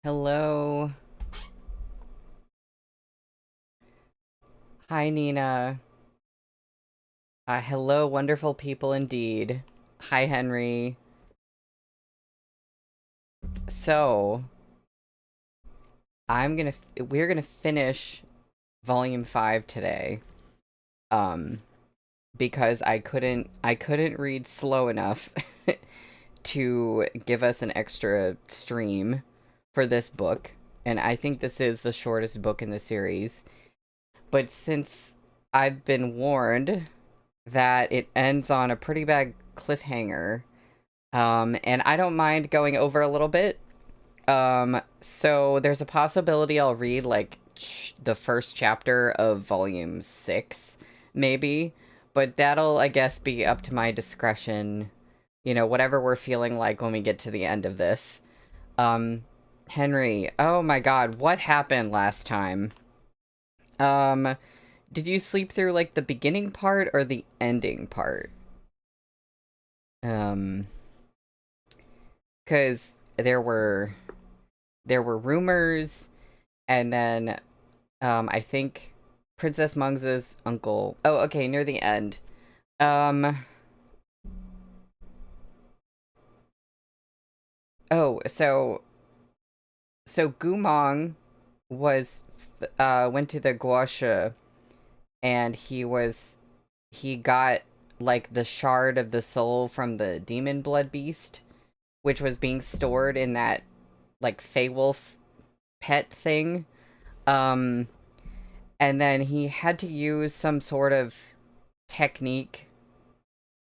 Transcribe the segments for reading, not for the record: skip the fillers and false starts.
Hello. Hi, Nina. Hello, wonderful people indeed. Hi, Henry. So, we're gonna finish Volume 5 today. Um, because I couldn't read slow enough to give us an extra stream for this book. And I think this is the shortest book in the series. But since I've been warned that it ends on a pretty bad cliffhanger. And I don't mind going over a little bit. So there's a possibility I'll read like the first chapter of volume 6, maybe. But that'll, I guess, be up to my discretion. You know, whatever we're feeling like when we get to the end of this. Um, Henry, oh my god, what happened last time? Um, did you sleep through like the beginning part or the ending part? Um, because there were rumors, and then I think Princess Mungza's uncle. Oh, okay, near the end. Um, oh, so Gumong was went to the Guasha, and he got like the shard of the soul from the demon blood beast, which was being stored in that like Feywolf pet thing. Um, and then he had to use some sort of technique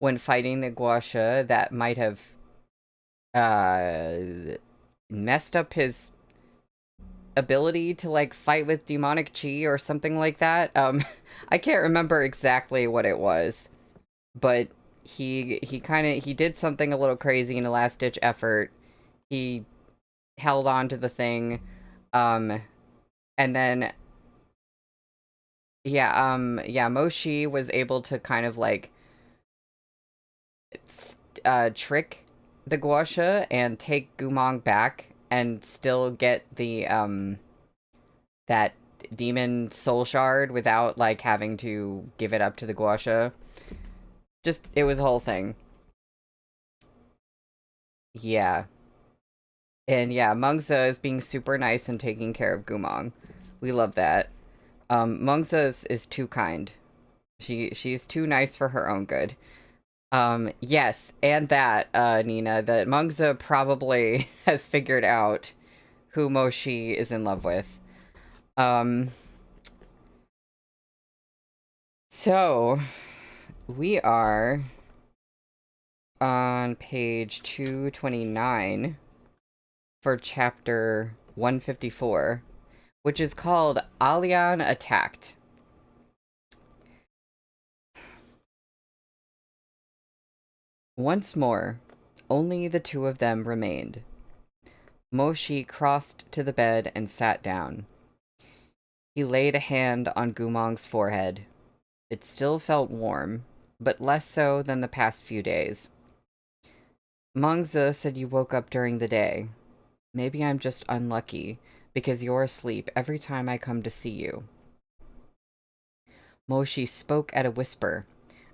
when fighting the Guasha that might have uh messed up his ability to like fight with demonic chi or something like that. I can't remember exactly what it was, but he did something a little crazy in a last ditch effort. He held on to the thing, um, and then yeah, Moshi was able to kind of like trick the Guasha and take Gumong back and still get the that demon soul shard without like having to give it up to the Guasha. Just it was a whole thing. Yeah. And yeah, Mungza is being super nice and taking care of Gumong. We love that. Mungza is too kind. She's too nice for her own good. Yes, and that, Nina, that Mungza probably has figured out who Moshi is in love with. Um, so we are on page 229 for chapter 154, which is called Alian Attacked. Once more, only the two of them remained. Moshi crossed to the bed and sat down. He laid a hand on Gumong's forehead. It still felt warm, but less so than the past few days. Mungza said you woke up during the day. Maybe I'm just unlucky, because you're asleep every time I come to see you. Moshi spoke at a whisper,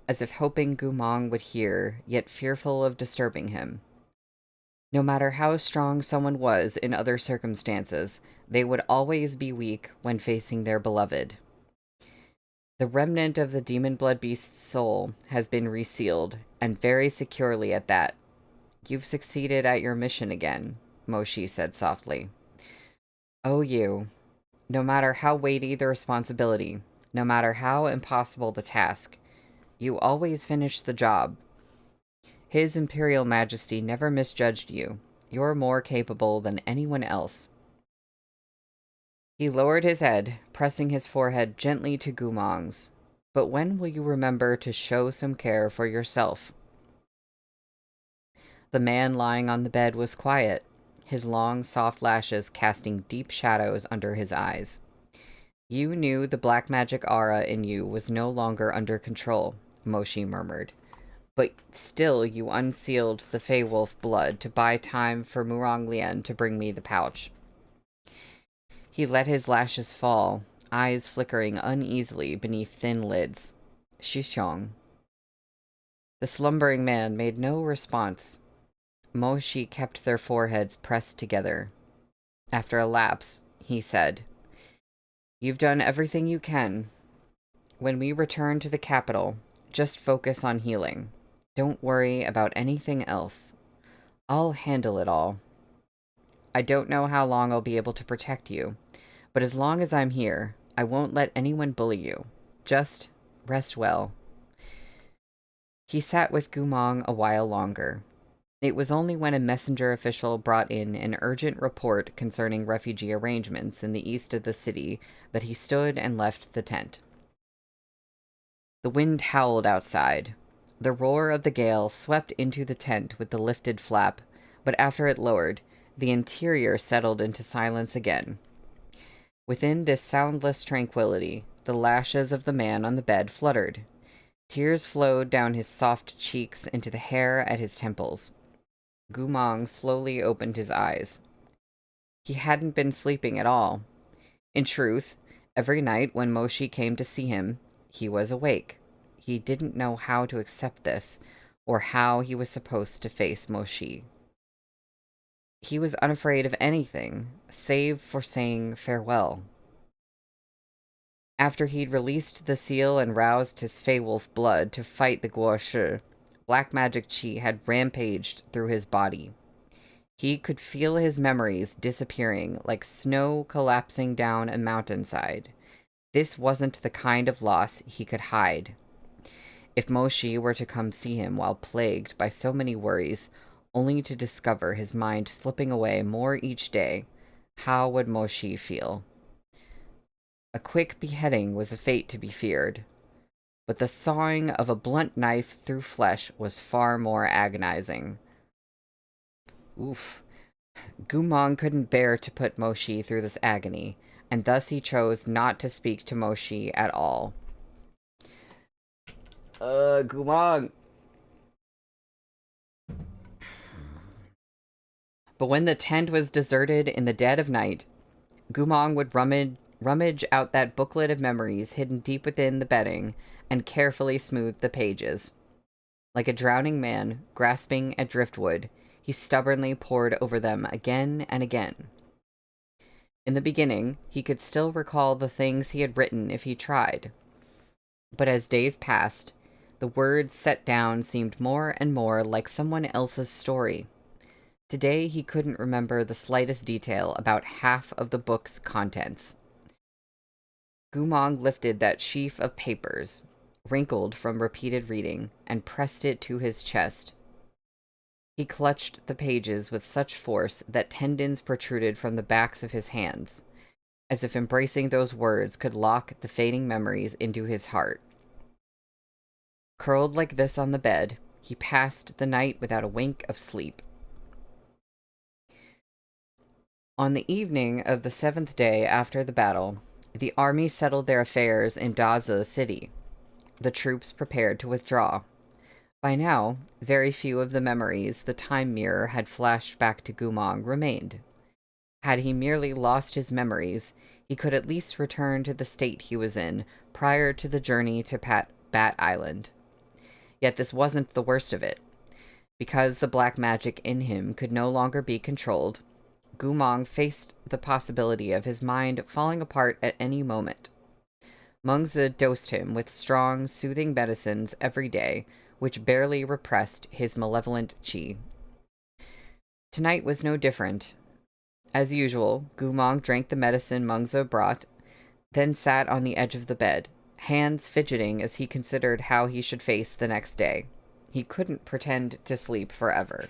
as if hoping Gumong would hear, yet fearful of disturbing him. No matter how strong someone was in other circumstances, they would always be weak when facing their beloved. The remnant of the demon blood beast's soul has been resealed, and very securely at that. You've succeeded at your mission again, Moshi said softly. Oh, you. No matter how weighty the responsibility, no matter how impossible the task, you always finish the job. His Imperial Majesty never misjudged you. You're more capable than anyone else. He lowered his head, pressing his forehead gently to Gumong's. But when will you remember to show some care for yourself? The man lying on the bed was quiet, his long, soft lashes casting deep shadows under his eyes. You knew the black magic aura in you was no longer under control, Moshi murmured. But still you unsealed the Feywolf blood to buy time for Murong Lian to bring me the pouch. He let his lashes fall, eyes flickering uneasily beneath thin lids. Shishong. The slumbering man made no response. Moshi kept their foreheads pressed together. After a lapse, he said, "You've done everything you can. When we return to the capital, just focus on healing. Don't worry about anything else. I'll handle it all. I don't know how long I'll be able to protect you, but as long as I'm here, I won't let anyone bully you. Just rest well." He sat with Gumong a while longer. It was only when a messenger official brought in an urgent report concerning refugee arrangements in the east of the city that he stood and left the tent. The wind howled outside. The roar of the gale swept into the tent with the lifted flap, but after it lowered, the interior settled into silence again. Within this soundless tranquility, the lashes of the man on the bed fluttered. Tears flowed down his soft cheeks into the hair at his temples. Gumong slowly opened his eyes. He hadn't been sleeping at all. In truth, every night when Moshi came to see him, he was awake. He didn't know how to accept this, or how he was supposed to face Moshi. He was unafraid of anything, save for saying farewell. After he'd released the seal and roused his Fey-Wolf blood to fight the Guoshi, black magic chi had rampaged through his body. He could feel his memories disappearing like snow collapsing down a mountainside. This wasn't the kind of loss he could hide. If Moshi were to come see him while plagued by so many worries, only to discover his mind slipping away more each day, how would Moshi feel? A quick beheading was a fate to be feared, but the sawing of a blunt knife through flesh was far more agonizing. Oof. Gumong couldn't bear to put Moshi through this agony, and thus he chose not to speak to Moshi at all. Gumong! But when the tent was deserted in the dead of night, Gumong would rummage out that booklet of memories hidden deep within the bedding and carefully smooth the pages. Like a drowning man grasping at driftwood, he stubbornly pored over them again and again. In the beginning, he could still recall the things he had written if he tried. But as days passed, the words set down seemed more and more like someone else's story. Today, he couldn't remember the slightest detail about half of the book's contents. Gumong lifted that sheaf of papers, wrinkled from repeated reading, and pressed it to his chest. He clutched the pages with such force that tendons protruded from the backs of his hands, as if embracing those words could lock the fading memories into his heart. Curled like this on the bed, he passed the night without a wink of sleep. On the evening of the 7th day after the battle, the army settled their affairs in Daza City. The troops prepared to withdraw. By now, very few of the memories the time mirror had flashed back to Gumong remained. Had he merely lost his memories, he could at least return to the state he was in prior to the journey to Bat Island. Yet this wasn't the worst of it. Because the black magic in him could no longer be controlled, Gumong faced the possibility of his mind falling apart at any moment. Mengzi dosed him with strong, soothing medicines every day, which barely repressed his malevolent chi. Tonight was no different. As usual, Gumong drank the medicine Mengzi brought, then sat on the edge of the bed, hands fidgeting as he considered how he should face the next day. He couldn't pretend to sleep forever.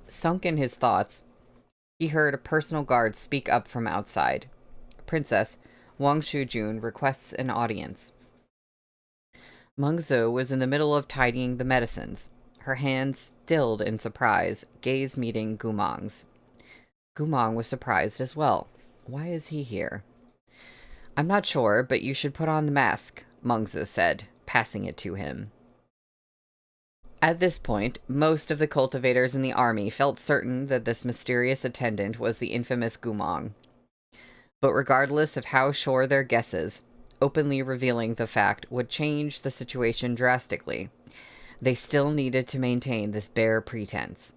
Sunk in his thoughts, he heard a personal guard speak up from outside. Princess Wang Shujun requests an audience. Mengzi was in the middle of tidying the medicines, her hands stilled in surprise, gaze meeting Gumong's. Gumong was surprised as well. Why is he here? I'm not sure, but you should put on the mask, Mengzi said, passing it to him. At this point, most of the cultivators in the army felt certain that this mysterious attendant was the infamous Gumong. But regardless of how sure their guesses, openly revealing the fact would change the situation drastically. They still needed to maintain this bare pretense.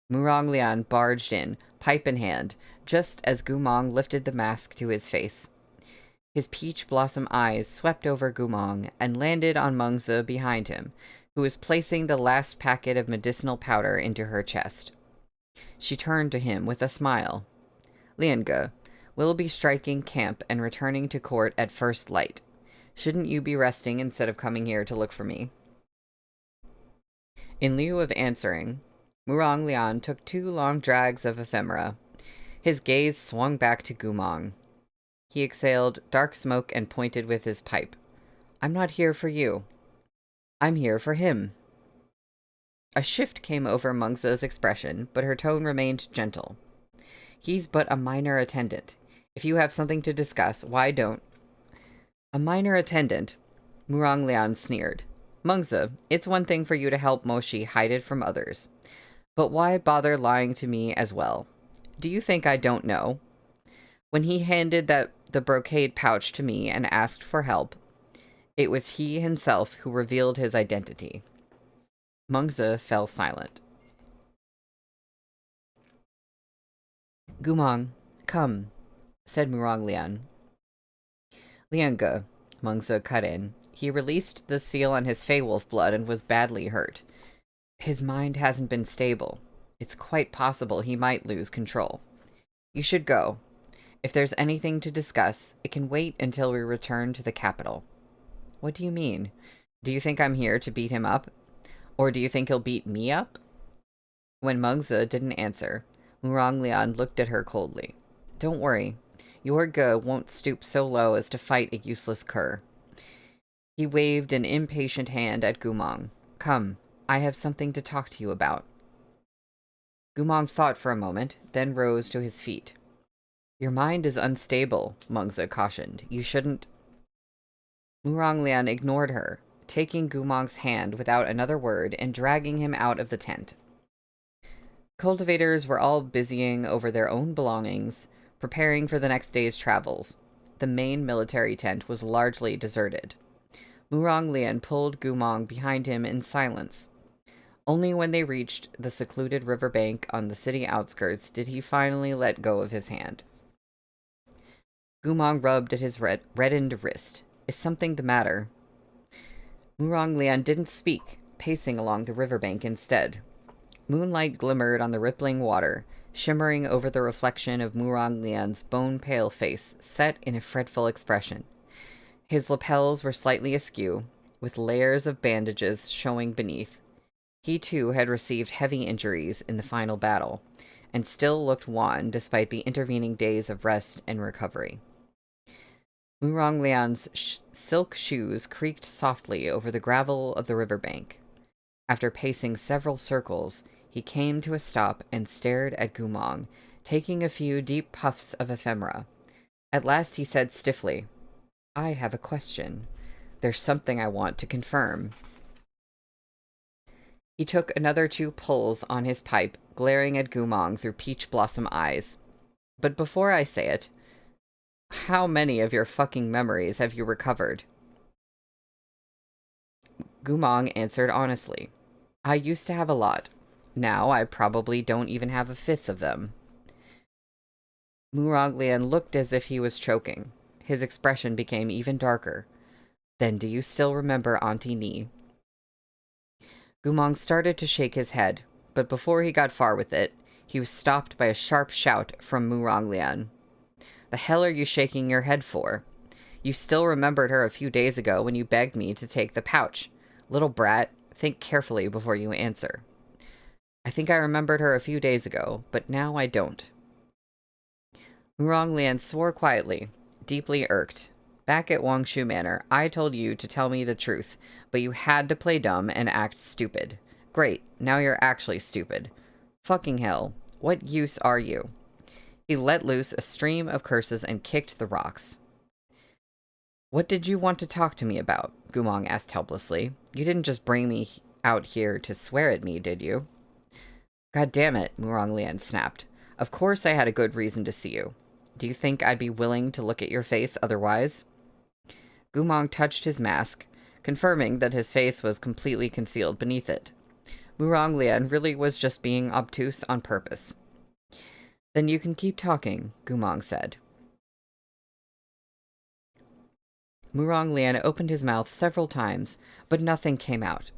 Muronglian barged in, pipe in hand, just as Gumong lifted the mask to his face. His peach blossom eyes swept over Gumong and landed on Mengzi behind him, who was placing the last packet of medicinal powder into her chest. She turned to him with a smile. "Lianga, we'll be striking camp and returning to court at first light. Shouldn't you be resting instead of coming here to look for me?" In lieu of answering, Muronglian took 2 long drags of ephemera. His gaze swung back to Gumong. He exhaled dark smoke and pointed with his pipe. "I'm not here for you. I'm here for him." A shift came over Mengzi's expression, but her tone remained gentle. "He's but a minor attendant. If you have something to discuss, why don't—" "A minor attendant?" Muronglian sneered. "Mengzi, it's one thing for you to help Moshi hide it from others. But why bother lying to me as well? Do you think I don't know? When he handed the brocade pouch to me and asked for help, it was he himself who revealed his identity." Mengzi fell silent. "Gumong, come," said Muronglian. "Lianga," Mengzi cut in. He released the seal on his Feywolf blood and was badly hurt. His mind hasn't been stable. It's quite possible he might lose control. You should go. If there's anything to discuss, it can wait until we return to the capital." "What do you mean? Do you think I'm here to beat him up? Or do you think he'll beat me up?" When Mengzi didn't answer, Muronglian looked at her coldly. "Don't worry. Your Ge won't stoop so low as to fight a useless cur." He waved an impatient hand at Gumong. "Come, I have something to talk to you about." Gumong thought for a moment, then rose to his feet. "Your mind is unstable," Mengzi cautioned. "You shouldn't—" Muronglian ignored her, taking Gumong's hand without another word and dragging him out of the tent. Cultivators were all busying over their own belongings, preparing for the next day's travels. The main military tent was largely deserted. Muronglian pulled Gumong behind him in silence. Only when they reached the secluded riverbank on the city outskirts did he finally let go of his hand. Gumong rubbed at his reddened wrist. "Is something the matter?" Muronglian didn't speak, pacing along the riverbank instead. Moonlight glimmered on the rippling water, shimmering over the reflection of Muronglian's bone-pale face, set in a fretful expression. His lapels were slightly askew, with layers of bandages showing beneath. He too had received heavy injuries in the final battle, and still looked wan despite the intervening days of rest and recovery. Muronglian's silk shoes creaked softly over the gravel of the riverbank. After pacing several circles, he came to a stop and stared at Gumong, taking a few deep puffs of ephemera. At last he said stiffly, "I have a question. There's something I want to confirm." He took another 2 pulls on his pipe, glaring at Gumong through peach blossom eyes. "But before I say it, how many of your fucking memories have you recovered?" Gumong answered honestly. "I used to have a lot. Now I probably don't even have a 5th of them." Muronglian looked as if he was choking. His expression became even darker. "Then do you still remember Auntie Ni?" Gumong started to shake his head, but before he got far with it, he was stopped by a sharp shout from Muronglian. "The hell are you shaking your head for? You still remembered her a few days ago when you begged me to take the pouch. Little brat, think carefully before you answer." "I think I remembered her a few days ago, but now I don't." Muronglian swore quietly, deeply irked. "Back at Wangshu Manor, I told you to tell me the truth, but you had to play dumb and act stupid. Great, now you're actually stupid. Fucking hell, what use are you?" He let loose a stream of curses and kicked the rocks. "What did you want to talk to me about?" Gumong asked helplessly. "You didn't just bring me out here to swear at me, did you? God damn it, Murong Lian snapped. Of course I had a good reason to see you. Do you think I'd be willing to look at your face otherwise? Gumong touched his mask, confirming that his face was completely concealed beneath it. Murong Lian really was just being obtuse on purpose. Then you can keep talking, Gumong said. Murong Lian opened his mouth several times, but nothing came out.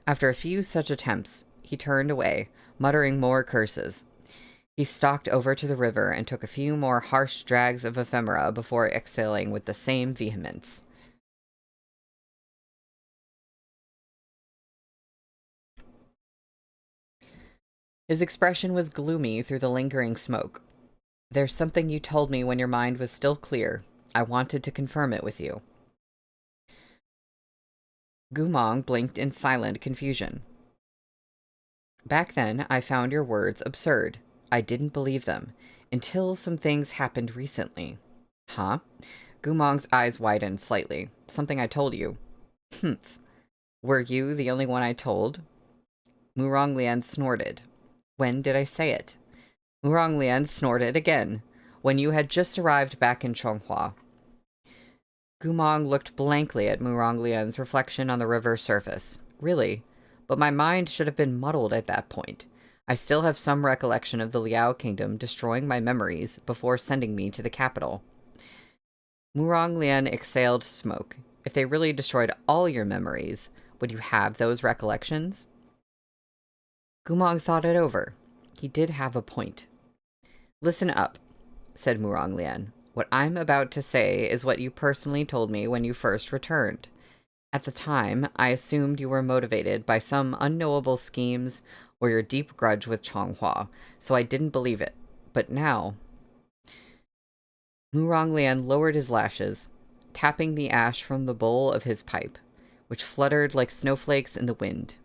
After a few such attempts, he turned away, muttering more curses. He stalked over to the river and took a few more harsh drags of ephemera before exhaling with the same vehemence. His expression was gloomy through the lingering smoke. There's something you told me when your mind was still clear. I wanted to confirm it with you. Gumong blinked in silent confusion. Back then, I found your words absurd. I didn't believe them, until some things happened recently. Huh? Gumong's eyes widened slightly. Something I told you. Humph. Were you the only one I told? Murong Lian snorted. When did I say it? Murong Lian snorted again. When you had just arrived back in Chonghua. Gumong looked blankly at Murong Lian's reflection on the river surface. Really? But my mind should have been muddled at that point. I still have some recollection of the Liao Kingdom destroying my memories before sending me to the capital. Murong Lian exhaled smoke. If they really destroyed all your memories, would you have those recollections? Gumong thought it over. He did have a point. Listen up, said Murong Lian. What I'm about to say is what you personally told me when you first returned. At the time, I assumed you were motivated by some unknowable schemes or your deep grudge with Chonghua, so I didn't believe it. But now... Murong Lian lowered his lashes, tapping the ash from the bowl of his pipe, which fluttered like snowflakes in the wind.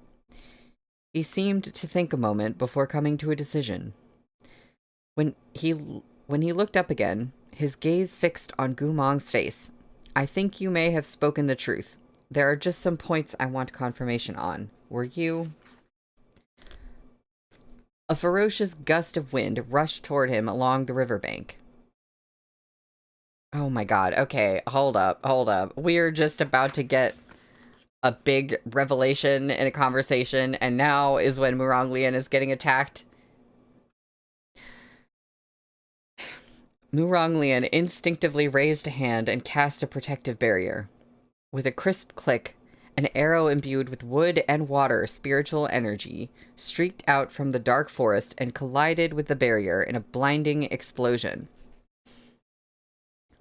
He seemed to think a moment before coming to a decision. When he looked up again, his gaze fixed on Gumong's face. I think you may have spoken the truth. There are just some points I want confirmation on. Were you... A ferocious gust of wind rushed toward him along the riverbank. Oh my god, okay, hold up. We're just about to get a big revelation in a conversation, and now is when Murong Lian is getting attacked. Murong Lian instinctively raised a hand and cast a protective barrier. With a crisp click, an arrow imbued with wood and water spiritual energy streaked out from the dark forest and collided with the barrier in a blinding explosion.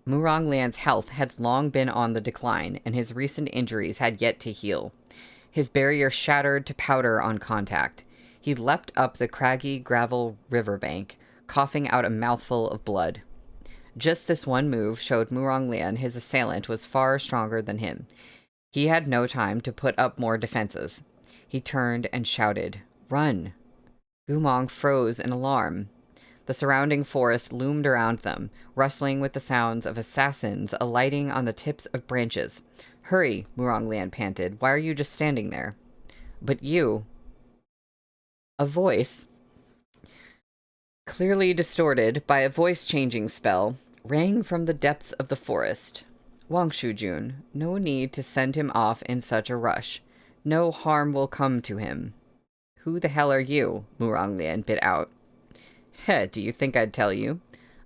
Murong Lian's health had long been on the decline, and his recent injuries had yet to heal. His barrier shattered to powder on contact. He leapt up the craggy gravel riverbank, coughing out a mouthful of blood. Just this one move showed Murong Lian his assailant was far stronger than him. He had no time to put up more defenses. He turned and shouted, "Run!" Gumong froze in alarm. The surrounding forest loomed around them, rustling with the sounds of assassins alighting on the tips of branches. "Hurry," Murong Lian panted. "Why are you just standing there?" "But you..." A voice, clearly distorted by a voice-changing spell, rang from the depths of the forest. "Wang Shujun, no need to send him off in such a rush. No harm will come to him." "Who the hell are you?" Murong Lian bit out. "Heh, do you think I'd tell you?"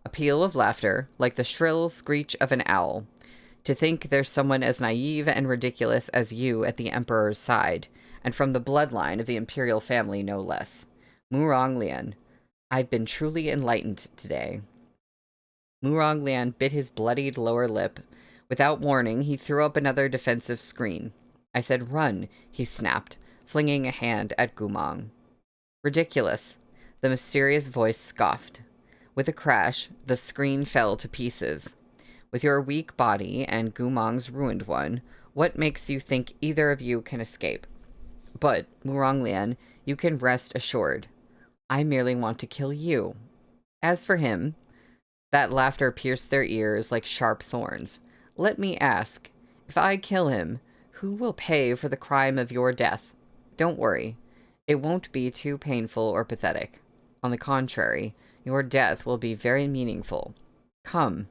A peal of laughter, like the shrill screech of an owl. "To think there's someone as naive and ridiculous as you at the Emperor's side, and from the bloodline of the imperial family no less. Murong Lian, I've been truly enlightened today." Murong Lian bit his bloodied lower lip. Without warning, he threw up another defensive screen. "I said run," he snapped, flinging a hand at Gumong. "Ridiculous," the mysterious voice scoffed. With a crash, the screen fell to pieces. "With your weak body and Gumong's ruined one, what makes you think either of you can escape? But, Murong Lian, you can rest assured. I merely want to kill you. As for him..." That laughter pierced their ears like sharp thorns. "Let me ask, if I kill him, who will pay for the crime of your death? Don't worry. It won't be too painful or pathetic. On the contrary, your death will be very meaningful. Come."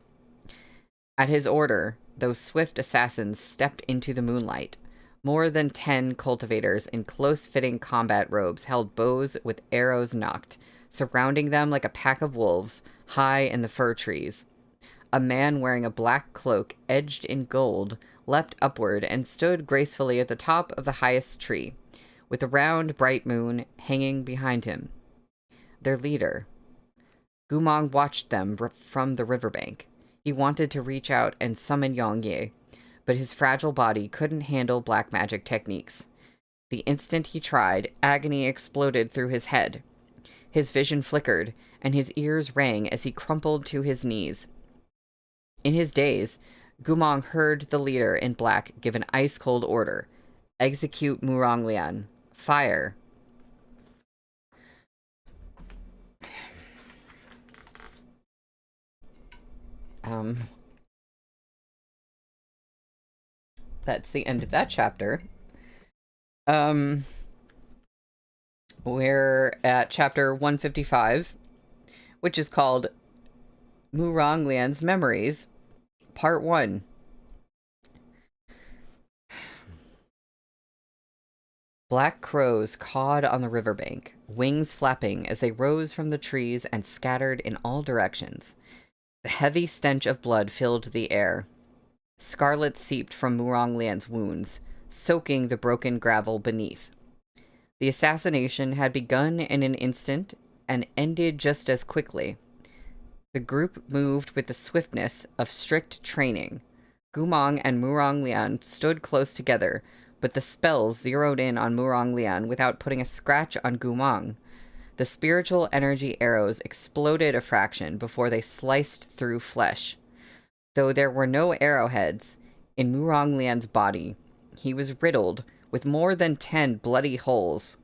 At his order, those swift assassins stepped into the moonlight. More than 10 cultivators in close-fitting combat robes held bows with arrows nocked, surrounding them like a pack of wolves, high in the fir trees. A man wearing a black cloak edged in gold leapt upward and stood gracefully at the top of the highest tree, with the round, bright moon hanging behind him. Their leader. Gumong watched them from the riverbank. He wanted to reach out and summon Yongye, but his fragile body couldn't handle black magic techniques. The instant he tried, agony exploded through his head. His vision flickered, and his ears rang as he crumpled to his knees. In his daze, Gumong heard the leader in black give an ice-cold order. Execute Muronglian. Fire. That's the end of that chapter. We're at chapter 155, which is called Muronglian's Memories, Part 1. Black crows cawed on the riverbank, wings flapping as they rose from the trees and scattered in all directions. The heavy stench of blood filled the air. Scarlet seeped from Muronglian's wounds, soaking the broken gravel beneath. The assassination had begun in an instant and ended just as quickly. The group moved with the swiftness of strict training. Gumong and Muronglian stood close together, but the spells zeroed in on Muronglian without putting a scratch on Gumong. The spiritual energy arrows exploded a fraction before they sliced through flesh. Though there were no arrowheads in Muronglian's body, he was riddled with more than 10 bloody holes.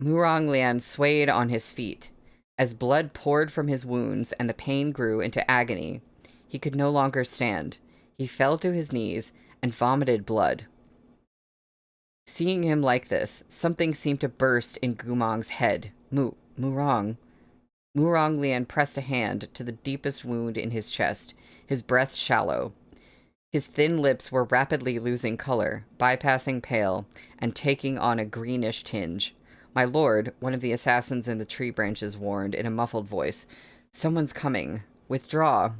Muronglian swayed on his feet. As blood poured from his wounds and the pain grew into agony, he could no longer stand. He fell to his knees and vomited blood. Seeing him like this, something seemed to burst in Gumong's head. Muronglian pressed a hand to the deepest wound in his chest, his breath shallow. His thin lips were rapidly losing color, bypassing pale, and taking on a greenish tinge. "My lord," one of the assassins in the tree branches warned in a muffled voice. "Someone's coming. Withdraw."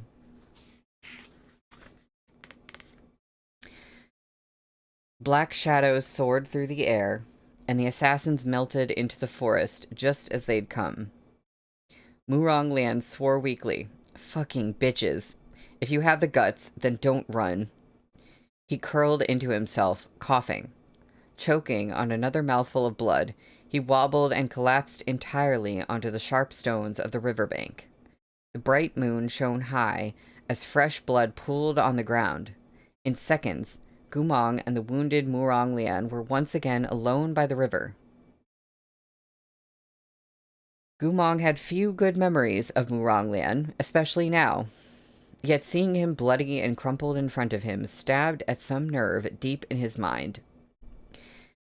Black shadows soared through the air, and the assassins melted into the forest just as they'd come. Muronglian swore weakly. "Fucking bitches. If you have the guts, then don't run." He curled into himself, coughing. Choking on another mouthful of blood, he wobbled and collapsed entirely onto the sharp stones of the riverbank. The bright moon shone high as fresh blood pooled on the ground. In seconds, Gumong and the wounded Muronglian were once again alone by the river. Gumong had few good memories of Muronglian, especially now. Yet seeing him bloody and crumpled in front of him stabbed at some nerve deep in his mind.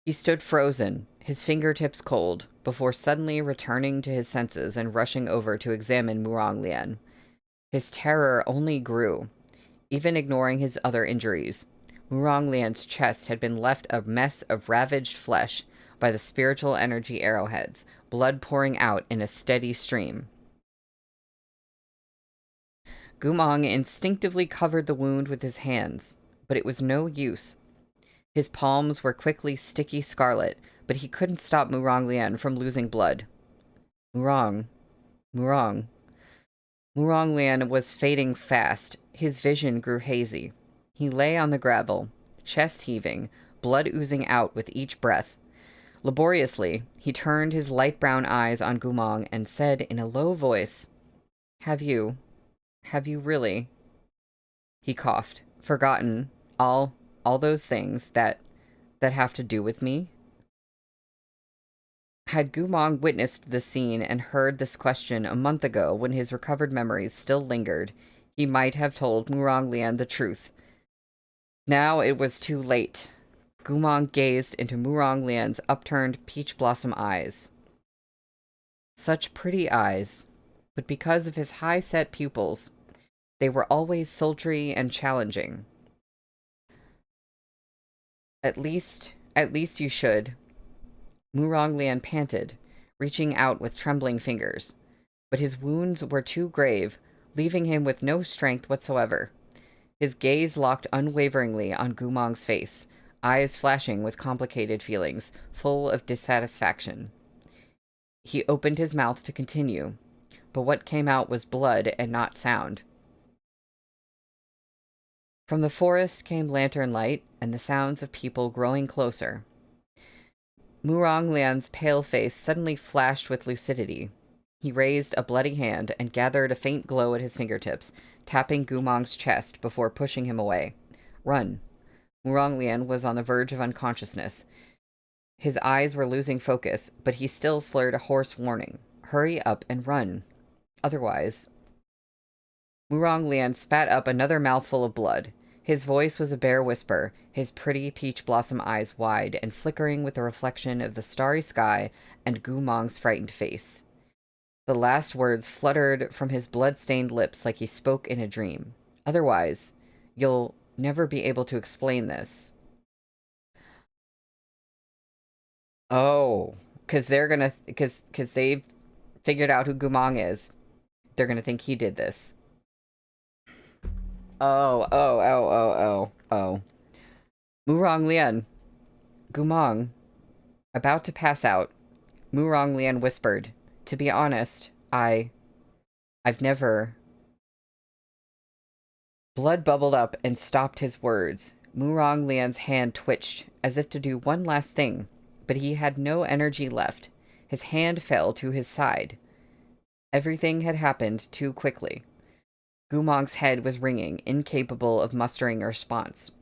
He stood frozen, his fingertips cold, before suddenly returning to his senses and rushing over to examine Muronglian. His terror only grew. Even ignoring his other injuries, Muronglian's chest had been left a mess of ravaged flesh by the spiritual energy arrowheads, blood pouring out in a steady stream. Gumong instinctively covered the wound with his hands, but it was no use. His palms were quickly sticky scarlet, but he couldn't stop Muronglian from losing blood. Muronglian was fading fast. His vision grew hazy. He lay on the gravel, chest heaving, blood oozing out with each breath. Laboriously, he turned his light brown eyes on Gumong and said in a low voice, Have you really?" He coughed. "Forgotten all those things that have to do with me?" Had Gumong witnessed the scene and heard this question a month ago when his recovered memories still lingered, he might have told Muronglian the truth. Now it was too late. Gumong gazed into Murong Lian's upturned peach blossom eyes. Such pretty eyes, but because of his high-set pupils, they were always sultry and challenging. At least you should. Murong Lian panted, reaching out with trembling fingers. But his wounds were too grave, leaving him with no strength whatsoever. His gaze locked unwaveringly on Gumong's face, eyes flashing with complicated feelings, full of dissatisfaction. He opened his mouth to continue, but what came out was blood and not sound. From the forest came lantern light and the sounds of people growing closer. Murong Lian's pale face suddenly flashed with lucidity. He raised a bloody hand and gathered a faint glow at his fingertips, tapping Gumong's chest before pushing him away. Run. Murong Lian was on the verge of unconsciousness. His eyes were losing focus, but he still slurred a hoarse warning. Hurry up and run. Otherwise... Murong Lian spat up another mouthful of blood. His voice was a bare whisper, his pretty peach blossom eyes wide and flickering with the reflection of the starry sky and Gumong's frightened face. The last words fluttered from his blood-stained lips like he spoke in a dream. Otherwise, you'll never be able to explain this. Oh, because they've figured out who Gumong is. They're gonna think he did this. Oh. Murong Lian. Gumong. About to pass out, Murong Lian whispered, "To be honest, I've never..." Blood bubbled up and stopped his words. Murong Lian's hand twitched, as if to do one last thing, but he had no energy left. His hand fell to his side. Everything had happened too quickly. Gumong's head was ringing, incapable of mustering a response.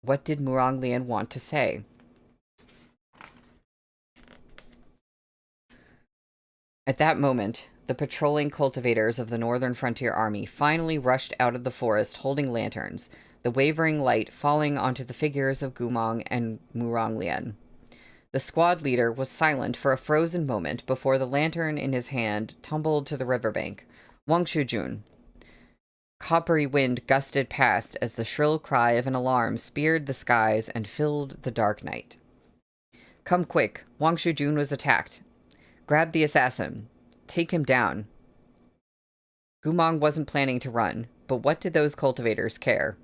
What did Murong Lian want to say? At that moment, the patrolling cultivators of the Northern Frontier Army finally rushed out of the forest holding lanterns, the wavering light falling onto the figures of Gumong and Murong Lian. The squad leader was silent for a frozen moment before the lantern in his hand tumbled to the riverbank. Wangshu Jun. Coppery wind gusted past as the shrill cry of an alarm speared the skies and filled the dark night. Come quick, Wangshu Jun was attacked. Grab the assassin. Take him down. Gumong wasn't planning to run, but what did those cultivators care?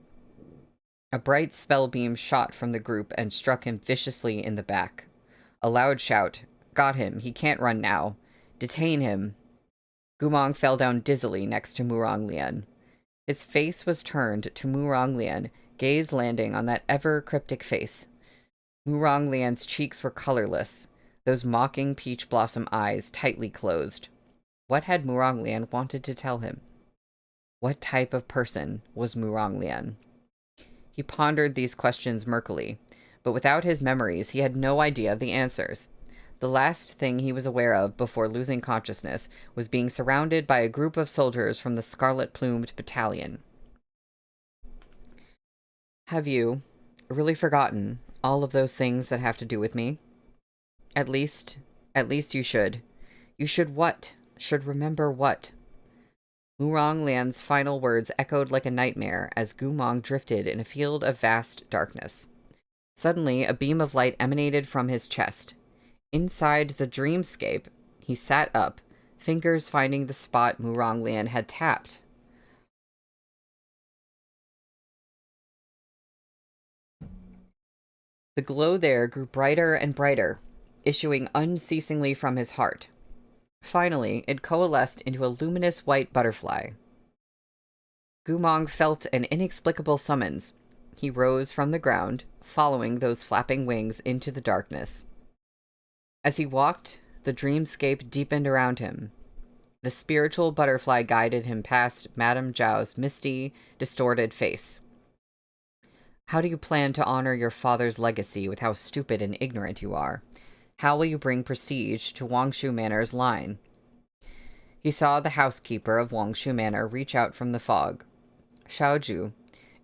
A bright spell beam shot from the group and struck him viciously in the back. A loud shout. Got him. He can't run now. Detain him. Gumong fell down dizzily next to Murong Lian. His face was turned to Murong Lian, gaze landing on that ever-cryptic face. Murong Lian's cheeks were colorless, those mocking peach blossom eyes tightly closed. What had Murong Lian wanted to tell him? What type of person was Murong Lian? He pondered these questions murkily, but without his memories he had no idea of the answers. The last thing he was aware of before losing consciousness was being surrounded by a group of soldiers from the Scarlet-Plumed Battalion. Have you really forgotten all of those things that have to do with me? At least you should. You should what? Should remember what? Murong Lian's final words echoed like a nightmare as Gumong drifted in a field of vast darkness. Suddenly, a beam of light emanated from his chest. Inside the dreamscape, he sat up, fingers finding the spot Murong Lian had tapped. The glow there grew brighter and brighter, issuing unceasingly from his heart. Finally, it coalesced into a luminous white butterfly. Gumong felt an inexplicable summons. He rose from the ground, following those flapping wings into the darkness. As he walked, the dreamscape deepened around him. The spiritual butterfly guided him past Madame Zhao's misty, distorted face. How do you plan to honor your father's legacy with how stupid and ignorant you are? How will you bring prestige to Wangshu Manor's line? He saw the housekeeper of Wangshu Manor reach out from the fog. Xiaoju,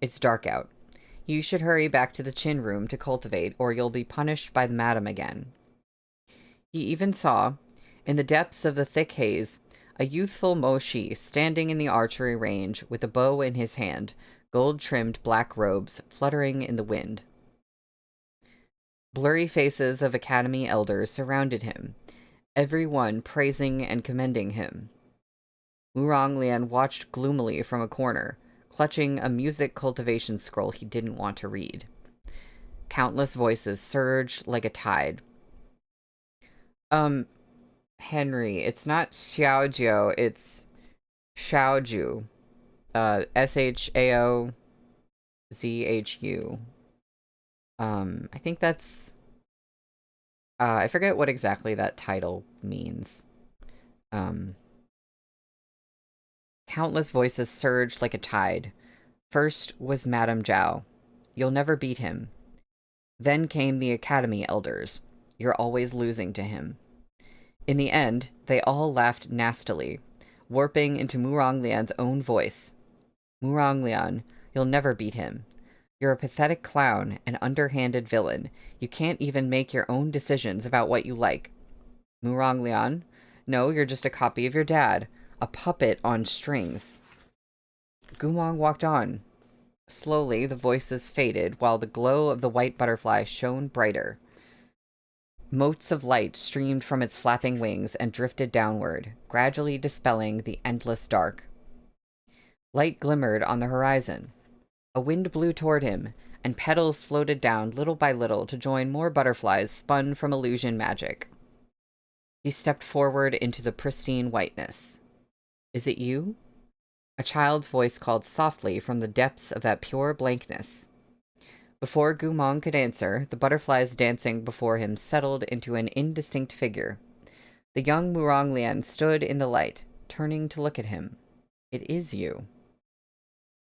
it's dark out. You should hurry back to the chin room to cultivate, or you'll be punished by the madam again. He even saw, in the depths of the thick haze, a youthful Moshi standing in the archery range with a bow in his hand, gold-trimmed black robes fluttering in the wind. Blurry faces of academy elders surrounded him, every one praising and commending him. Wurong Lian watched gloomily from a corner, clutching a music cultivation scroll he didn't want to read. Countless voices surged like a tide. Henry, it's not Xiaojiu, it's Xiaoju. Shaozhu. I think that's... I forget what exactly that title means. Countless voices surged like a tide. First was Madame Zhao. You'll never beat him. Then came the Academy Elders. You're always losing to him. In the end, they all laughed nastily, warping into Wurong Lian's own voice. Wurong Lian, you'll never beat him. You're a pathetic clown, an underhanded villain. You can't even make your own decisions about what you like. Wurong Lian? No, you're just a copy of your dad. A puppet on strings. Gumong walked on. Slowly, the voices faded, while the glow of the white butterfly shone brighter. Motes of light streamed from its flapping wings and drifted downward, gradually dispelling the endless dark. Light glimmered on the horizon. A wind blew toward him, and petals floated down little by little to join more butterflies spun from illusion magic. He stepped forward into the pristine whiteness. Is it you? A child's voice called softly from the depths of that pure blankness. Before Gumong could answer, the butterflies dancing before him settled into an indistinct figure. The young Wurong Lian stood in the light, turning to look at him. It is you.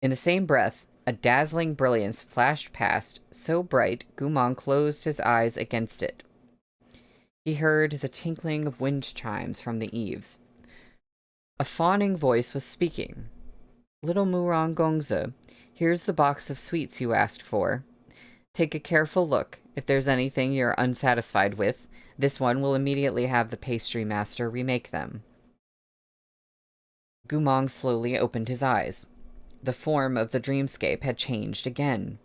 In the same breath, a dazzling brilliance flashed past, so bright Gumong closed his eyes against it. He heard the tinkling of wind chimes from the eaves. A fawning voice was speaking. Little Murong Gongzi, here's the box of sweets you asked for. Take a careful look. If there's anything you're unsatisfied with, this one will immediately have the pastry master remake them. Gumong slowly opened his eyes. The form of the dreamscape had changed again.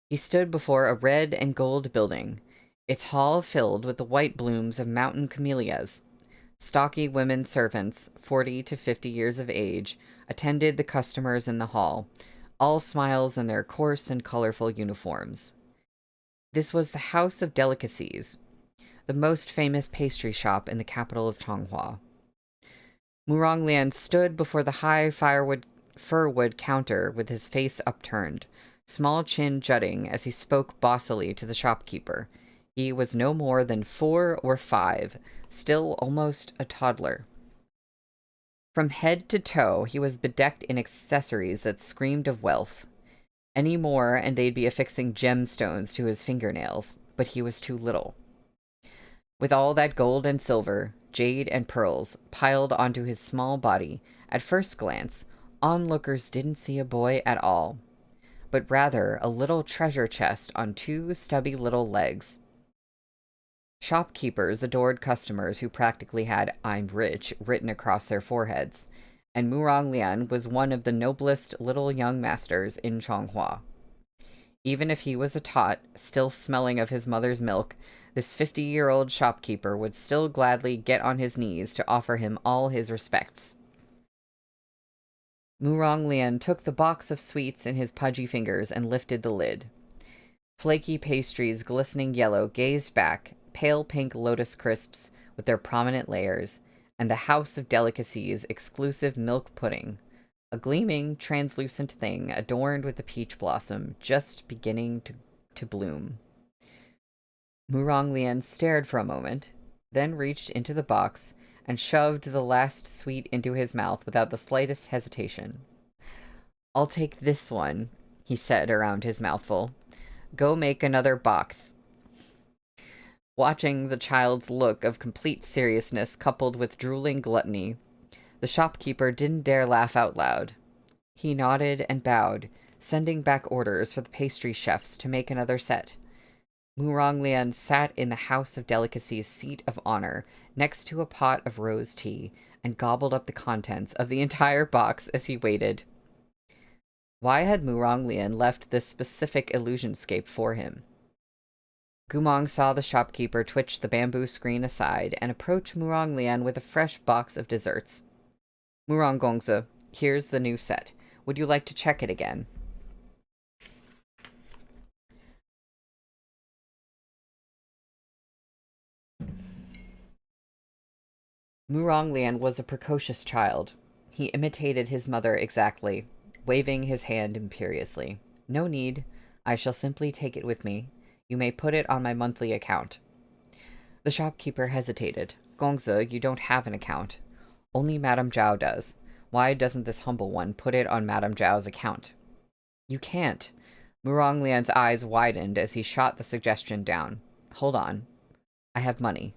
He stood before a red and gold building, its hall filled with the white blooms of mountain camellias. Stocky women servants, 40 to 50 years of age, attended the customers in the hall, all smiles in their coarse and colorful uniforms. This was the House of Delicacies, the most famous pastry shop in the capital of Changhua. Wurong Lian stood before the high firwood counter with his face upturned, small chin jutting as he spoke bossily to the shopkeeper. He was no more than 4 or 5, still almost a toddler. From head to toe, he was bedecked in accessories that screamed of wealth. Any more, and they'd be affixing gemstones to his fingernails, but he was too little. With all that gold and silver, jade and pearls, piled onto his small body, at first glance, onlookers didn't see a boy at all, but rather a little treasure chest on 2 stubby little legs. Shopkeepers adored customers who practically had "I'm rich" written across their foreheads, and Wurong Lian was one of the noblest little young masters in Changhua. Even if he was a tot, still smelling of his mother's milk, this 50-year-old shopkeeper would still gladly get on his knees to offer him all his respects. Wurong Lian took the box of sweets in his pudgy fingers and lifted the lid. Flaky pastries glistening yellow gazed back, pale pink lotus crisps with their prominent layers, and the House of Delicacies exclusive milk pudding, a gleaming, translucent thing adorned with the peach blossom just beginning to bloom. Wurong Lian stared for a moment, then reached into the box and shoved the last sweet into his mouth without the slightest hesitation. "I'll take this one," he said around his mouthful. "Go make another box." Watching the child's look of complete seriousness coupled with drooling gluttony, the shopkeeper didn't dare laugh out loud. He nodded and bowed, sending back orders for the pastry chefs to make another set. Muronglian sat in the House of Delicacy's seat of honor, next to a pot of rose tea, and gobbled up the contents of the entire box as he waited. Why had Muronglian left this specific illusionscape for him? Gumong saw the shopkeeper twitch the bamboo screen aside and approach Muronglian with a fresh box of desserts. Murongongze, here's the new set. Would you like to check it again? Muronglian was a precocious child. He imitated his mother exactly, waving his hand imperiously. No need. I shall simply take it with me. You may put it on my monthly account. The shopkeeper hesitated. Gongze, you don't have an account. Only Madame Zhao does. Why doesn't this humble one put it on Madame Zhao's account? You can't. Muronglian's eyes widened as he shot the suggestion down. Hold on. I have money.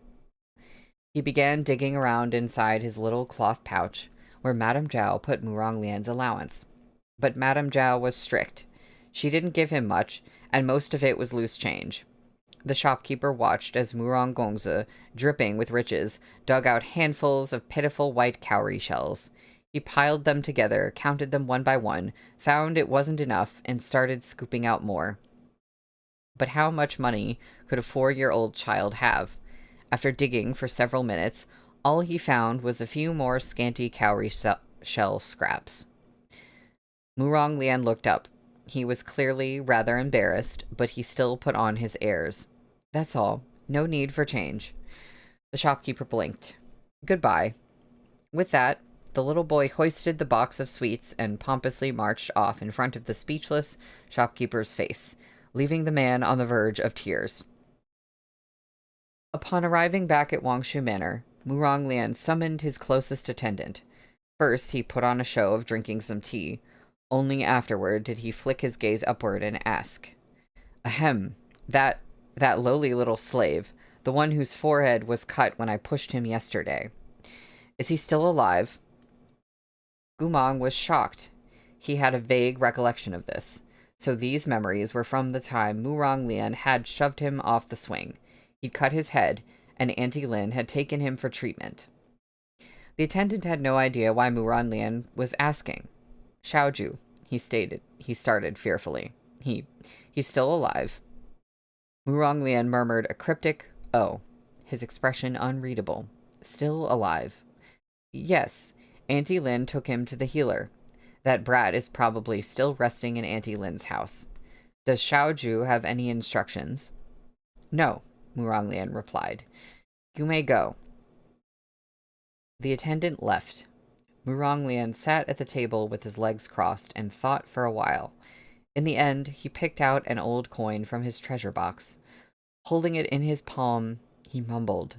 He began digging around inside his little cloth pouch, where Madame Zhao put Muronglian's allowance. But Madame Zhao was strict. She didn't give him much, and most of it was loose change. The shopkeeper watched as Murongongze, dripping with riches, dug out handfuls of pitiful white cowrie shells. He piled them together, counted them one by one, found it wasn't enough, and started scooping out more. But how much money could a 4-year-old child have? After digging for several minutes, all he found was a few more scanty cowrie shell scraps. Muronglian looked up. He was clearly rather embarrassed, but he still put on his airs. That's all. No need for change. The shopkeeper blinked. Goodbye. With that, the little boy hoisted the box of sweets and pompously marched off in front of the speechless shopkeeper's face, leaving the man on the verge of tears. Upon arriving back at Wangshu Manor, Muronglian summoned his closest attendant. First, he put on a show of drinking some tea. Only afterward did he flick his gaze upward and ask, Ahem, that lowly little slave, the one whose forehead was cut when I pushed him yesterday. Is he still alive? Gumong was shocked. He had a vague recollection of this, so these memories were from the time Muronglian had shoved him off the swing. He'd cut his head, and Auntie Lin had taken him for treatment. The attendant had no idea why Muronglian was asking. Xiaoju, he started fearfully. He's still alive. Muronglian murmured a cryptic, oh, his expression unreadable. Still alive. Yes, Auntie Lin took him to the healer. That brat is probably still resting in Auntie Lin's house. Does Xiaoju have any instructions? No, Muronglian replied. You may go. The attendant left. Muronglian sat at the table with his legs crossed and thought for a while. In the end, he picked out an old coin from his treasure box. Holding it in his palm, he mumbled,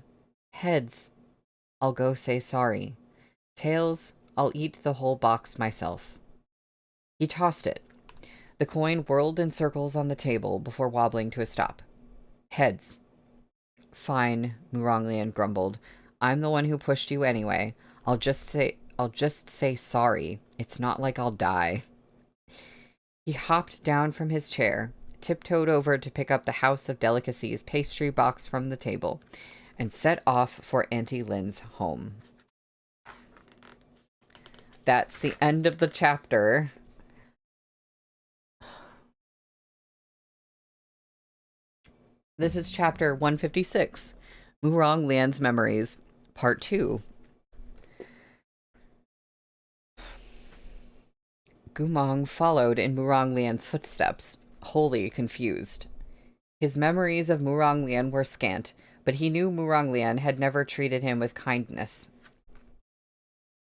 Heads, I'll go say sorry. Tails, I'll eat the whole box myself. He tossed it. The coin whirled in circles on the table before wobbling to a stop. Heads. Fine, Muronglian grumbled. I'm the one who pushed you anyway. I'll just say sorry. It's not like I'll die. He hopped down from his chair, tiptoed over to pick up the House of Delicacy's pastry box from the table, and set off for Auntie Lin's home. That's the end of the chapter. This is chapter 156, Muronglian's Memories, Part 2. Gumong followed in Muronglian's footsteps, wholly confused. His memories of Muronglian were scant, but he knew Muronglian had never treated him with kindness.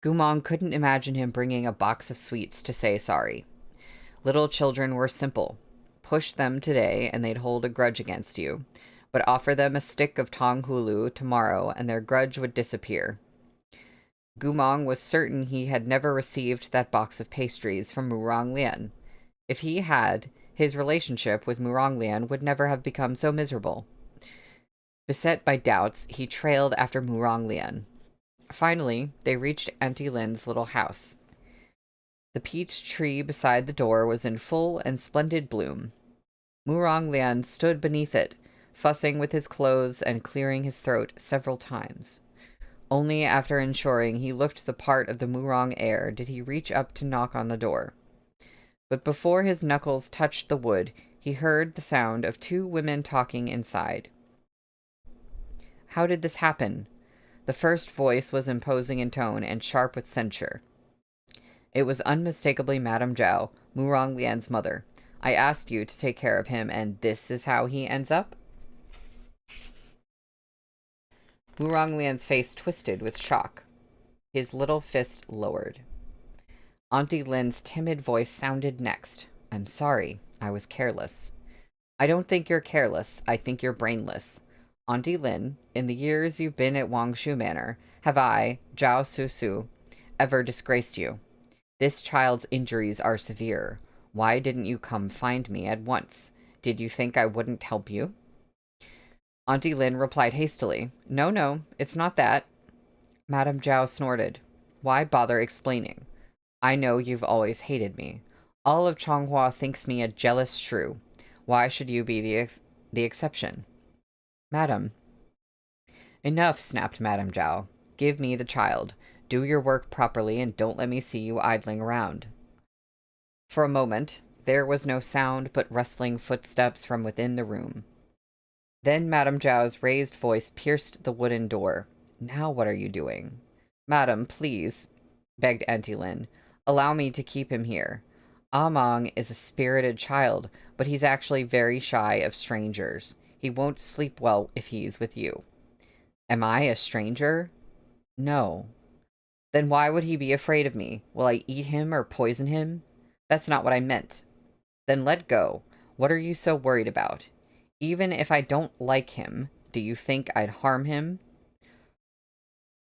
Gumong couldn't imagine him bringing a box of sweets to say sorry. Little children were simple. Push them today and they'd hold a grudge against you, but offer them a stick of Tonghulu tomorrow and their grudge would disappear. Gumong was certain he had never received that box of pastries from Muronglian. If he had, his relationship with Muronglian would never have become so miserable. Beset by doubts, he trailed after Muronglian. Finally, they reached Auntie Lin's little house. The peach tree beside the door was in full and splendid bloom. Murong Lian stood beneath it, fussing with his clothes and clearing his throat several times. Only after ensuring he looked the part of the Murong heir did he reach up to knock on the door. But before his knuckles touched the wood, he heard the sound of two women talking inside. How did this happen? The first voice was imposing in tone and sharp with censure. It was unmistakably Madame Zhao, Murong Lian's mother. I asked you to take care of him, and this is how he ends up? Murong Lian's face twisted with shock. His little fist lowered. Auntie Lin's timid voice sounded next. I'm sorry. I was careless. I don't think you're careless. I think you're brainless. Auntie Lin, in the years you've been at Wangshu Manor, have I, Zhao Su, ever disgraced you? This child's injuries are severe. Why didn't you come find me at once? Did you think I wouldn't help you? Auntie Lin replied hastily. No, it's not that. Madame Zhao snorted. Why bother explaining? I know you've always hated me. All of Changhua thinks me a jealous shrew. Why should you be the exception? Madam. Enough, snapped Madame Zhao. Give me the child. Do your work properly and don't let me see you idling around. For a moment, there was no sound but rustling footsteps from within the room. Then Madame Zhao's raised voice pierced the wooden door. Now what are you doing? Madam, please, begged Auntie Lin. Allow me to keep him here. Amang is a spirited child, but he's actually very shy of strangers. He won't sleep well if he's with you. Am I a stranger? No. Then why would he be afraid of me? Will I eat him or poison him? That's not what I meant. Then let go. What are you so worried about? Even if I don't like him, do you think I'd harm him?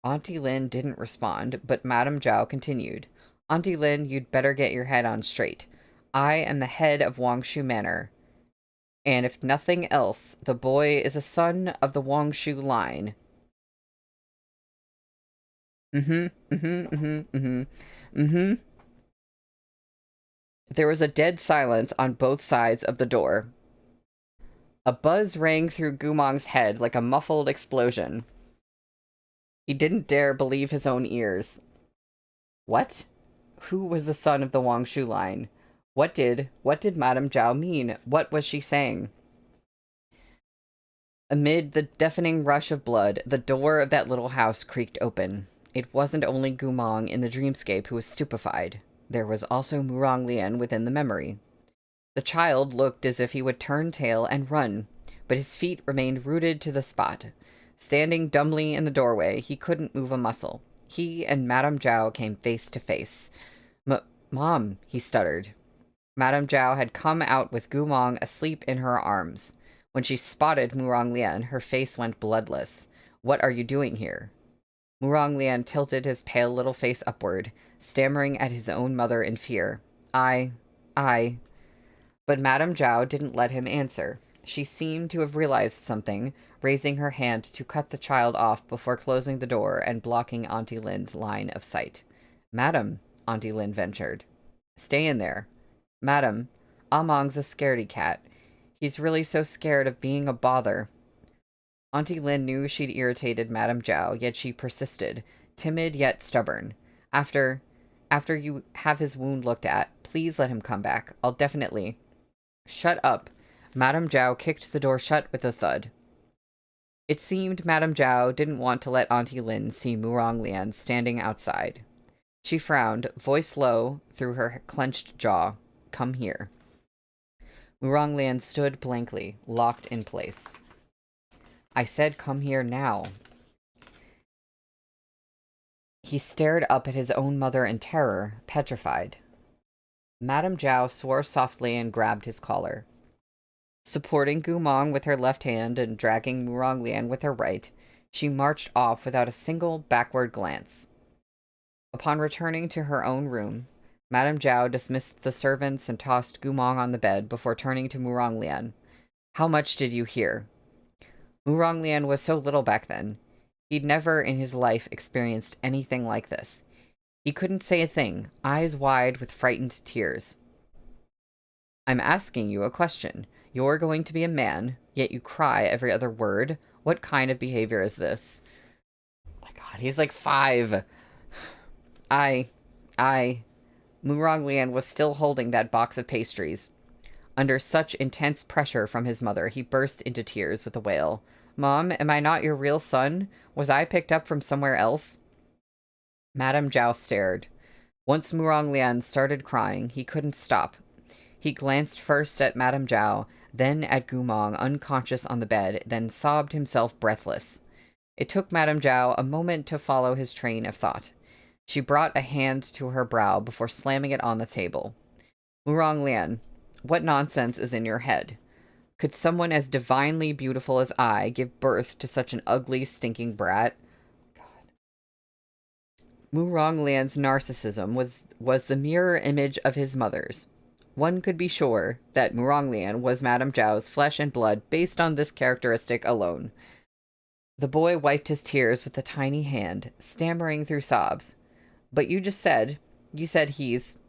Auntie Lin didn't respond, but Madame Zhao continued. Auntie Lin, you'd better get your head on straight. I am the head of Wangshu Manor. And if nothing else, the boy is a son of the Wangshu line. There was a dead silence on both sides of the door. A buzz rang through Gumong's head like a muffled explosion. He didn't dare believe his own ears. What? Who was the son of the Wangshu line? What did Madame Zhao mean? What was she saying? Amid the deafening rush of blood, the door of that little house creaked open. It wasn't only Gumong in the dreamscape who was stupefied. There was also Murong Lian within the memory. The child looked as if he would turn tail and run, but his feet remained rooted to the spot. Standing dumbly in the doorway, he couldn't move a muscle. He and Madame Zhao came face to face. Mom, he stuttered. Madame Zhao had come out with Gumong asleep in her arms. When she spotted Murong Lian, her face went bloodless. What are you doing here? Murong Lian tilted his pale little face upward, stammering at his own mother in fear. I... But Madame Zhao didn't let him answer. She seemed to have realized something, raising her hand to cut the child off before closing the door and blocking Auntie Lin's line of sight. Madam, Auntie Lin ventured. Stay in there. Madam, Amang's a scaredy cat. He's really so scared of being a bother. Auntie Lin knew she'd irritated Madame Zhao, yet she persisted, timid yet stubborn. After you have his wound looked at, please let him come back. I'll definitely... Shut up. Madame Zhao kicked the door shut with a thud. It seemed Madame Zhao didn't want to let Auntie Lin see Murong Lian standing outside. She frowned, voice low through her clenched jaw. Come here. Murong Lian stood blankly, locked in place. I said come here now. He stared up at his own mother in terror, petrified. Madame Zhao swore softly and grabbed his collar. Supporting Gumong with her left hand and dragging Murong Lian with her right, she marched off without a single backward glance. Upon returning to her own room, Madame Zhao dismissed the servants and tossed Gumong on the bed before turning to Murong Lian. How much did you hear? Murong Lian was so little back then. He'd never in his life experienced anything like this. He couldn't say a thing, eyes wide with frightened tears. I'm asking you a question. You're going to be a man, yet you cry every other word. What kind of behavior is this? Oh my god, he's like 5. I... Muronglian was still holding that box of pastries. Under such intense pressure from his mother, he burst into tears with a wail. Mom, am I not your real son? Was I picked up from somewhere else? Madame Zhao stared. Once Muronglian started crying, he couldn't stop. He glanced first at Madame Zhao, then at Gumong, unconscious on the bed, then sobbed himself breathless. It took Madame Zhao a moment to follow his train of thought. She brought a hand to her brow before slamming it on the table. Muronglian, what nonsense is in your head? Could someone as divinely beautiful as I give birth to such an ugly, stinking brat? God. Muronglian's narcissism was the mirror image of his mother's. One could be sure that Muronglian was Madame Zhao's flesh and blood based on this characteristic alone. The boy wiped his tears with a tiny hand, stammering through sobs. But you said he's...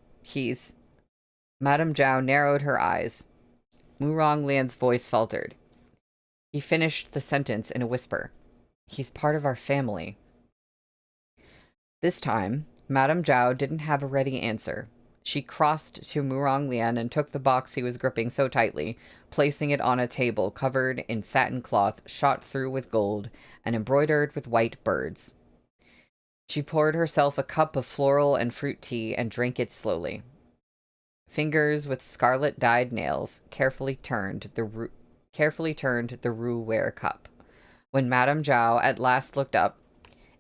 Madame Zhao narrowed her eyes. Muronglian's voice faltered. He finished the sentence in a whisper. He's part of our family. This time, Madame Zhao didn't have a ready answer. She crossed to Muronglian and took the box he was gripping so tightly, placing it on a table covered in satin cloth shot through with gold and embroidered with white birds. She poured herself a cup of floral and fruit tea and drank it slowly. Fingers with scarlet-dyed nails carefully turned the roux-ware cup. When Madame Zhao at last looked up,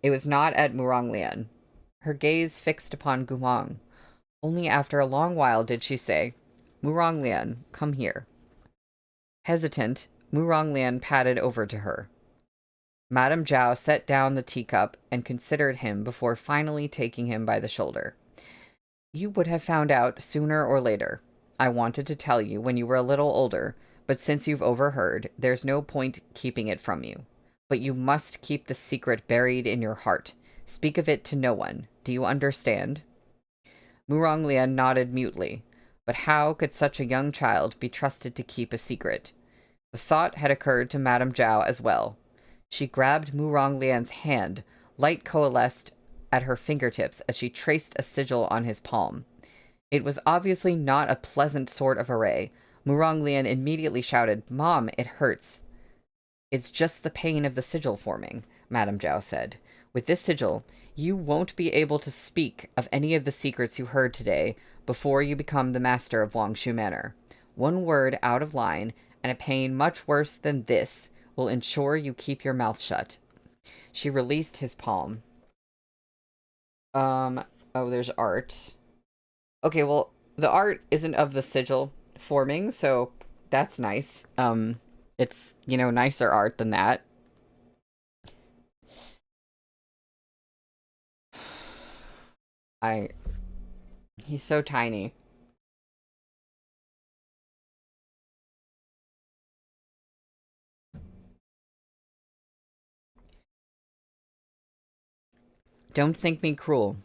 it was not at Muronglian. Her gaze fixed upon Gumong. Only after a long while did she say, Muronglian, come here. Hesitant, Muronglian padded over to her. Madame Zhao set down the teacup and considered him before finally taking him by the shoulder. You would have found out sooner or later. I wanted to tell you when you were a little older, but since you've overheard, there's no point keeping it from you. But you must keep the secret buried in your heart. Speak of it to no one. Do you understand? Muronglian nodded mutely. But how could such a young child be trusted to keep a secret? The thought had occurred to Madame Zhao as well. She grabbed Muronglian's hand, light coalesced at her fingertips as she traced a sigil on his palm. It was obviously not a pleasant sort of array. Muronglian immediately shouted, Mom, it hurts. It's just the pain of the sigil forming, Madame Zhao said. With this sigil, you won't be able to speak of any of the secrets you heard today before you become the master of Wangshu Manor. One word out of line, and a pain much worse than this will ensure you keep your mouth shut. She released his palm. Oh, there's art. Okay, well, the art isn't of the sigil forming, so that's nice. It's, nicer art than that. He's so tiny. Don't think me cruel.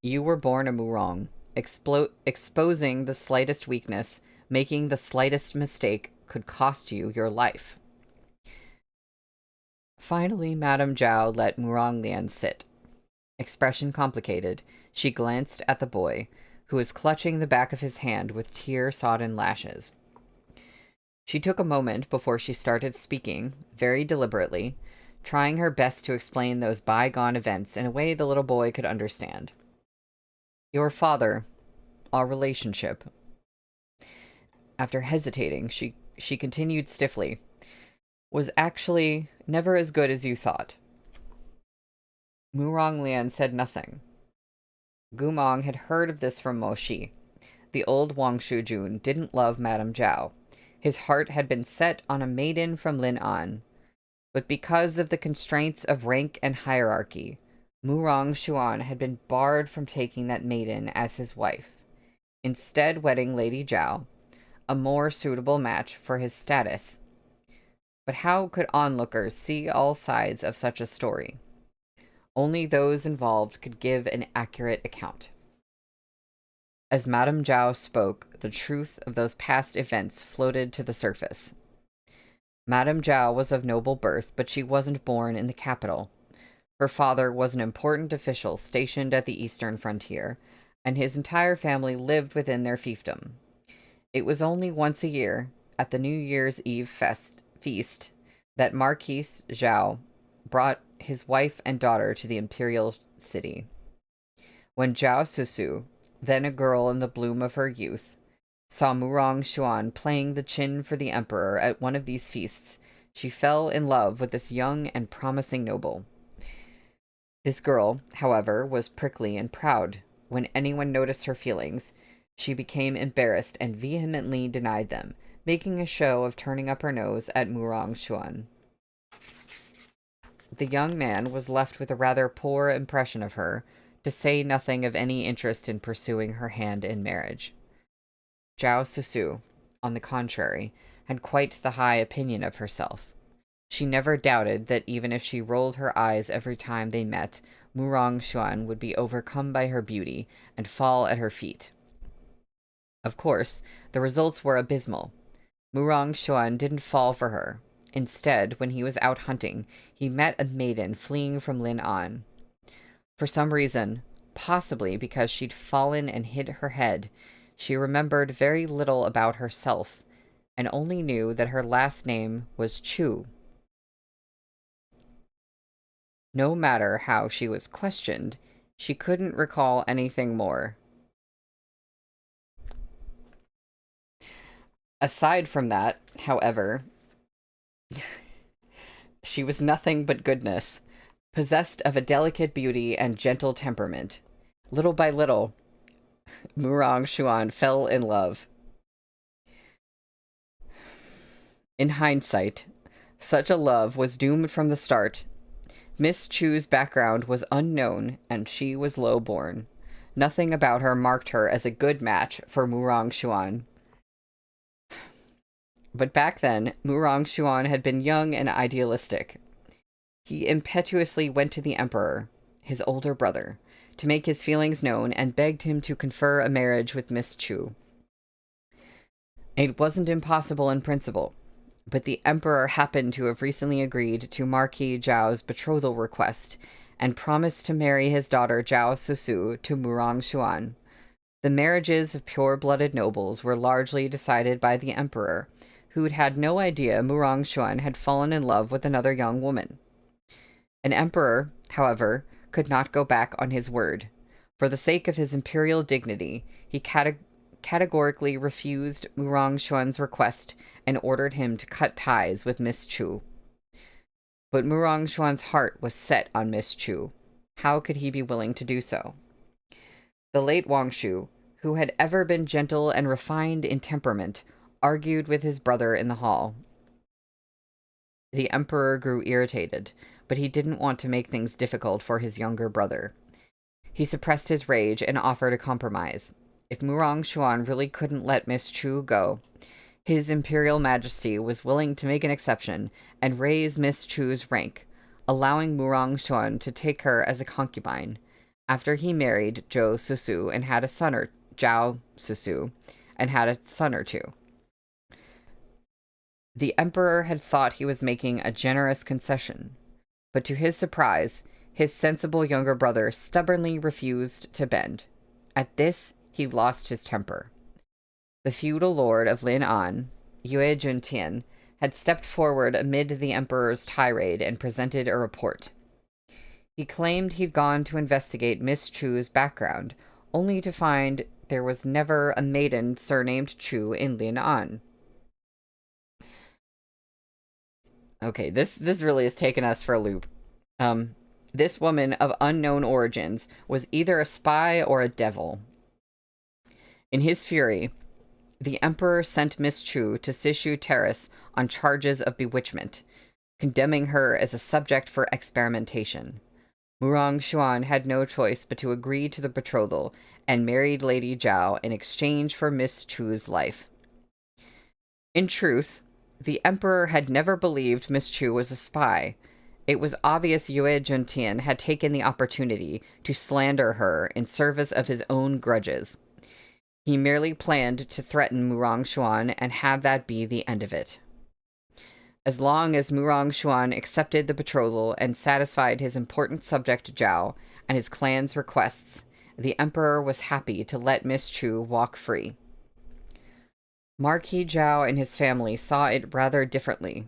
You were born a Murong. Exposing the slightest weakness, making the slightest mistake, could cost you your life. Finally, Madame Zhao let Muronglian sit. Expression complicated, she glanced at the boy, who was clutching the back of his hand with tear-sodden lashes. She took a moment before she started speaking, very deliberately, trying her best to explain those bygone events in a way the little boy could understand. Your father, our relationship. After hesitating, she continued stiffly, was actually never as good as you thought. Muronglian said nothing. Gumong had heard of this from Mo Shi. The old Wangshu Jun didn't love Madame Zhao. His heart had been set on a maiden from Lin An. But because of the constraints of rank and hierarchy, Murong Xuan had been barred from taking that maiden as his wife, instead wedding Lady Zhao, a more suitable match for his status. But how could onlookers see all sides of such a story? Only those involved could give an accurate account. As Madame Zhao spoke, the truth of those past events floated to the surface. Madame Zhao was of noble birth, but she wasn't born in the capital. Her father was an important official stationed at the eastern frontier, and his entire family lived within their fiefdom. It was only once a year, at the New Year's Eve feast, that Marquis Zhao brought his wife and daughter to the imperial city. When Zhao Susu, then a girl in the bloom of her youth, saw Murong Xuan playing the chin for the emperor at one of these feasts, she fell in love with this young and promising noble. This girl, however, was prickly and proud. When anyone noticed her feelings, she became embarrassed and vehemently denied them, making a show of turning up her nose at Murong Xuan. The young man was left with a rather poor impression of her, to say nothing of any interest in pursuing her hand in marriage. Zhao Susu, on the contrary, had quite the high opinion of herself. She never doubted that even if she rolled her eyes every time they met, Murong Xuan would be overcome by her beauty and fall at her feet. Of course, the results were abysmal. Murong Xuan didn't fall for her. Instead, when he was out hunting, he met a maiden fleeing from Lin An. For some reason, possibly because she'd fallen and hit her head, she remembered very little about herself, and only knew that her last name was Chu. No matter how she was questioned, she couldn't recall anything more. Aside from that, however, she was nothing but goodness, possessed of a delicate beauty and gentle temperament. Little by little, Murong Xuan fell in love. In hindsight, such a love was doomed from the start. Miss Chu's background was unknown, and she was low-born. Nothing about her marked her as a good match for Murong Xuan. But back then, Murong Xuan had been young and idealistic. He impetuously went to the emperor, his older brother, to make his feelings known and begged him to confer a marriage with Miss Chu. It wasn't impossible in principle, but the emperor happened to have recently agreed to Marquis Zhao's betrothal request and promised to marry his daughter Zhao Susu to Murong Xuan. The marriages of pure-blooded nobles were largely decided by the emperor, who'd had no idea Murong Xuan had fallen in love with another young woman. An emperor, however, could not go back on his word. For the sake of his imperial dignity, he categorically refused Murong Xuan's request and ordered him to cut ties with Miss Chu. But Murong Xuan's heart was set on Miss Chu. How could he be willing to do so? The late Wangshu, who had ever been gentle and refined in temperament, argued with his brother in the hall. The emperor grew irritated, but he didn't want to make things difficult for his younger brother. He suppressed his rage and offered a compromise. If Murong Xuan really couldn't let Miss Chu go, His Imperial Majesty was willing to make an exception and raise Miss Chu's rank, allowing Murong Xuan to take her as a concubine, after he married Zhao Susu and had a son or Zhao Susu and had a son or two. The emperor had thought he was making a generous concession, but to his surprise, his sensible younger brother stubbornly refused to bend. At this, he lost his temper. The feudal lord of Lin An, Yue Juntian, had stepped forward amid the emperor's tirade and presented a report. He claimed he'd gone to investigate Miss Chu's background, only to find there was never a maiden surnamed Chu in Lin An. Okay, this really has taken us for a loop. This woman of unknown origins was either a spy or a devil. In his fury, the emperor sent Miss Chu to Sishu Terrace on charges of bewitchment, condemning her as a subject for experimentation. Murong Xuan had no choice but to agree to the betrothal and married Lady Zhao in exchange for Miss Chu's life. In truth, the emperor had never believed Miss Chu was a spy, It was obvious Yue Juntian had taken the opportunity to slander her in service of his own grudges. He merely planned to threaten Murong Xuan and have that be the end of it. As long as Murong Xuan accepted the betrothal and satisfied his important subject Zhao and his clan's requests, the emperor was happy to let Miss Chu walk free. Marquis Zhao and his family saw it rather differently.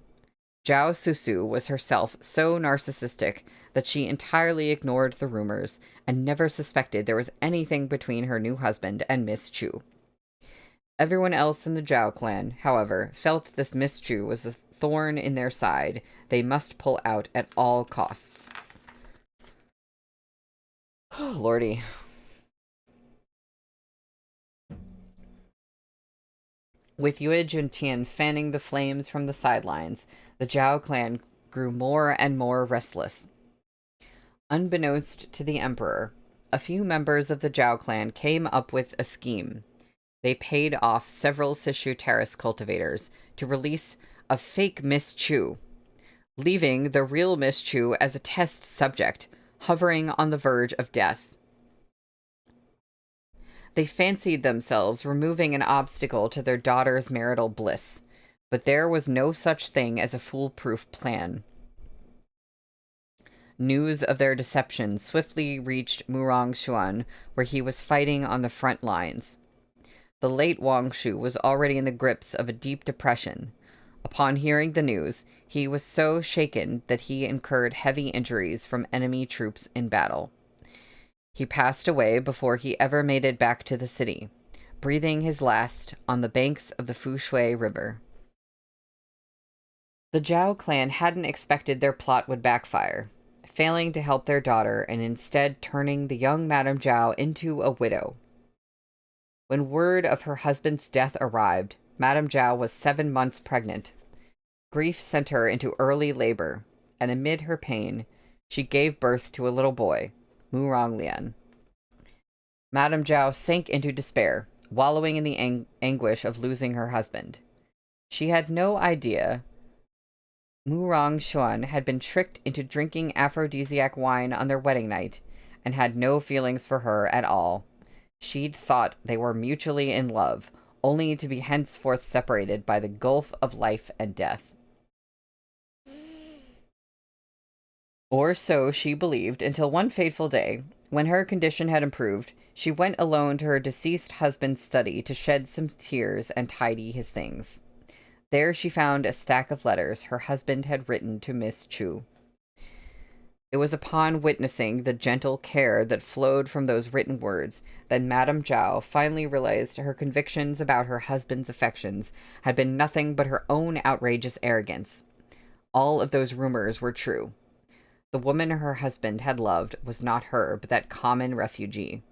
Zhao Susu was herself so narcissistic that she entirely ignored the rumors and never suspected there was anything between her new husband and Miss Chu. Everyone else in the Zhao clan, however, felt this Miss Chu was a thorn in their side they must pull out at all costs. Oh, lordy. With Yue Juntian fanning the flames from the sidelines, the Zhao clan grew more and more restless. Unbeknownst to the emperor, a few members of the Zhao clan came up with a scheme. They paid off several Sishu Terrace cultivators to release a fake Miss Chu, leaving the real Miss Chu as a test subject, hovering on the verge of death. They fancied themselves removing an obstacle to their daughter's marital bliss, but there was no such thing as a foolproof plan. News of their deception swiftly reached Murong Xuan, where he was fighting on the front lines. The late Wang Shu was already in the grips of a deep depression. Upon hearing the news, he was so shaken that he incurred heavy injuries from enemy troops in battle. He passed away before he ever made it back to the city, breathing his last on the banks of the Fushui River. The Zhao clan hadn't expected their plot would backfire, failing to help their daughter and instead turning the young Madame Zhao into a widow. When word of her husband's death arrived, Madame Zhao was 7 months pregnant. Grief sent her into early labor, and amid her pain, she gave birth to a little boy, Murong Lian. Madame Zhao sank into despair, wallowing in the anguish of losing her husband. She had no idea Murong Xuan had been tricked into drinking aphrodisiac wine on their wedding night, and had no feelings for her at all. She'd thought they were mutually in love, only to be henceforth separated by the gulf of life and death. Or so she believed, until one fateful day, when her condition had improved, she went alone to her deceased husband's study to shed some tears and tidy his things. There she found a stack of letters her husband had written to Miss Chu. It was upon witnessing the gentle care that flowed from those written words that Madame Zhao finally realized her convictions about her husband's affections had been nothing but her own outrageous arrogance. All of those rumors were true. The woman her husband had loved was not her, but that common refugee.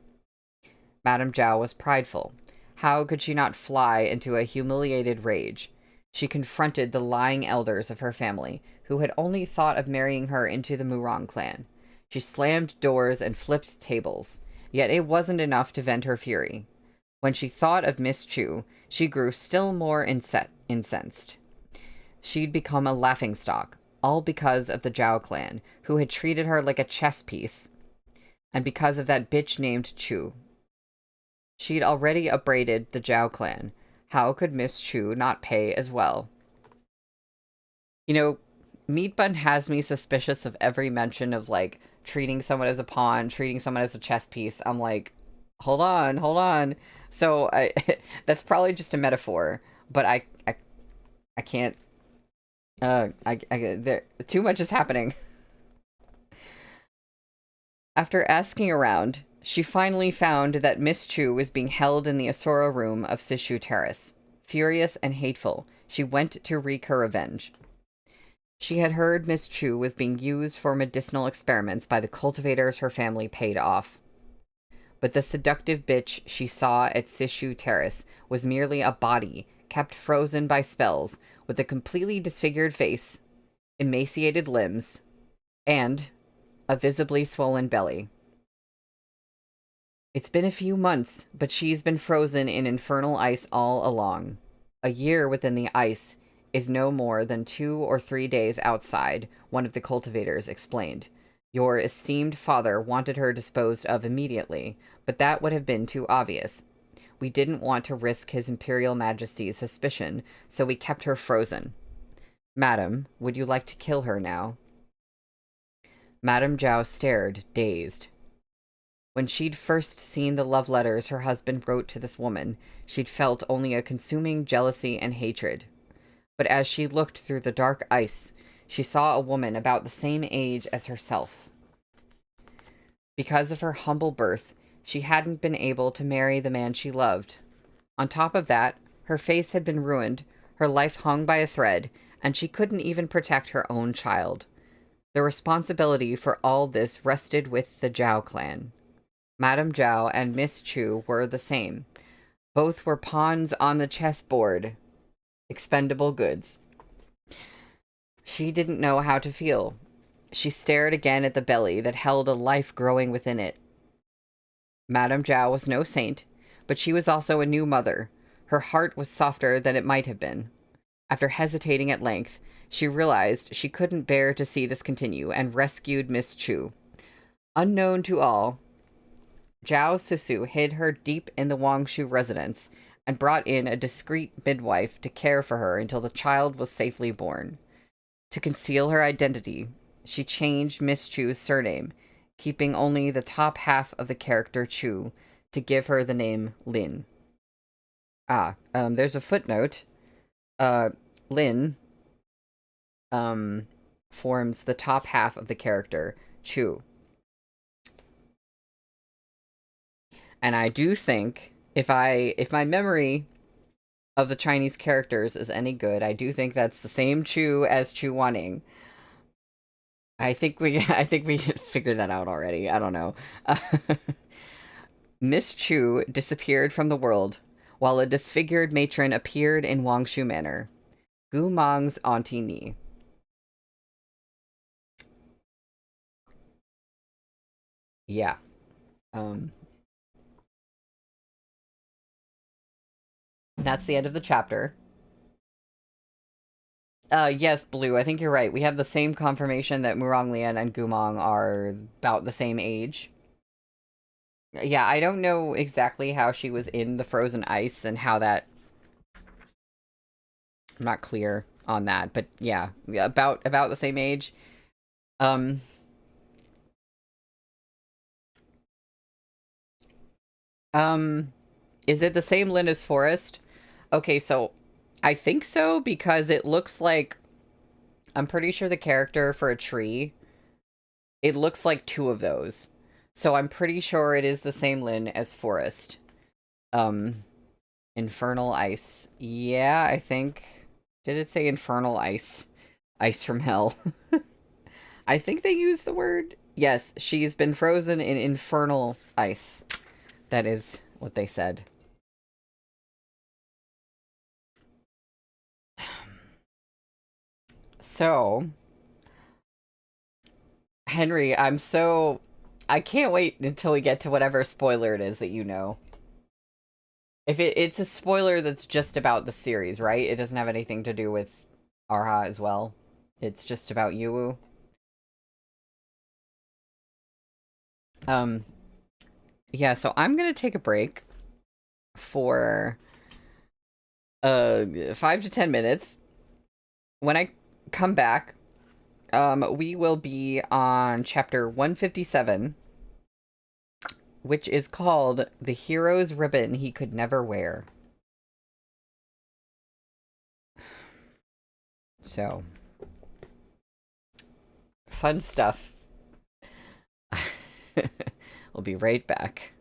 Madame Zhao was prideful. How could she not fly into a humiliated rage? She confronted the lying elders of her family, who had only thought of marrying her into the Murong clan. She slammed doors and flipped tables, yet it wasn't enough to vent her fury. When she thought of Miss Chu, she grew still more incensed. She'd become a laughingstock, all because of the Zhao clan, who had treated her like a chess piece, and because of that bitch named Chu. She'd already upbraided the Zhao clan. How could Miss Chu not pay as well? You know, Meat Bun has me suspicious of every mention of, like, treating someone as a pawn, treating someone as a chess piece. I'm like, hold on, hold on. So, that's probably just a metaphor, but I can't, too much is happening. After asking around, she finally found that Miss Chu was being held in the Asura room of Sishu Terrace. Furious and hateful, she went to wreak her revenge. She had heard Miss Chu was being used for medicinal experiments by the cultivators her family paid off. But the seductive bitch she saw at Sishu Terrace was merely a body, kept frozen by spells, with a completely disfigured face, emaciated limbs, and a visibly swollen belly. It's been a few months, but she's been frozen in infernal ice all along. A year within the ice, is no more than 2 or 3 days outside, one of the cultivators explained. Your esteemed father wanted her disposed of immediately, but that would have been too obvious. We didn't want to risk His Imperial Majesty's suspicion, so we kept her frozen. Madam, would you like to kill her now? Madame Zhao stared, dazed. When she'd first seen the love letters her husband wrote to this woman, she'd felt only a consuming jealousy and hatred. But as she looked through the dark ice, she saw a woman about the same age as herself. Because of her humble birth, she hadn't been able to marry the man she loved. On top of that, her face had been ruined, her life hung by a thread, and she couldn't even protect her own child. The responsibility for all this rested with the Zhao clan. Madame Zhao and Miss Chu were the same. Both were pawns on the chessboard. Expendable goods. She didn't know how to feel. She stared again at the belly that held a life growing within it. Madame Zhao was no saint, but she was also a new mother. Her heart was softer than it might have been. After hesitating at length, she realized she couldn't bear to see this continue and rescued Miss Chu. Unknown to all, Zhao Susu hid her deep in the Wangshu residence and brought in a discreet midwife to care for her until the child was safely born. To conceal her identity, she changed Miss Chu's surname, keeping only the top half of the character Chu to give her the name Lin. There's a footnote. Lin, forms the top half of the character Chu. And I do think, if my memory of the Chinese characters is any good, I do think that's the same Chu as Chu Wanning. I think we figured that out already. I don't know. Miss Chu disappeared from the world, while a disfigured matron appeared in Wangshu Manor. Gu Mang's Auntie Ni. Yeah. That's the end of the chapter. Yes, Blue, I think you're right. We have the same confirmation that Murong Lian and Gumong are about the same age. Yeah, I don't know exactly how she was in the frozen ice and how that... I'm not clear on that, but yeah, about the same age. Is it the same Lin as Forest? Okay, so I think so because it looks like... I'm pretty sure the character for a tree, it looks like 2 of those. So I'm pretty sure it is the same Lin as Forest. Infernal Ice. Yeah, I think... Did it say Infernal Ice? Ice from Hell. I think they used the word... Yes, she's been frozen in Infernal Ice. That is what they said. So... Henry, I can't wait until we get to whatever spoiler it is that you know. If it's a spoiler that's just about the series, right? It doesn't have anything to do with Arha as well. It's just about Yuwu. Yeah, so I'm gonna take a break for 5 to 10 minutes. When I come back, we will be on chapter 157, which is called The Hero's Ribbon He Could Never Wear. So, fun stuff. We'll be right back.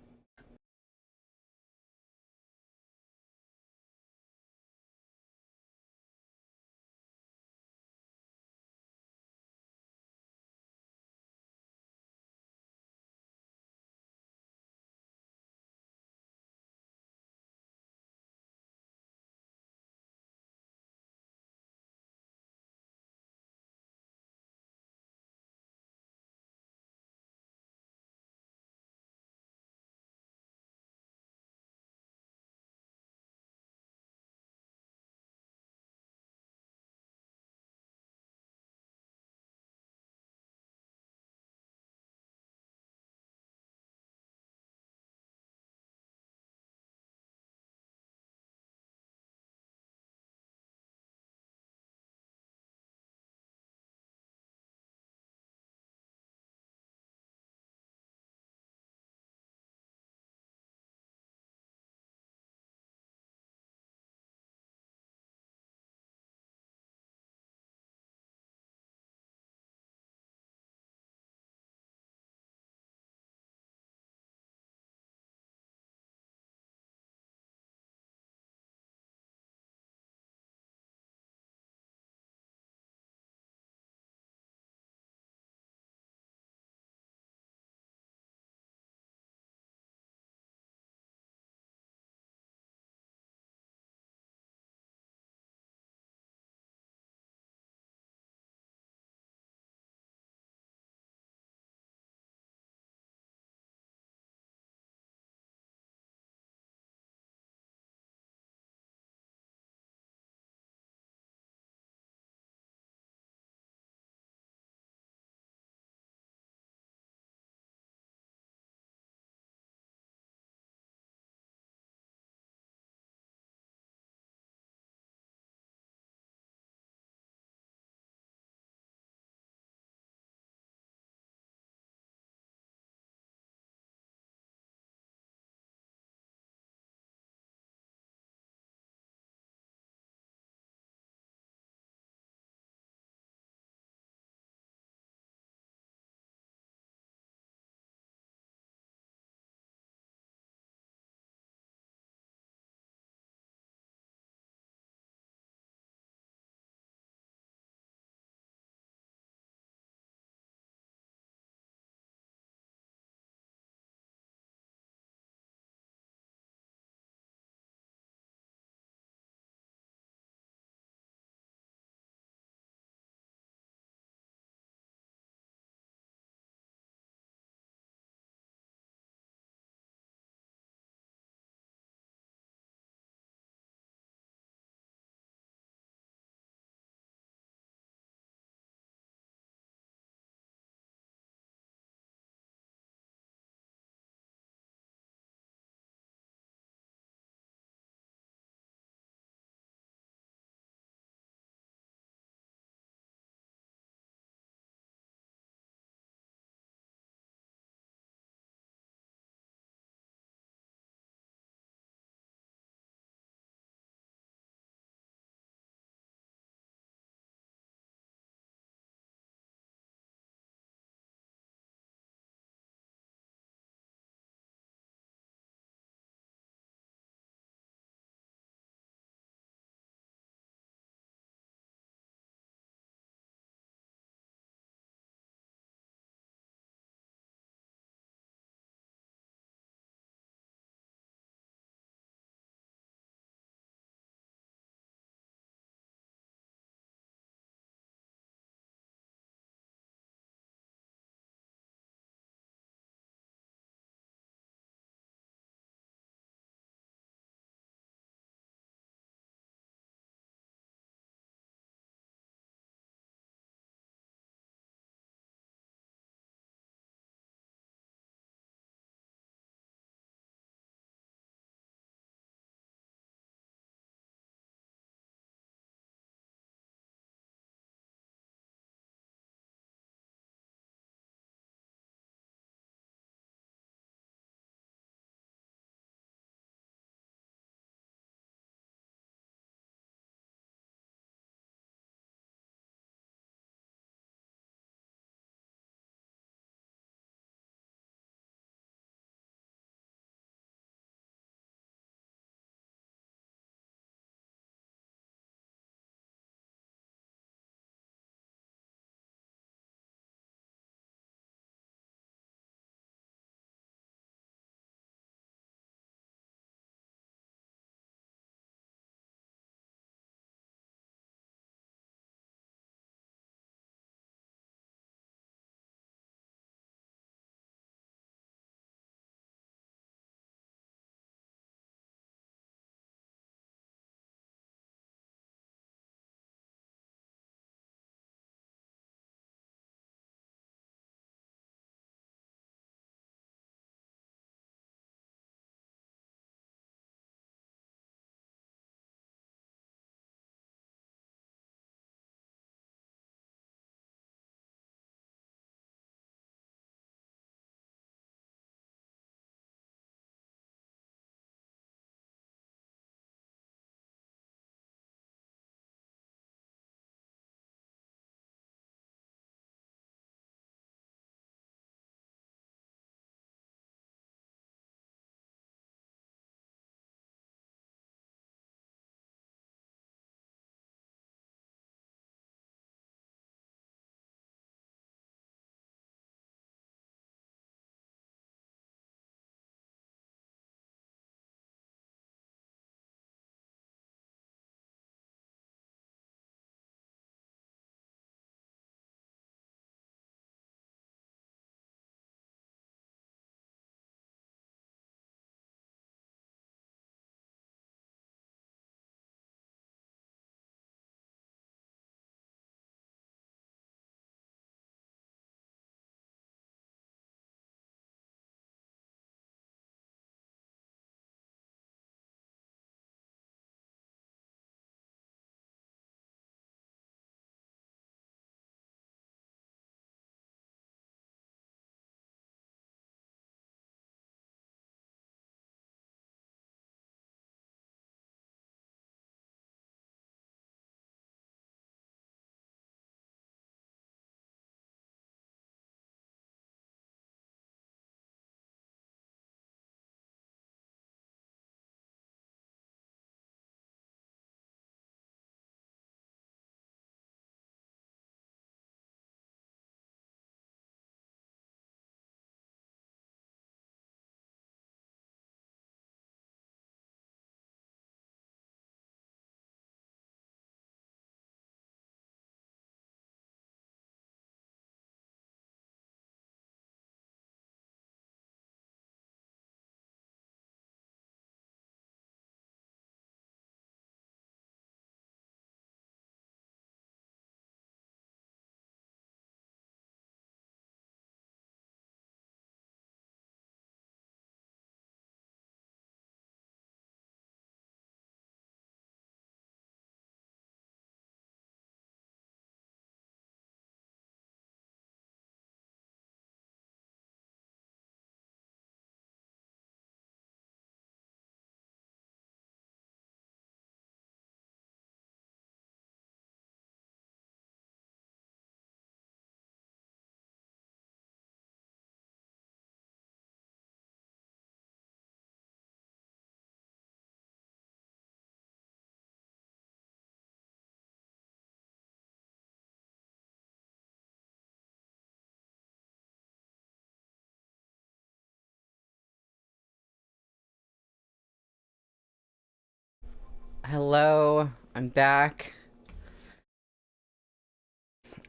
Hello, I'm back.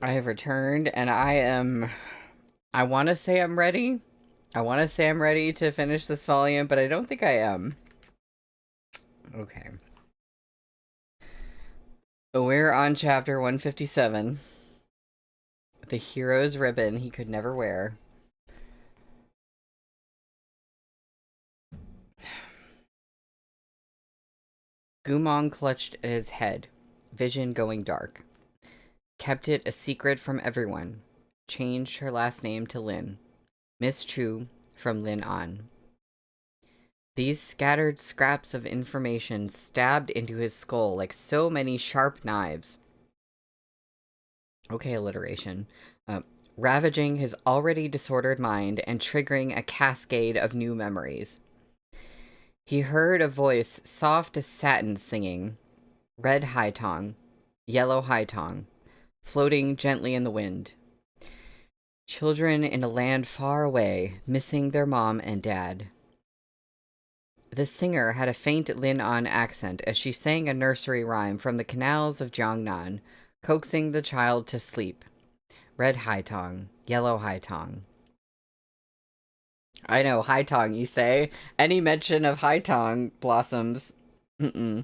I have returned, and I want to say I'm ready. I want to say I'm ready to finish this volume, but I don't think I am. Okay. We're on chapter 157. The hero's ribbon he could never wear. Gumong clutched at his head, vision going dark. Kept it a secret from everyone. Changed her last name to Lin. Miss Chu from Lin on. These scattered scraps of information stabbed into his skull like so many sharp knives. Okay, alliteration. Ravaging his already disordered mind and triggering a cascade of new memories. He heard a voice soft as satin singing, red high tongue, yellow high tongue, floating gently in the wind. Children in a land far away, missing their mom and dad. The singer had a faint Lin-On accent as she sang a nursery rhyme from the canals of Jiangnan, coaxing the child to sleep. Red high tongue, yellow high tongue. I know, high tongue, you say? Any mention of high tongue blossoms. Gumong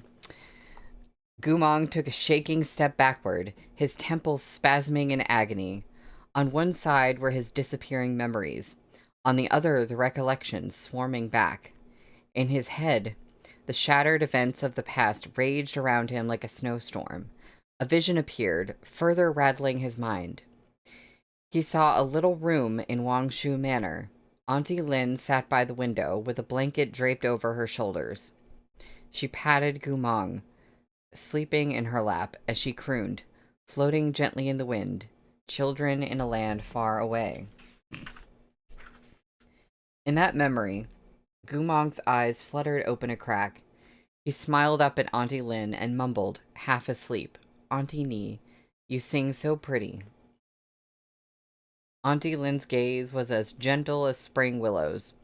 took a shaking step backward, his temples spasming in agony. On one side were his disappearing memories, on the other the recollections swarming back. In his head, the shattered events of the past raged around him like a snowstorm. A vision appeared, further rattling his mind. He saw a little room in Wangshu Manor. Auntie Lin sat by the window with a blanket draped over her shoulders. She patted Gumong, sleeping in her lap as she crooned, floating gently in the wind, children in a land far away. In that memory, Gumong's eyes fluttered open a crack. He smiled up at Auntie Lin and mumbled, half asleep, "Auntie Ni, you sing so pretty." Auntie Lin's gaze was as gentle as spring willows.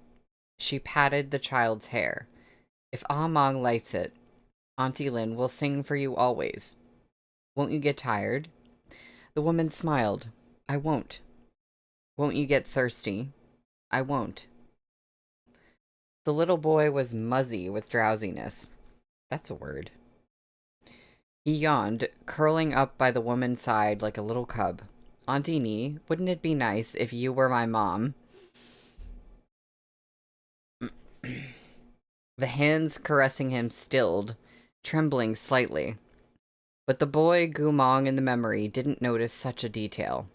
She patted the child's hair. "If Ah-Mong likes it, Auntie Lin will sing for you always. Won't you get tired?" The woman smiled. "I won't." "Won't you get thirsty?" "I won't." The little boy was muzzy with drowsiness. That's a word. He yawned, curling up by the woman's side like a little cub. "Auntie Ni, wouldn't it be nice if you were my mom?" The hands caressing him stilled, trembling slightly. But the boy Gumong in the memory didn't notice such a detail.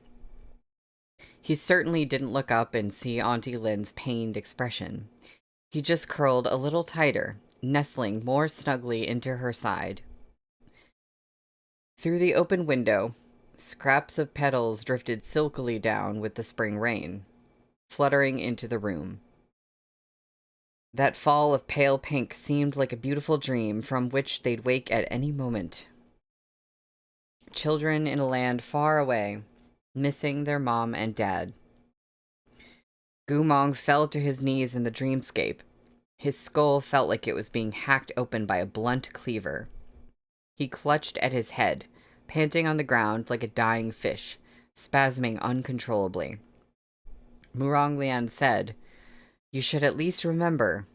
He certainly didn't look up and see Auntie Lin's pained expression. He just curled a little tighter, nestling more snugly into her side. Through the open window, scraps of petals drifted silkily down with the spring rain, fluttering into the room. That fall of pale pink seemed like a beautiful dream from which they'd wake at any moment. Children in a land far away, missing their mom and dad. Gumong fell to his knees in the dreamscape. His skull felt like it was being hacked open by a blunt cleaver. He clutched at his head, panting on the ground like a dying fish, spasming uncontrollably. Murong Lian said, "You should at least remember."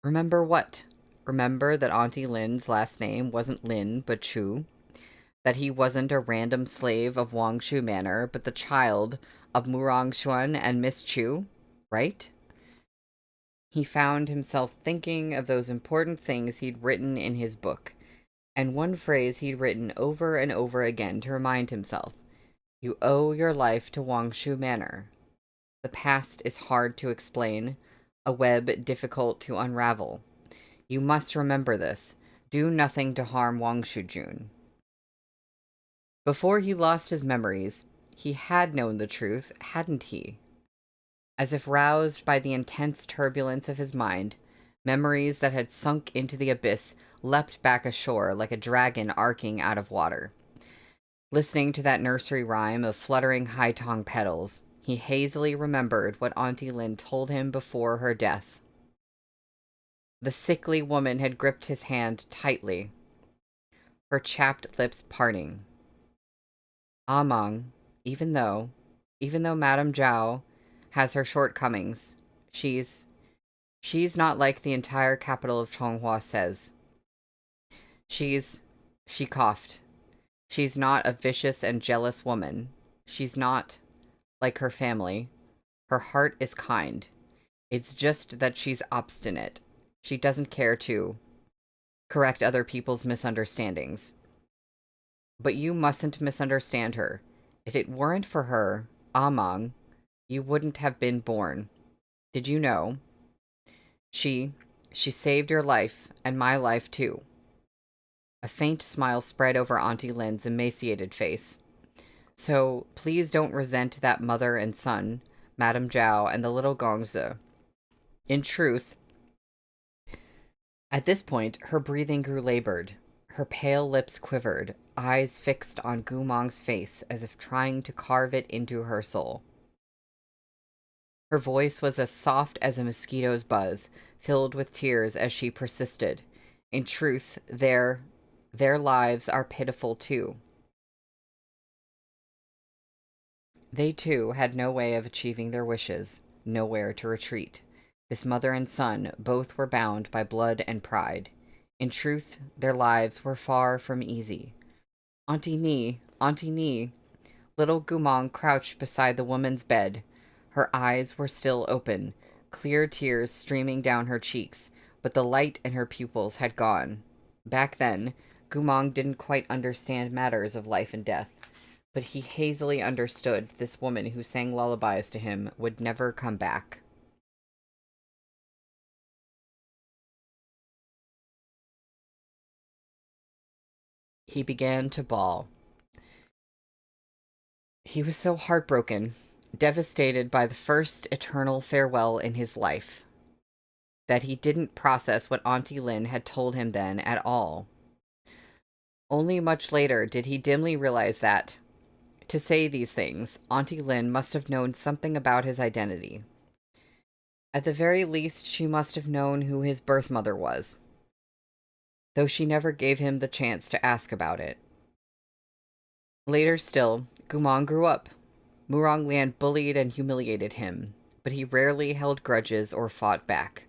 "Remember what?" "Remember that Auntie Lin's last name wasn't Lin, but Chu. That he wasn't a random slave of Wangshu Manor, but the child of Murong Xuan and Miss Chu, right?" He found himself thinking of those important things he'd written in his book, and one phrase he'd written over and over again to remind himself. "You owe your life to Wangshu Manor. The past is hard to explain, a web difficult to unravel. You must remember this. Do nothing to harm Wangshu Jun." Before he lost his memories, he had known the truth, hadn't he? As if roused by the intense turbulence of his mind, memories that had sunk into the abyss leapt back ashore like a dragon arcing out of water. Listening to that nursery rhyme of fluttering high-tongue petals, he hazily remembered what Auntie Lin told him before her death. The sickly woman had gripped his hand tightly. her chapped lips parting. Amang, even though, even though Madame Zhao has her shortcomings, she's not like the entire capital of Chonghua says. She's, she coughed. She's not a vicious and jealous woman. She's not like her family. Her heart is kind. It's just that she's obstinate. She doesn't care to correct other people's misunderstandings. But you mustn't misunderstand her. If it weren't for her, Amang, you wouldn't have been born. Did you know? She saved your life, and my life too. A faint smile spread over Auntie Lin's emaciated face. So please don't resent that mother and son, Madame Zhao and the little Gongzi. In truth, at this point, her breathing grew labored. Her pale lips quivered, eyes fixed on Gumong's face as if trying to carve it into her soul. Her voice was as soft as a mosquito's buzz, filled with tears as she persisted. In truth, their lives are pitiful too. They too had no way of achieving their wishes, nowhere to retreat. This mother and son both were bound by blood and pride. In truth, their lives were far from easy. Auntie Ni, little Gumong crouched beside the woman's bed. Her eyes were still open, clear tears streaming down her cheeks, but the light in her pupils had gone. Back then, Gumong didn't quite understand matters of life and death, but he hazily understood this woman who sang lullabies to him would never come back. He began to bawl. He was so heartbroken, devastated by the first eternal farewell in his life, that he didn't process what Auntie Lin had told him then at all. Only much later did he dimly realize that, to say these things, Auntie Lin must have known something about his identity. At the very least, she must have known who his birth mother was, though she never gave him the chance to ask about it. Later still, Gumong grew up. Murong Lian bullied and humiliated him, but he rarely held grudges or fought back.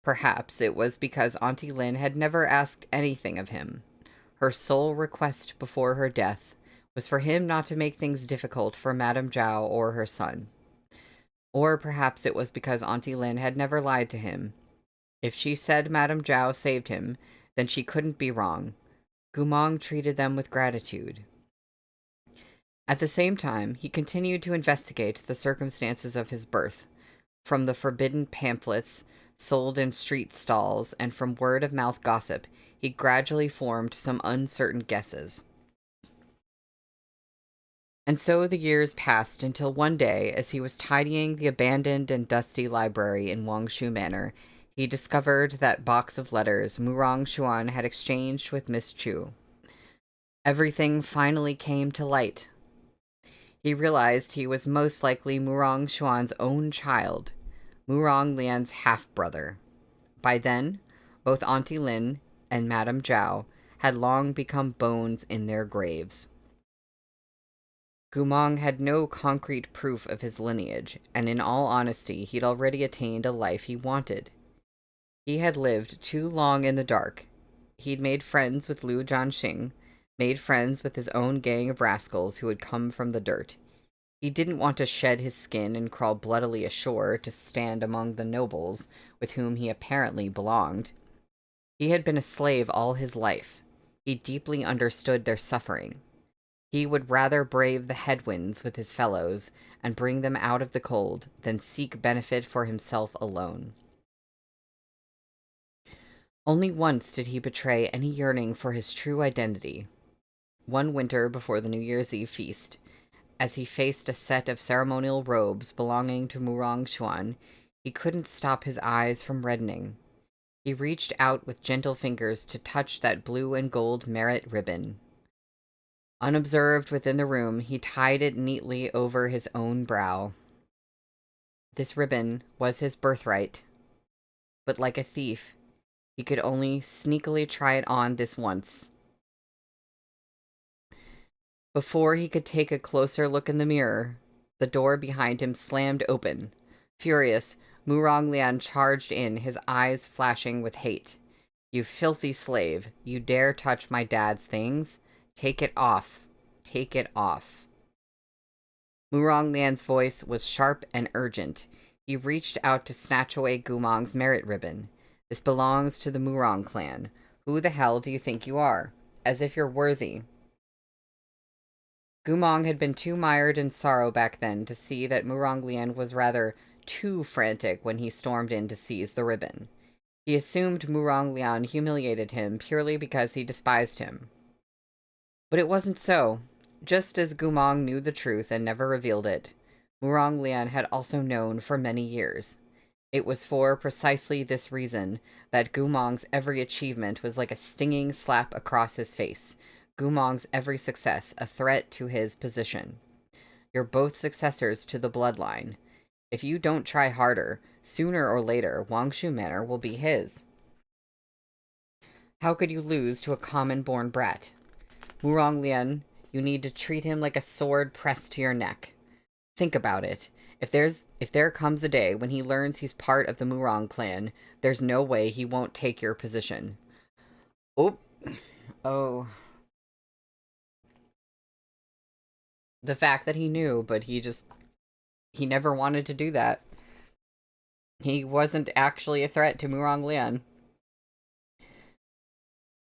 Perhaps it was because Auntie Lin had never asked anything of him. Her sole request before her death was for him not to make things difficult for Madame Zhao or her son. Or perhaps it was because Auntie Lin had never lied to him. If she said Madame Zhao saved him, then she couldn't be wrong. Gumong treated them with gratitude. At the same time, he continued to investigate the circumstances of his birth, from the forbidden pamphlets sold in street stalls and from word-of-mouth gossip. He gradually formed some uncertain guesses. And so the years passed until one day, as he was tidying the abandoned and dusty library in Wangshu Manor, he discovered that box of letters Murong Xuan had exchanged with Miss Chu. Everything finally came to light. He realized he was most likely Murong Xuan's own child, Murong Lian's half-brother. By then, both Auntie Lin and Madame Zhao had long become bones in their graves. Gumong had no concrete proof of his lineage, and in all honesty, he'd already attained a life he wanted. He had lived too long in the dark. He'd made friends with Liu Jianxing, made friends with his own gang of rascals who had come from the dirt. He didn't want to shed his skin and crawl bloodily ashore to stand among the nobles with whom he apparently belonged. He had been a slave all his life. He deeply understood their suffering. He would rather brave the headwinds with his fellows and bring them out of the cold than seek benefit for himself alone. Only once did he betray any yearning for his true identity. One winter before the New Year's Eve feast, as he faced a set of ceremonial robes belonging to Murong Xuan, he couldn't stop his eyes from reddening. He reached out with gentle fingers to touch that blue and gold merit ribbon. Unobserved within the room, he tied it neatly over his own brow. This ribbon was his birthright, but like a thief, he could only sneakily try it on this once. Before he could take a closer look in the mirror, the door behind him slammed open. Furious, Murong Lian charged in, his eyes flashing with hate. "You filthy slave. You dare touch my dad's things? Take it off. Take it off." Murong Lian's voice was sharp and urgent. He reached out to snatch away Gumong's merit ribbon. "This belongs to the Murong clan. Who the hell do you think you are? As if you're worthy." Gumong had been too mired in sorrow back then to see that Murong Lian was rather too frantic when he stormed in to seize the ribbon. He assumed Murong Lian humiliated him purely because he despised him. But it wasn't so. Just as Gumong knew the truth and never revealed it, Murong Lian had also known for many years. It was for precisely this reason that Gumong's every achievement was like a stinging slap across his face. Gumong's every success a threat to his position. You're both successors to the bloodline. If you don't try harder, sooner or later, Wangshu Manor will be his. How could you lose to a common-born brat? Murong Lian, you need to treat him like a sword pressed to your neck. Think about it. If there comes a day when he learns he's part of the Murong clan, there's no way he won't take your position. Oh. The fact that he knew, but he never wanted to do that. He wasn't actually a threat to Murong Lian.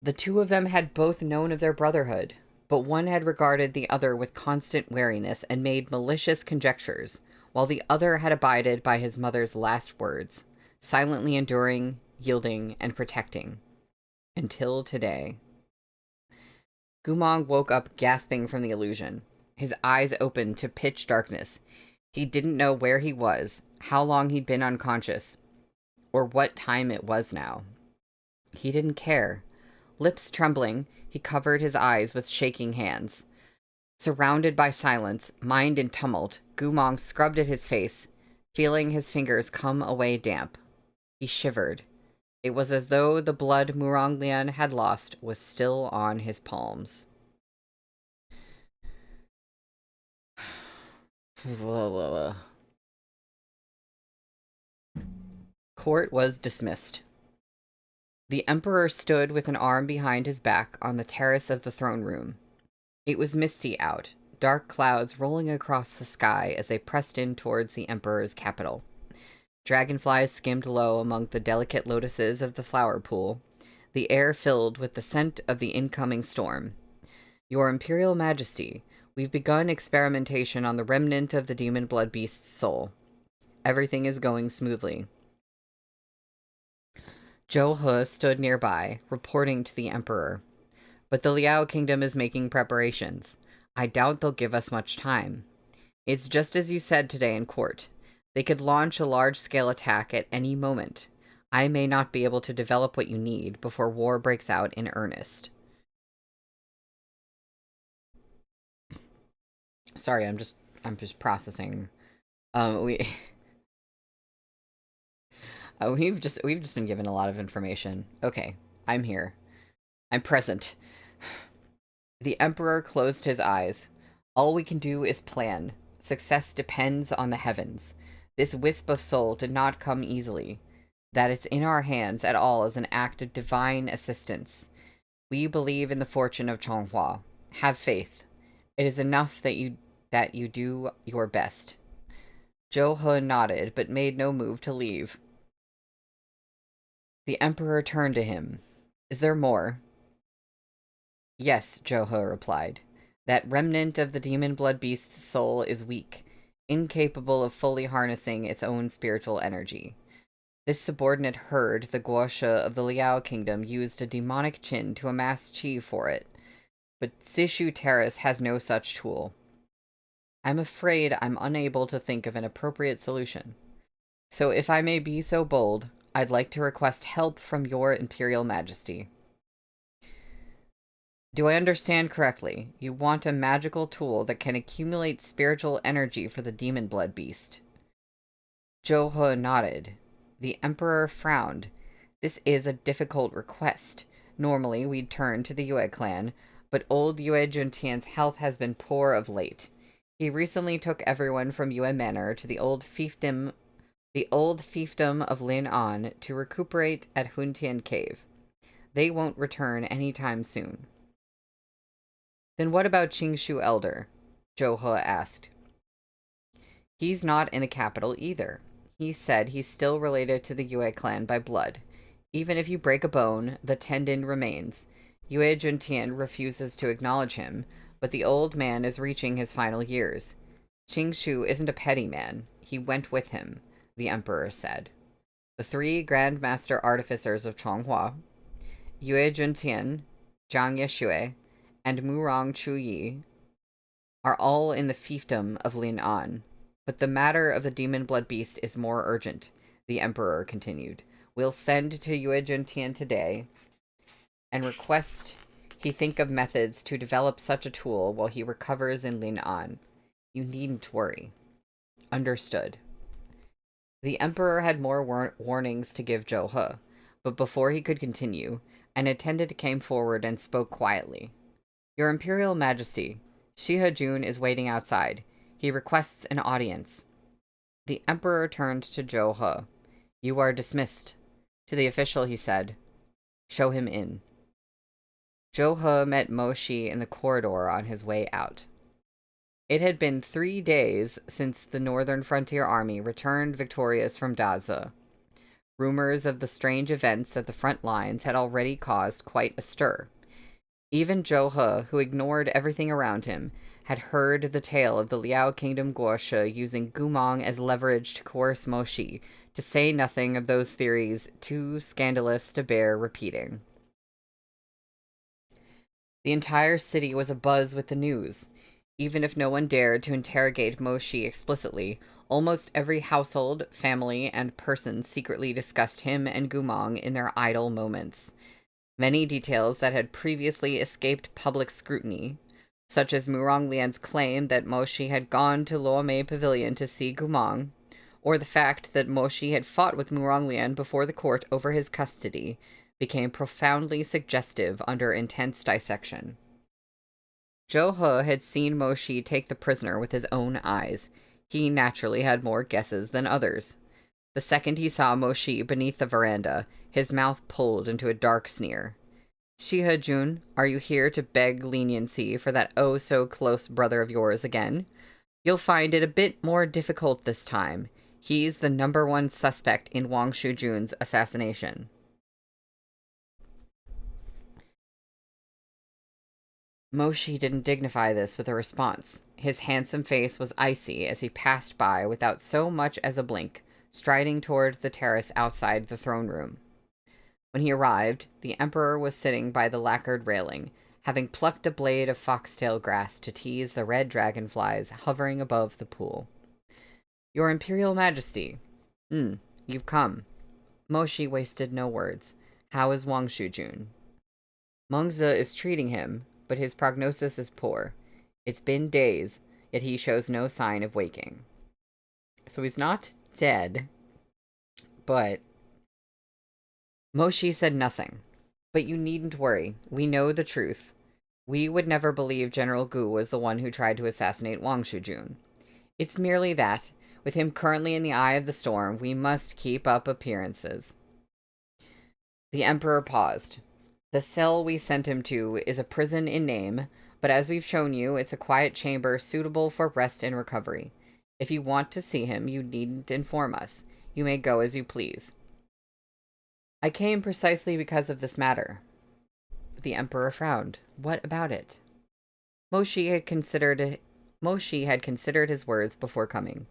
The two of them had both known of their brotherhood, but one had regarded the other with constant wariness and made malicious conjectures, while the other had abided by his mother's last words, silently enduring, yielding, and protecting. Until today. Gumong woke up gasping from the illusion. His eyes opened to pitch darkness. He didn't know where he was, how long he'd been unconscious, or what time it was now. He didn't care. Lips trembling, he covered his eyes with shaking hands. Surrounded by silence, mind in tumult, Gumong scrubbed at his face, feeling his fingers come away damp. He shivered. It was as though the blood Murong Lian had lost was still on his palms. Court was dismissed. The Emperor stood with an arm behind his back on the terrace of the throne room. It was misty out, dark clouds rolling across the sky as they pressed in towards the Emperor's capital. Dragonflies skimmed low among the delicate lotuses of the flower pool, the air filled with the scent of the incoming storm. "Your Imperial Majesty, we've begun experimentation on the remnant of the demon blood beast's soul. Everything is going smoothly." Zhou He stood nearby, reporting to the Emperor. "But the Liao Kingdom is making preparations. I doubt they'll give us much time. It's just as you said today in court. They could launch a large-scale attack at any moment. I may not be able to develop what you need before war breaks out in earnest." Sorry, I'm just processing. We've just been given a lot of information. Okay, I'm here. I'm present. The Emperor closed his eyes. "All we can do is plan. Success depends on the heavens. This wisp of soul did not come easily. That it's in our hands at all is an act of divine assistance. We believe in the fortune of Changhua. Have faith. It is enough that you do your best." Zhou He nodded, but made no move to leave. The Emperor turned to him. "Is there more?" "Yes," Zhou He replied. "That remnant of the demon blood beast's soul is weak, incapable of fully harnessing its own spiritual energy. This subordinate herd, the Guosha of the Liao Kingdom, used a demonic qin to amass qi for it, but Sishu Terrace has no such tool. I'm afraid I'm unable to think of an appropriate solution. So if I may be so bold, I'd like to request help from your Imperial Majesty." "Do I understand correctly? You want a magical tool that can accumulate spiritual energy for the demon blood beast?" Zhou He nodded. The Emperor frowned. "This is a difficult request. Normally we'd turn to the Yue clan, but old Yue Juntian's health has been poor of late. He recently took everyone from Yue Manor to the old fiefdom of Lin An to recuperate at Huntian Cave. They won't return any time soon. Then what about Qingshu Elder? Zhou He asked. He's not in the capital either. He said he's still related to the Yue clan by blood. Even if you break a bone, the tendon remains. Yue Juntian refuses to acknowledge him, but the old man is reaching his final years. Qingshu isn't a petty man. He went with him, the emperor said. The 3 Grandmaster Artificers of Chonghua, Yue Juntian, Zhang Yeshui, and Murong Chuyi, are all in the fiefdom of Lin An. But the matter of the demon blood beast is more urgent, the emperor continued. We'll send to Yue Juntian today and request he think of methods to develop such a tool while he recovers in Lin An. You needn't worry. Understood. The emperor had more warnings to give Zhou He, but before he could continue, an attendant came forward and spoke quietly. Your Imperial Majesty, Shihe Jun is waiting outside. He requests an audience. The emperor turned to Zhou He. You are dismissed. To the official he said, show him in. Zhou He met Mo Shi in the corridor on his way out. It had been 3 days since the Northern Frontier Army returned victorious from Daze. Rumors of the strange events at the front lines had already caused quite a stir. Even Zhou He, who ignored everything around him, had heard the tale of the Liao Kingdom Guoshe using Gumong as leverage to coerce Mo Shi, to say nothing of those theories too scandalous to bear repeating. The entire city was abuzz with the news. Even if no one dared to interrogate Mo Shi explicitly, almost every household, family, and person secretly discussed him and Gumong in their idle moments. Many details that had previously escaped public scrutiny, such as Murong Lian's claim that Mo Shi had gone to Luomei Pavilion to see Gumong, or the fact that Mo Shi had fought with Murong Lian before the court over his custody, became profoundly suggestive under intense dissection. Zhou He had seen Mo Shi take the prisoner with his own eyes. He naturally had more guesses than others. The second he saw Mo Shi beneath the veranda, his mouth pulled into a dark sneer. Shihe Jun, are you here to beg leniency for that oh-so-close brother of yours again? You'll find it a bit more difficult this time. He's the #1 suspect in Wang Shujun's assassination. Mo Shi didn't dignify this with a response. His handsome face was icy as he passed by without so much as a blink, striding toward the terrace outside the throne room. When he arrived, the emperor was sitting by the lacquered railing, having plucked a blade of foxtail grass to tease the red dragonflies hovering above the pool. Your Imperial Majesty. You've come. Mo Shi wasted no words. How is Wang Shujun? Mengzi is treating him, but his prognosis is poor. It's been days, yet he shows no sign of waking. So he's not dead, but... Mo Shi said nothing. But you needn't worry. We know the truth. We would never believe General Gu was the one who tried to assassinate Wang Shujun. It's merely that, with him currently in the eye of the storm, we must keep up appearances. The Emperor paused. The cell we sent him to is a prison in name, but as we've shown you, it's a quiet chamber suitable for rest and recovery. If you want to see him, you needn't inform us. You may go as you please. I came precisely because of this matter. The Emperor frowned. What about it? Mo Shi had considered his words before coming.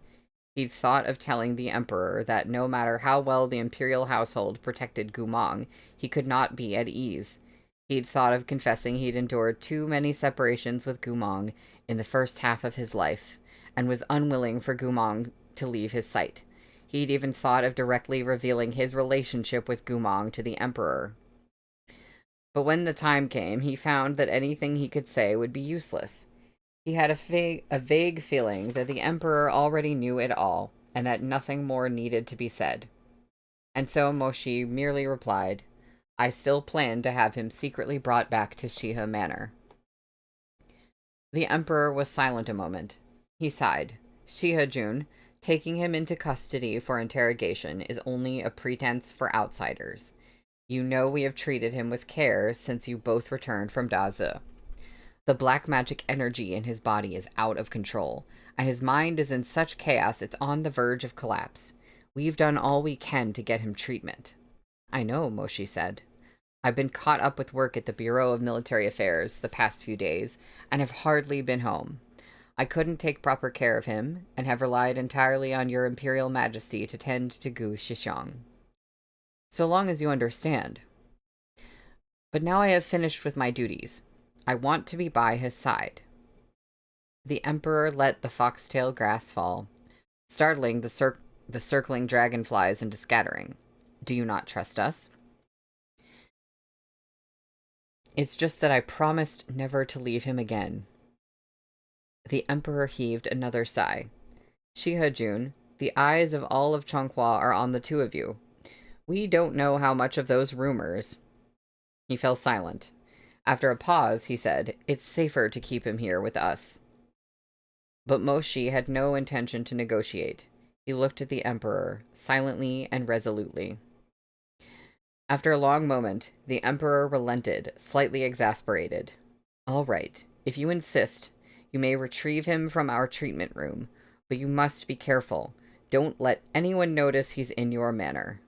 He'd thought of telling the Emperor that no matter how well the imperial household protected Gumong, he could not be at ease. He'd thought of confessing he'd endured too many separations with Gumong in the first half of his life, and was unwilling for Gumong to leave his sight. He'd even thought of directly revealing his relationship with Gumong to the Emperor. But when the time came, he found that anything he could say would be useless. He had a vague feeling that the Emperor already knew it all, and that nothing more needed to be said. And so Mo Shi merely replied, I still plan to have him secretly brought back to Shihe Manor. The Emperor was silent a moment. He sighed. Shihajun, taking him into custody for interrogation is only a pretense for outsiders. You know we have treated him with care since you both returned from Dazu. The black magic energy in his body is out of control, and his mind is in such chaos it's on the verge of collapse. We've done all we can to get him treatment. I know, Moshi said. I've been caught up with work at the Bureau of Military Affairs the past few days, and have hardly been home. I couldn't take proper care of him, and have relied entirely on your Imperial Majesty to tend to Gu Shixiang. So long as you understand. But now I have finished with my duties. I want to be by his side. The Emperor let the foxtail grass fall, startling the circling dragonflies into scattering. Do you not trust us? It's just that I promised never to leave him again. The Emperor heaved another sigh. Shihajun, the eyes of all of Chonghua are on the two of you. We don't know how much of those rumors... He fell silent. After a pause, he said, It's safer to keep him here with us. But Moshi had no intention to negotiate. He looked at the Emperor, silently and resolutely. After a long moment, the Emperor relented, slightly exasperated. All right, if you insist, you may retrieve him from our treatment room, but you must be careful. Don't let anyone notice he's in your manor.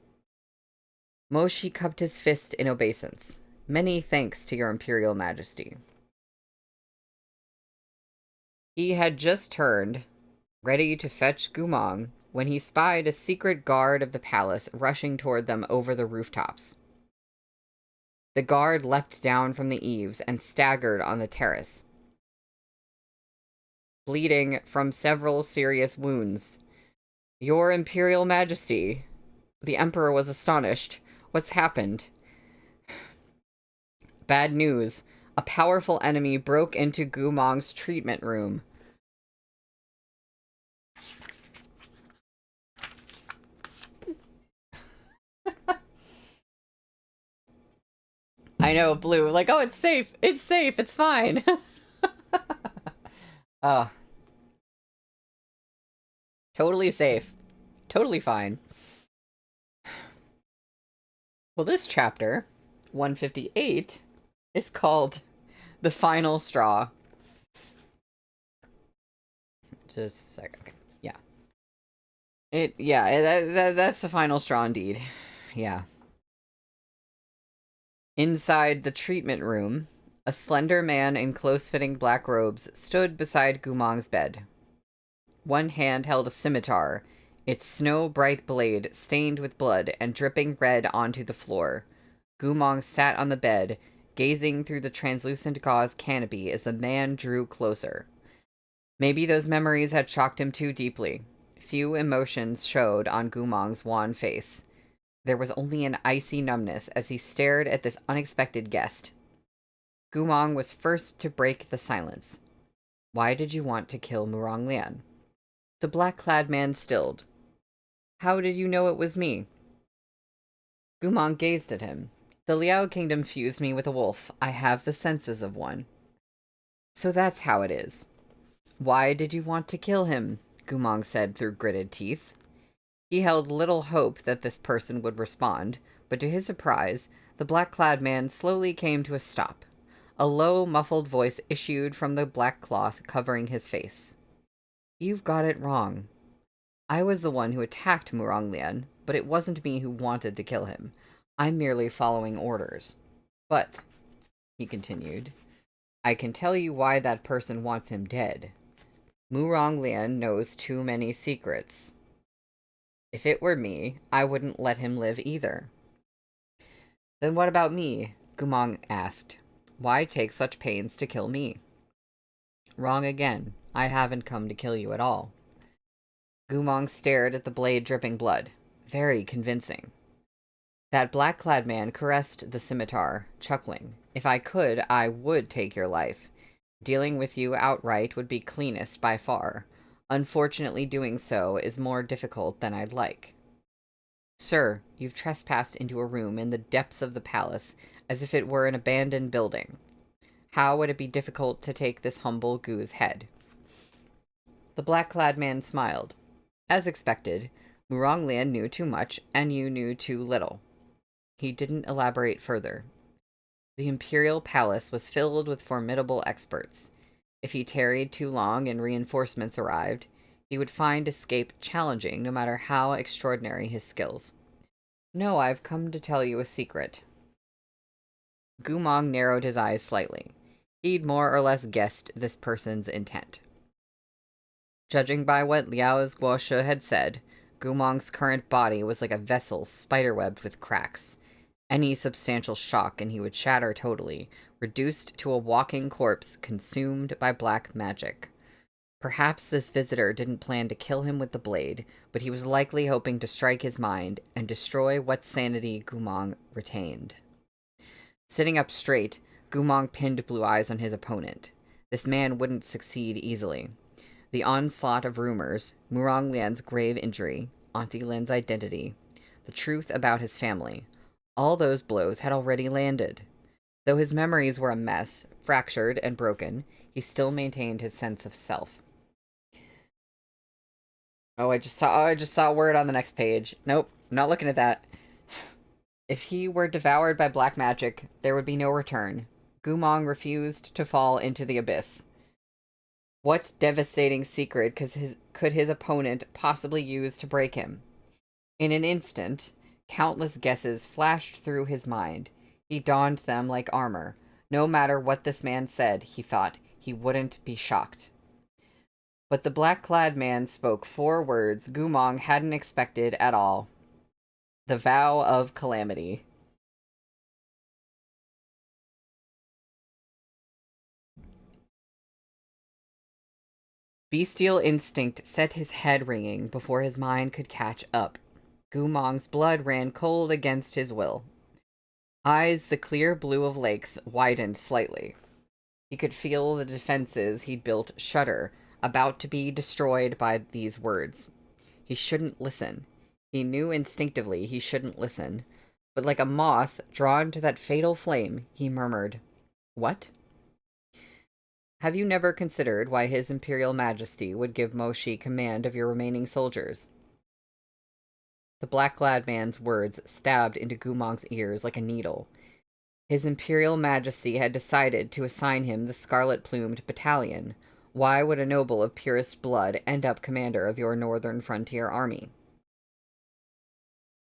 Moshi cupped his fist in obeisance. Many thanks to your Imperial Majesty. He had just turned, ready to fetch Gumong, when he spied a secret guard of the palace rushing toward them over the rooftops. The guard leapt down from the eaves and staggered on the terrace, bleeding from several serious wounds. Your Imperial Majesty. The Emperor was astonished. What's happened? Bad news. A powerful enemy broke into Gumong's treatment room. I know, Blue. Like, oh, it's safe. It's safe. It's fine. Totally safe. Totally fine. Well, this chapter, 158, is called The Final Straw. Just a second. Okay. Yeah. That's the final straw indeed. Yeah. Inside the treatment room, a slender man in close-fitting black robes stood beside Gumong's bed. One hand held a scimitar, its snow-bright blade stained with blood and dripping red onto the floor. Gumong sat on the bed, gazing through the translucent gauze canopy as the man drew closer. Maybe those memories had shocked him too deeply. Few emotions showed on Gumong's wan face. There was only an icy numbness as he stared at this unexpected guest. Gumong was first to break the silence. Why did you want to kill Murong Lian? The black-clad man stilled. How did you know it was me? Gumong gazed at him. The Liao Kingdom fused me with a wolf. I have the senses of one. So that's how it is. Why did you want to kill him? Gumong said through gritted teeth. He held little hope that this person would respond, but to his surprise, the black-clad man slowly came to a stop. A low, muffled voice issued from the black cloth covering his face. You've got it wrong. I was the one who attacked Murong Lian, but it wasn't me who wanted to kill him. I'm merely following orders. But, he continued, I can tell you why that person wants him dead. Murong Lian knows too many secrets. If it were me, I wouldn't let him live either. Then what about me? Gumong asked. Why take such pains to kill me? Wrong again. I haven't come to kill you at all. Gumong stared at the blade dripping blood. Very convincing. That black-clad man caressed the scimitar, chuckling. If I could, I would take your life. Dealing with you outright would be cleanest by far. Unfortunately, doing so is more difficult than I'd like. Sir, you've trespassed into a room in the depths of the palace, as if it were an abandoned building. How would it be difficult to take this humble Gu's head? The black-clad man smiled. As expected, Muronglian knew too much, and you knew too little. He didn't elaborate further. The Imperial Palace was filled with formidable experts. If he tarried too long and reinforcements arrived, he would find escape challenging no matter how extraordinary his skills. No, I've come to tell you a secret. Gumong narrowed his eyes slightly. He'd more or less guessed this person's intent. Judging by what Liao's Guoshe had said, Gumong's current body was like a vessel spiderwebbed with cracks. Any substantial shock and he would shatter totally, reduced to a walking corpse consumed by black magic. Perhaps this visitor didn't plan to kill him with the blade, but he was likely hoping to strike his mind and destroy what sanity Gumong retained. Sitting up straight, Gumong pinned blue eyes on his opponent. This man wouldn't succeed easily. The onslaught of rumors, Muronglian's grave injury, Auntie Lin's identity, the truth about his family, all those blows had already landed. Though his memories were a mess, fractured and broken, he still maintained his sense of self. I just saw a word on the next page. Nope, not looking at that. If he were devoured by black magic, there would be no return. Gumong refused to fall into the abyss. What devastating secret could his opponent possibly use to break him? In an instant, countless guesses flashed through his mind. He donned them like armor. No matter what this man said, he thought, he wouldn't be shocked. But the black-clad man spoke 4 words Gumong hadn't expected at all. The vow of calamity. Bestial instinct set his head ringing before his mind could catch up. Gumong's blood ran cold against his will. Eyes the clear blue of lakes widened slightly. He could feel the defenses he'd built shudder, about to be destroyed by these words. He shouldn't listen. He knew instinctively he shouldn't listen. But like a moth drawn to that fatal flame, he murmured, "What?" Have you never considered why His Imperial Majesty would give Moshi command of your remaining soldiers? The black-clad man's words stabbed into Gumong's ears like a needle. His Imperial Majesty had decided to assign him the scarlet-plumed battalion. Why would a noble of purest blood end up commander of your northern frontier army?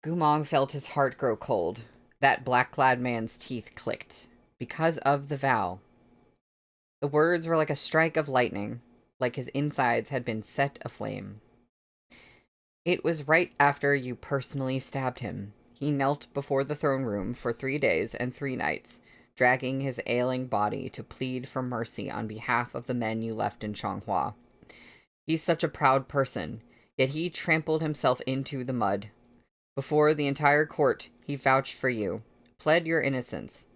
Gumong felt his heart grow cold. That black-clad man's teeth clicked. Because of the vow. The words were like a strike of lightning, like his insides had been set aflame. It was right after you personally stabbed him. He knelt before the throne room for 3 days and 3 nights, dragging his ailing body to plead for mercy on behalf of the men you left in Changhua. He's such a proud person, yet he trampled himself into the mud. Before the entire court, he vouched for you, pled your innocence.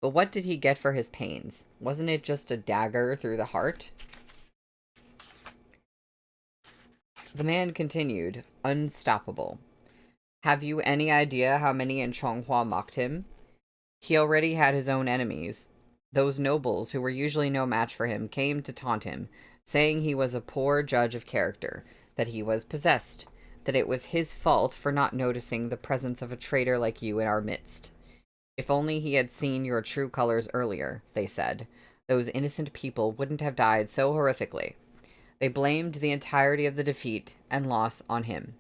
But what did he get for his pains? Wasn't it just a dagger through the heart? The man continued, unstoppable. Have you any idea how many in Changhua mocked him? He already had his own enemies. Those nobles who were usually no match for him came to taunt him, saying he was a poor judge of character, that he was possessed, that it was his fault for not noticing the presence of a traitor like you in our midst. If only he had seen your true colors earlier, they said, those innocent people wouldn't have died so horrifically. They blamed the entirety of the defeat and loss on him.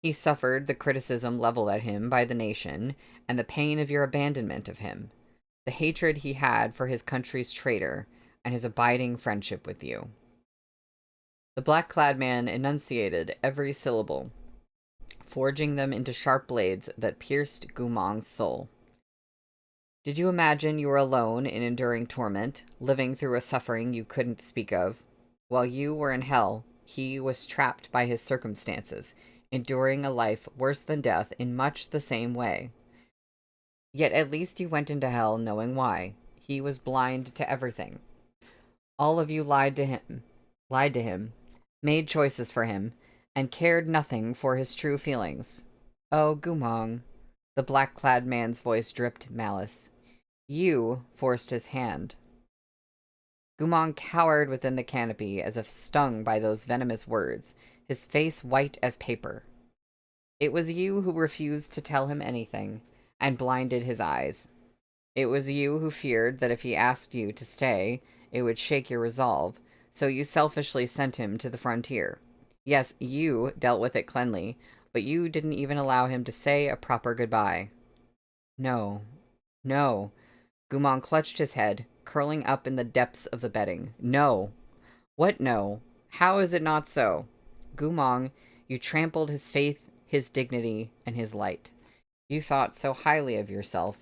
He suffered the criticism leveled at him by the nation and the pain of your abandonment of him, the hatred he had for his country's traitor, and his abiding friendship with you. The black-clad man enunciated every syllable, forging them into sharp blades that pierced Gumong's soul. Did you imagine you were alone in enduring torment, living through a suffering you couldn't speak of? While you were in hell, he was trapped by his circumstances, enduring a life worse than death in much the same way. Yet at least you went into hell knowing why. He was blind to everything. All of you lied to him, made choices for him, and cared nothing for his true feelings. Oh, Gumong, the black-clad man's voice dripped malice. You forced his hand. Gumong cowered within the canopy as if stung by those venomous words, his face white as paper. It was you who refused to tell him anything, and blinded his eyes. It was you who feared that if he asked you to stay, it would shake your resolve, so you selfishly sent him to the frontier. Yes, you dealt with it cleanly, but you didn't even allow him to say a proper goodbye. No. No. Gumong clutched his head, curling up in the depths of the bedding. No. What no? How is it not so? Gumong, you trampled his faith, his dignity, and his light. You thought so highly of yourself.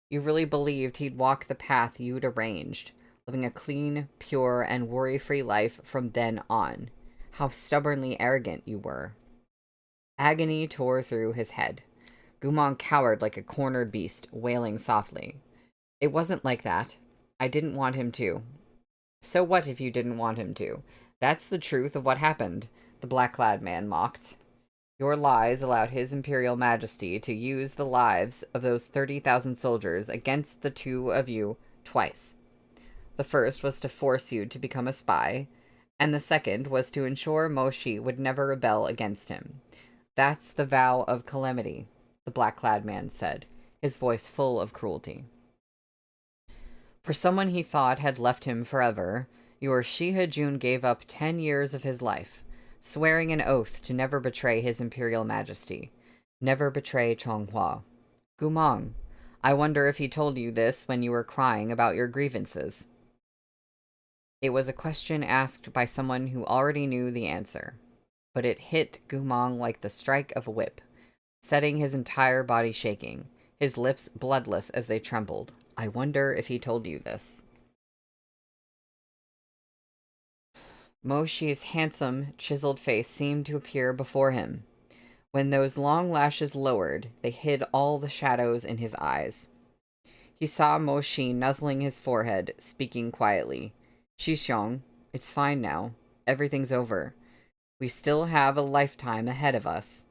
You really believed he'd walk the path you'd arranged, living a clean, pure, and worry-free life from then on. How stubbornly arrogant you were. Agony tore through his head. Gumong cowered like a cornered beast, wailing softly. It wasn't like that. I didn't want him to. So what if you didn't want him to? That's the truth of what happened, the black-clad man mocked. Your lies allowed His Imperial Majesty to use the lives of those 30,000 soldiers against the two of you twice. The first was to force you to become a spy, and the second was to ensure Moshi would never rebel against him. That's the vow of calamity, the black-clad man said, his voice full of cruelty. For someone he thought had left him forever, your Shiha Jun gave up 10 years of his life, swearing an oath to never betray His Imperial Majesty, never betray Chonghua. Gumong, I wonder if he told you this when you were crying about your grievances. It was a question asked by someone who already knew the answer, but it hit Gumong like the strike of a whip, setting his entire body shaking, his lips bloodless as they trembled. I wonder if he told you this. Moshi's handsome, chiseled face seemed to appear before him. When those long lashes lowered, they hid all the shadows in his eyes. He saw Moshi nuzzling his forehead, speaking quietly. Shixiong, it's fine now. Everything's over. We still have a lifetime ahead of us.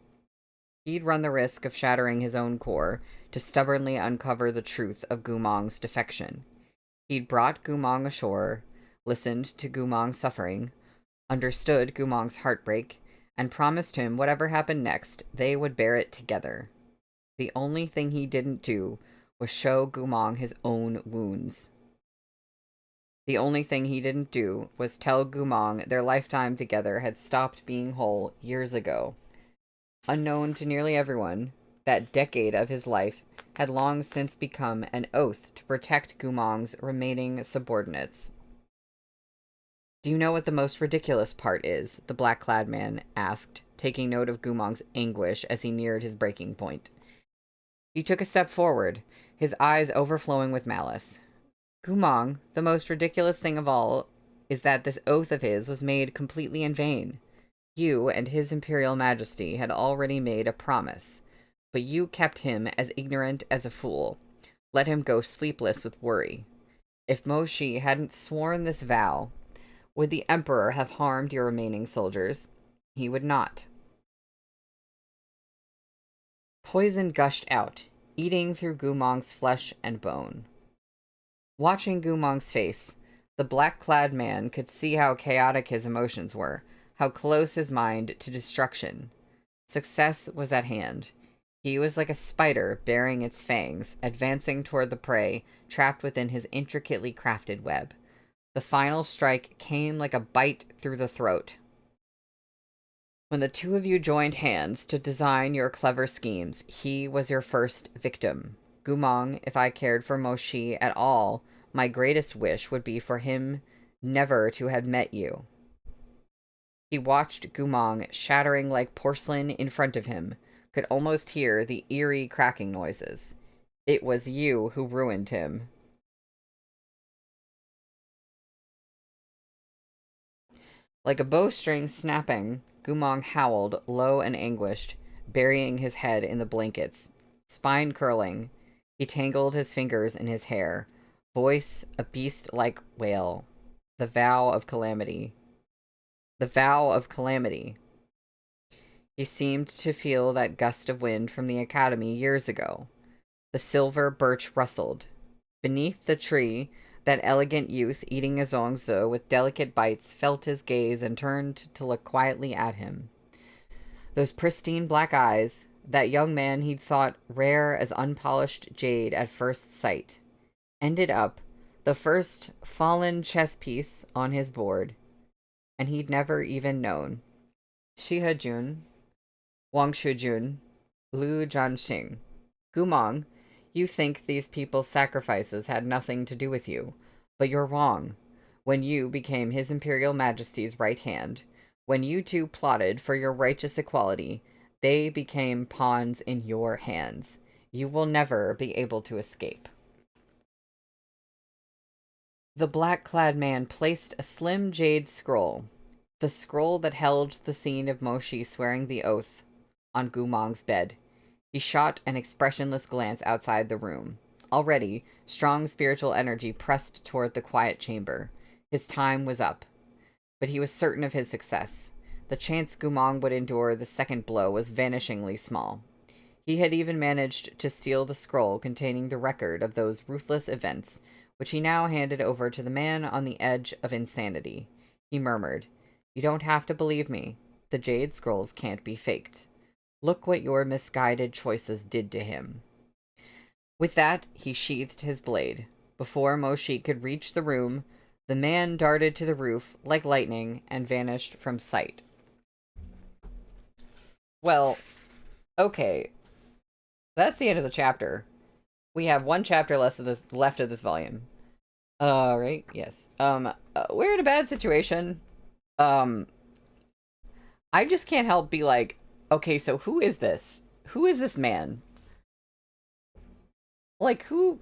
He'd run the risk of shattering his own core to stubbornly uncover the truth of Gumong's defection. He'd brought Gumong ashore, listened to Gumong's suffering, understood Gumong's heartbreak, and promised him whatever happened next, they would bear it together. The only thing he didn't do was show Gumong his own wounds. The only thing he didn't do was tell Gumong their lifetime together had stopped being whole years ago. Unknown to nearly everyone, that decade of his life had long since become an oath to protect Gumong's remaining subordinates. Do you know what the most ridiculous part is? The black-clad man asked, taking note of Gumong's anguish as he neared his breaking point. He took a step forward, his eyes overflowing with malice. Gumong, the most ridiculous thing of all is that this oath of his was made completely in vain. You and His Imperial Majesty had already made a promise, but you kept him as ignorant as a fool, let him go sleepless with worry. If Moshi hadn't sworn this vow, would the Emperor have harmed your remaining soldiers? He would not. Poison gushed out, eating through Gumong's flesh and bone. Watching Gumong's face, the black-clad man could see how chaotic his emotions were, how close his mind to destruction. Success was at hand. He was like a spider bearing its fangs, advancing toward the prey trapped within his intricately crafted web. The final strike came like a bite through the throat. When the two of you joined hands to design your clever schemes, he was your first victim. Gumong, if I cared for Moshi at all, my greatest wish would be for him never to have met you. He watched Gumong shattering like porcelain in front of him, could almost hear the eerie cracking noises. It was you who ruined him. Like a bowstring snapping, Gumong howled, low and anguished, burying his head in the blankets. Spine curling, he tangled his fingers in his hair, voice a beast-like wail. The vow of calamity. The vow of calamity. He seemed to feel that gust of wind from the academy years ago. The silver birch rustled. Beneath the tree, That elegant youth, eating a zongzi with delicate bites, felt his gaze and turned to look quietly at him. Those pristine black eyes, that young man he'd thought rare as unpolished jade at first sight, ended up the first fallen chess piece on his board, and he'd never even known. Shihajun, Wangshujun, Lu Jianxing. Gumong, you think these people's sacrifices had nothing to do with you, but you're wrong. When you became His Imperial Majesty's right hand, when you two plotted for your righteous equality, they became pawns in your hands. You will never be able to escape. The black-clad man placed a slim jade scroll, the scroll that held the scene of Moshi swearing the oath, on Gumong's bed. He shot an expressionless glance outside the room. Already, strong spiritual energy pressed toward the quiet chamber. His time was up. But he was certain of his success. The chance Gumong would endure the second blow was vanishingly small. He had even managed to steal the scroll containing the record of those ruthless events, which he now handed over to the man on the edge of insanity. He murmured, "You don't have to believe me. The jade scrolls can't be faked. Look what your misguided choices did to him." With that, he sheathed his blade. Before Moshi could reach the room, the man darted to the roof like lightning and vanished from sight. Well, okay. That's the end of the chapter. We have one chapter left of this volume. Right? Yes. We're in a bad situation. I just can't help be like, okay, so who is this? Who is this man? Like, who...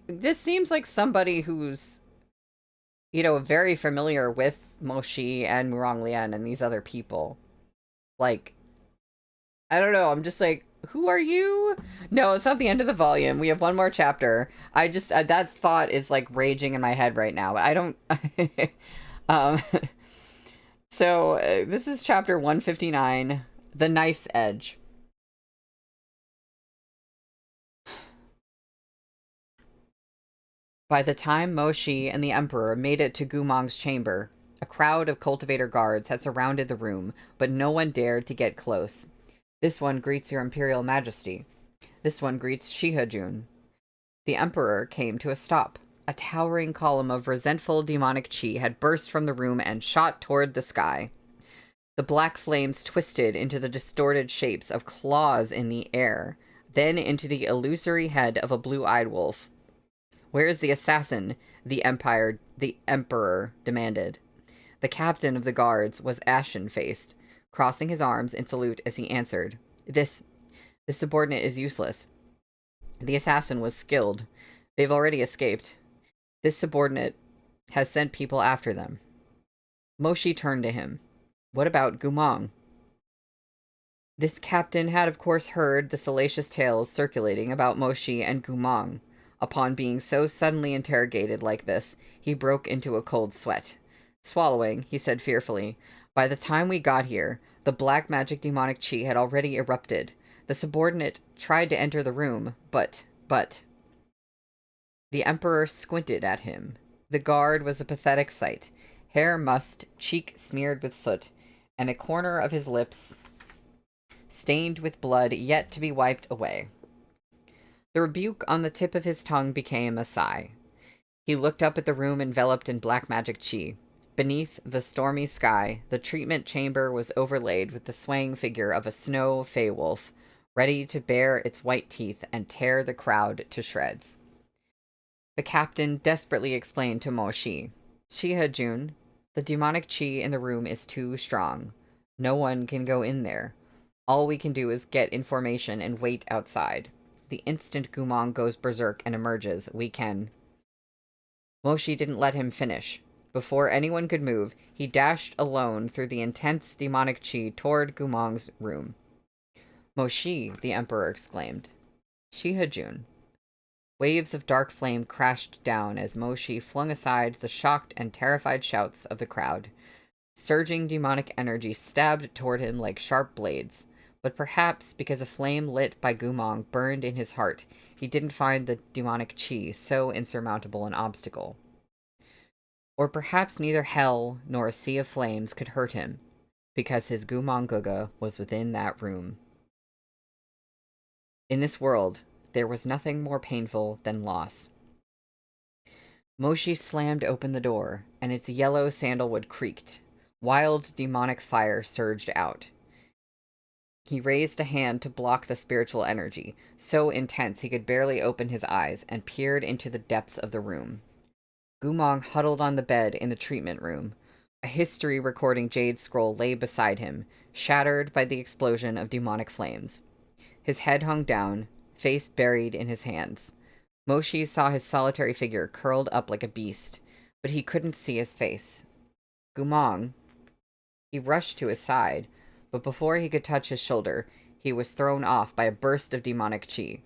this seems like somebody who's, you know, very familiar with Moshi and Murong Lian and these other people. Like, I don't know, I'm just like, who are you? No, it's not the end of the volume. We have one more chapter. I just, that thought is, like, raging in my head right now. I don't... So, this is chapter 159, The Knife's Edge. By the time Moshi and the Emperor made it to Gumong's chamber, a crowd of cultivator guards had surrounded the room, but no one dared to get close. This one greets your Imperial Majesty. This one greets Shihajun. The Emperor came to a stop. A towering column of resentful demonic chi had burst from the room and shot toward the sky. The black flames twisted into the distorted shapes of claws in the air, then into the illusory head of a blue-eyed wolf. "Where is the assassin?" the Emperor demanded. The captain of the guards was ashen-faced, crossing his arms in salute as he answered, This subordinate is useless. The assassin was skilled. They've already escaped. This subordinate has sent people after them." Moshi turned to him. "What about Gumong?" This captain had of course heard the salacious tales circulating about Moshi and Gumong. Upon being so suddenly interrogated like this, he broke into a cold sweat. Swallowing, he said fearfully, "By the time we got here, the black magic demonic chi had already erupted. The subordinate tried to enter the room, but... The Emperor squinted at him. The guard was a pathetic sight. Hair mussed, cheek smeared with soot, and a corner of his lips stained with blood yet to be wiped away. The rebuke on the tip of his tongue became a sigh. He looked up at the room enveloped in black magic chi. Beneath the stormy sky, the treatment chamber was overlaid with the swaying figure of a snow fey-wolf, ready to bare its white teeth and tear the crowd to shreds. The captain desperately explained to Moshi, "Shihajun, the demonic chi in the room is too strong. No one can go in there. All we can do is get information and wait outside. The instant Gumong goes berserk and emerges, we can..." Moshi didn't let him finish. Before anyone could move, he dashed alone through the intense demonic chi toward Gumong's room. "Moshi," the Emperor exclaimed. "Shihajun." Waves of dark flame crashed down as Moshi flung aside the shocked and terrified shouts of the crowd. Surging demonic energy stabbed toward him like sharp blades. But perhaps because a flame lit by Gumong burned in his heart, he didn't find the demonic chi so insurmountable an obstacle. Or perhaps neither hell nor a sea of flames could hurt him, because his Gumong Guga was within that room. In this world, there was nothing more painful than loss. Moshi slammed open the door, and its yellow sandalwood creaked. Wild demonic fire surged out. He raised a hand to block the spiritual energy, so intense he could barely open his eyes, and peered into the depths of the room. Gumong huddled on the bed in the treatment room. A history recording jade scroll lay beside him, shattered by the explosion of demonic flames. His head hung down, face buried in his hands. Moshi saw his solitary figure curled up like a beast, but he couldn't see his face. Gumong. He rushed to his side, but before he could touch his shoulder, he was thrown off by a burst of demonic chi.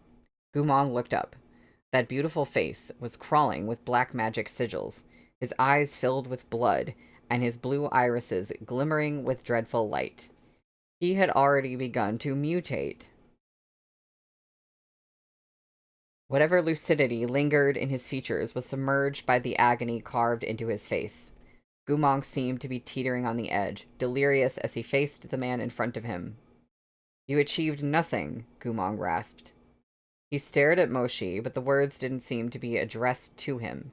Gumong looked up. That beautiful face was crawling with black magic sigils, his eyes filled with blood, and his blue irises glimmering with dreadful light. He had already begun to mutate. Whatever lucidity lingered in his features was submerged by the agony carved into his face. Gumong seemed to be teetering on the edge, delirious as he faced the man in front of him. "You achieved nothing," Gumong rasped. He stared at Moshi, but the words didn't seem to be addressed to him.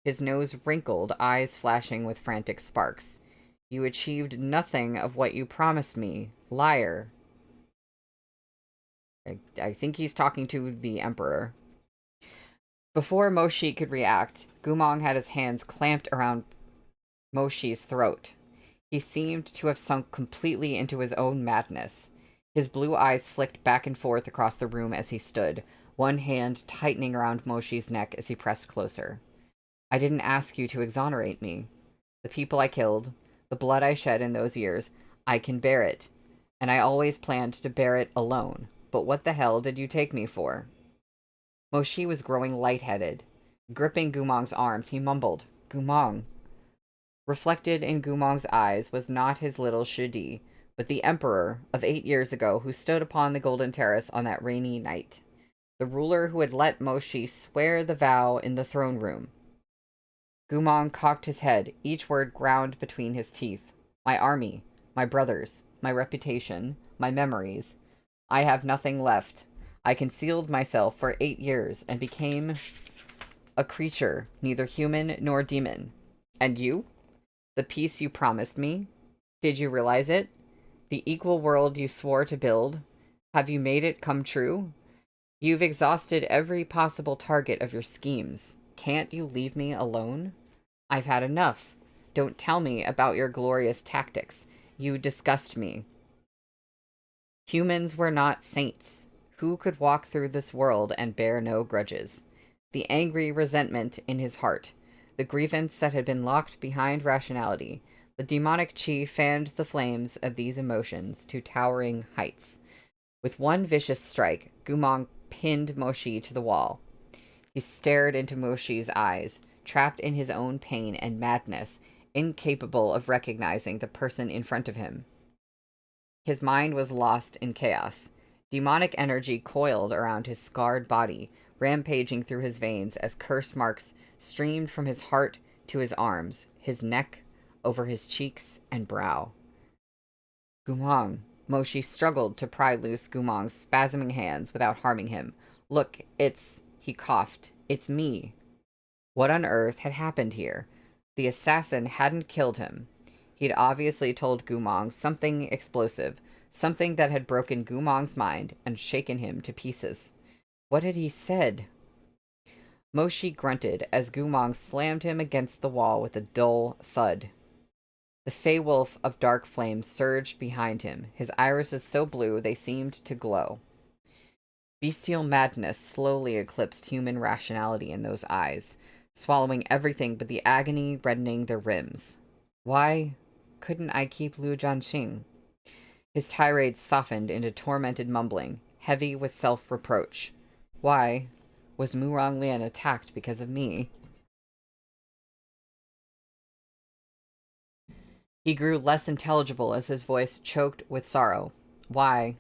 His nose wrinkled, eyes flashing with frantic sparks. "You achieved nothing of what you promised me, liar." I think he's talking to the Emperor. Before Moshi could react, Gumong had his hands clamped around Moshi's throat. He seemed to have sunk completely into his own madness. His blue eyes flicked back and forth across the room as he stood, one hand tightening around Moshi's neck as he pressed closer. "I didn't ask you to exonerate me. The people I killed, the blood I shed in those years, I can bear it. And I always planned to bear it alone. But what the hell did you take me for?" Moshi was growing lightheaded. Gripping Gumong's arms, he mumbled, "Gumong." Reflected in Gumong's eyes was not his little Shudi, but the Emperor of 8 years ago who stood upon the Golden Terrace on that rainy night. The ruler who had let Moshi swear the vow in the throne room. Gumong cocked his head, each word ground between his teeth. "My army, my brothers, my reputation, my memories. I have nothing left. I concealed myself for 8 years and became a creature, neither human nor demon. And you? The peace you promised me? Did you realize it? The equal world you swore to build? Have you made it come true? You've exhausted every possible target of your schemes. Can't you leave me alone? I've had enough. Don't tell me about your glorious tactics. You disgust me." Humans were not saints. Who could walk through this world and bear no grudges? The angry resentment in his heart, the grievance that had been locked behind rationality, the demonic chi fanned the flames of these emotions to towering heights. With one vicious strike, Gumong pinned Moshi to the wall. He stared into Moshi's eyes, trapped in his own pain and madness, incapable of recognizing the person in front of him. His mind was lost in chaos. Demonic energy coiled around his scarred body, rampaging through his veins as curse marks streamed from his heart to his arms, his neck, over his cheeks and brow. "Gumong." Moshi struggled to pry loose Gumong's spasming hands without harming him. "Look, he coughed. "It's me." What on earth had happened here? The assassin hadn't killed him. He'd obviously told Gumong something explosive, something that had broken Gumong's mind and shaken him to pieces. What had he said? Moshi grunted as Gumong slammed him against the wall with a dull thud. The Fey-wolf of dark flame surged behind him, his irises so blue they seemed to glow. Bestial madness slowly eclipsed human rationality in those eyes, swallowing everything but the agony reddening their rims. Why couldn't I keep Lu Jianxing? His tirade softened into tormented mumbling, heavy with self-reproach. Why was Mu Ronglian attacked because of me? He grew less intelligible as his voice choked with sorrow. Why?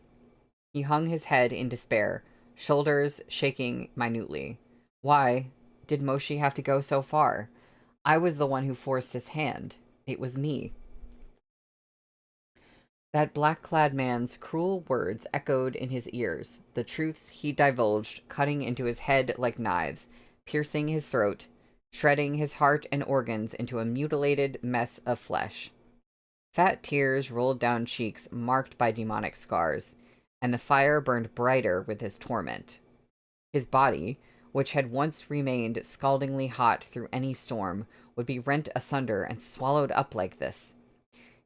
He hung his head in despair, shoulders shaking minutely. Why did Moshi have to go so far? I was the one who forced his hand. It was me. That black-clad man's cruel words echoed in his ears, the truths he divulged cutting into his head like knives, piercing his throat, shredding his heart and organs into a mutilated mess of flesh. Fat tears rolled down cheeks marked by demonic scars, and the fire burned brighter with his torment. His body, which had once remained scaldingly hot through any storm, would be rent asunder and swallowed up like this.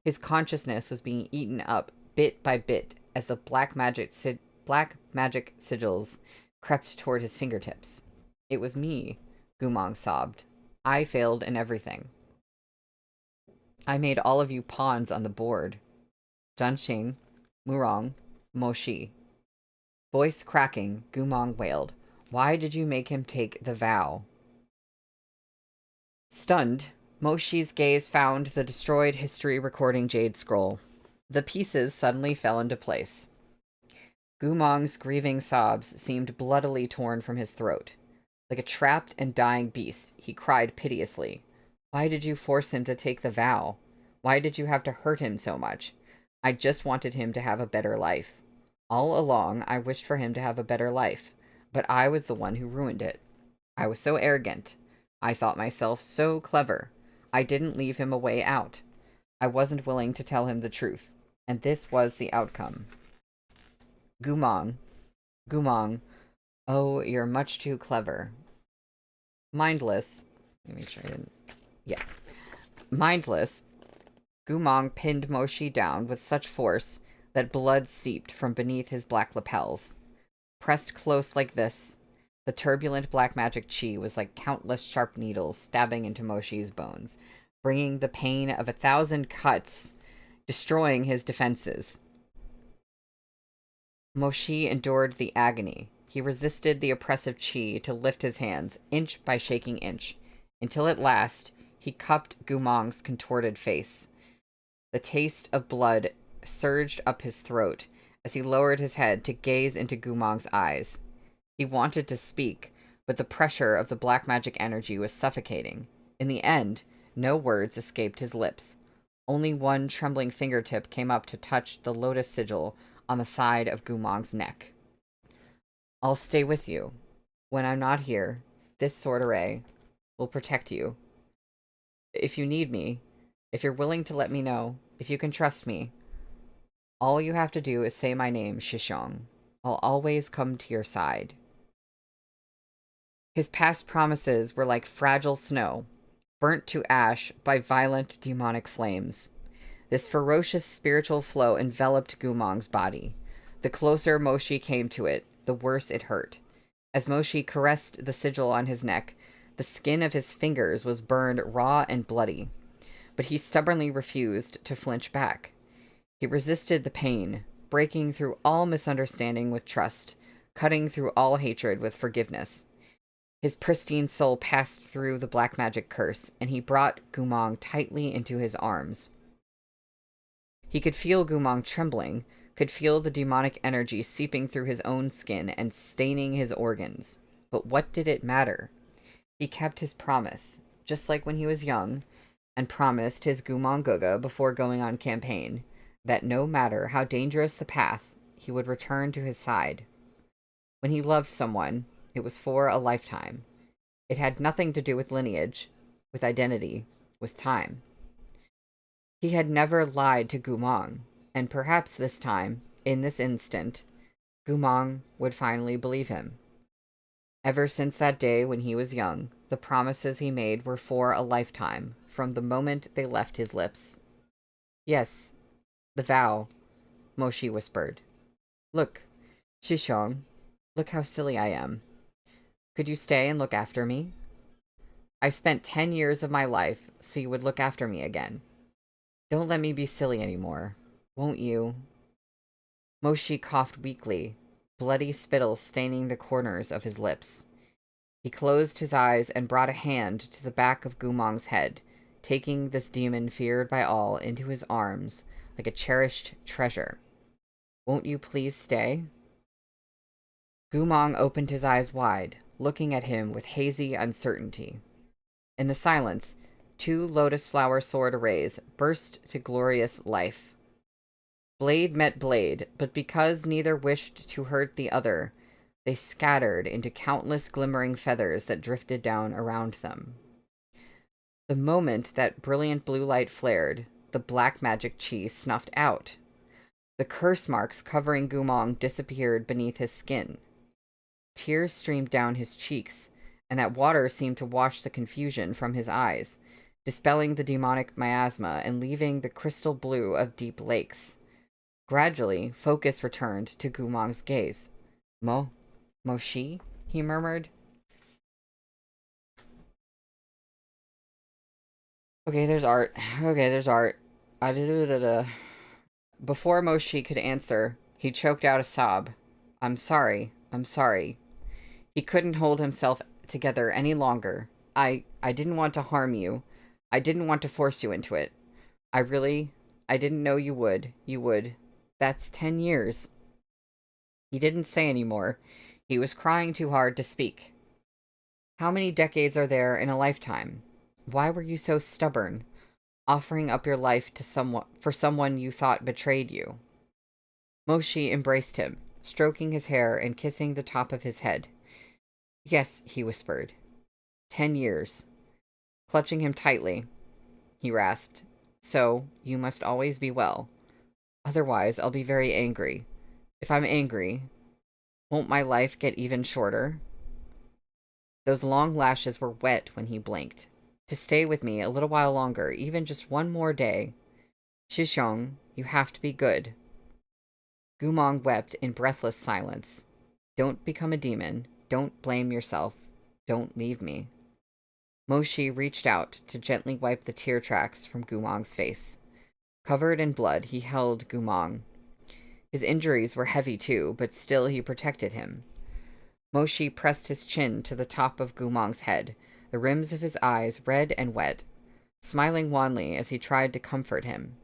His consciousness was being eaten up bit by bit as the black magic sigils crept toward his fingertips. It was me, Gumong sobbed. I failed in everything. I made all of you pawns on the board. Janxing, Murong, Moshi. Voice cracking, Gumong wailed. Why did you make him take the vow? Stunned, Moshi's gaze found the destroyed history recording jade scroll. The pieces suddenly fell into place. Gumong's grieving sobs seemed bloodily torn from his throat. Like a trapped and dying beast, he cried piteously. Why did you force him to take the vow? Why did you have to hurt him so much? I just wanted him to have a better life. All along, I wished for him to have a better life, but I was the one who ruined it. I was so arrogant. I thought myself so clever. I didn't leave him a way out. I wasn't willing to tell him the truth, and this was the outcome. Gumong, oh, you're much too clever. Mindless, let me make sure I didn't, Mindless, Gumong pinned Moshi down with such force that blood seeped from beneath his black lapels. Pressed close like this, the turbulent black magic chi was like countless sharp needles stabbing into Moshi's bones, bringing the pain of 1,000 cuts, destroying his defenses. Moshi endured the agony. He resisted the oppressive chi to lift his hands, inch by shaking inch, until at last he cupped Gumong's contorted face. The taste of blood surged up his throat as he lowered his head to gaze into Gumong's eyes. He wanted to speak, but the pressure of the black magic energy was suffocating. In the end, no words escaped his lips. Only one trembling fingertip came up to touch the lotus sigil on the side of Gumong's neck. I'll stay with you. When I'm not here, this sword array will protect you. If you need me, if you're willing to let me know, if you can trust me, all you have to do is say my name, Shishong. I'll always come to your side. His past promises were like fragile snow, burnt to ash by violent demonic flames. This ferocious spiritual flow enveloped Gumong's body. The closer Moshi came to it, the worse it hurt. As Moshi caressed the sigil on his neck, the skin of his fingers was burned raw and bloody. But he stubbornly refused to flinch back. He resisted the pain, breaking through all misunderstanding with trust, cutting through all hatred with forgiveness. His pristine soul passed through the black magic curse, and he brought Gumong tightly into his arms. He could feel Gumong trembling, could feel the demonic energy seeping through his own skin and staining his organs. But what did it matter? He kept his promise, just like when he was young, and promised his Gumong Goga before going on campaign, that no matter how dangerous the path, he would return to his side. When he loved someone, it was for a lifetime. It had nothing to do with lineage, with identity, with time. He had never lied to Gumong, and perhaps this time, in this instant, Gumong would finally believe him. Ever since that day when he was young, the promises he made were for a lifetime, from the moment they left his lips. Yes, the vow, Moshi whispered. Look, Shishong, look how silly I am. Could you stay and look after me? I spent 10 years of my life so you would look after me again. Don't let me be silly anymore, won't you? Moshi coughed weakly, bloody spittle staining the corners of his lips. He closed his eyes and brought a hand to the back of Gumong's head, taking this demon feared by all into his arms like a cherished treasure. Won't you please stay? Gumong opened his eyes wide, looking at him with hazy uncertainty. In the silence, 2 lotus flower sword arrays burst to glorious life. Blade met blade, but because neither wished to hurt the other, they scattered into countless glimmering feathers that drifted down around them. The moment that brilliant blue light flared, the black magic chi snuffed out. The curse marks covering Gumong disappeared beneath his skin. Tears streamed down his cheeks, and that water seemed to wash the confusion from his eyes, dispelling the demonic miasma and leaving the crystal blue of deep lakes. Gradually, focus returned to Gumong's gaze. Moshi? He murmured. Okay, there's art. Okay, there's art. Before Moshi could answer, he choked out a sob. I'm sorry. I'm sorry. He couldn't hold himself together any longer. I didn't want to harm you. I didn't want to force you into it. I didn't know you would. You would. That's 10 years. He didn't say any more. He was crying too hard to speak. How many decades are there in a lifetime? Why were you so stubborn, offering up your life to for someone you thought betrayed you? Moshi embraced him, stroking his hair and kissing the top of his head. Yes, he whispered. 10 years. Clutching him tightly, he rasped. So, you must always be well. Otherwise, I'll be very angry. If I'm angry, won't my life get even shorter? Those long lashes were wet when he blinked. To stay with me a little while longer, even just one more day. Shishong, you have to be good. Gumong wept in breathless silence. Don't become a demon. Don't blame yourself. Don't leave me. Moshi reached out to gently wipe the tear tracks from Gumong's face. Covered in blood, he held Gumong. His injuries were heavy too, but still he protected him. Moshi pressed his chin to the top of Gumong's head, the rims of his eyes red and wet, smiling wanly as he tried to comfort him.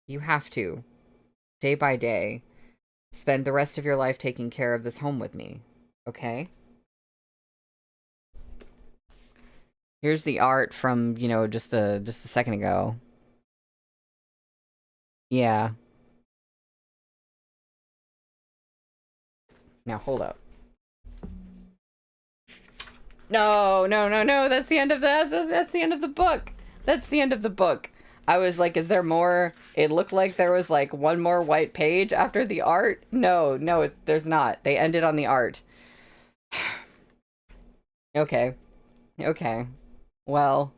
You have to, day by day, spend the rest of your life taking care of this home with me, okay? Here's the art from, just a second ago. Yeah. Now, hold up. No, that's the end of that's the end of the book. That's the end of the book. I was like, is there more? It looked like there was like one more white page after the art. No, there's not. They ended on the art. Okay. Well.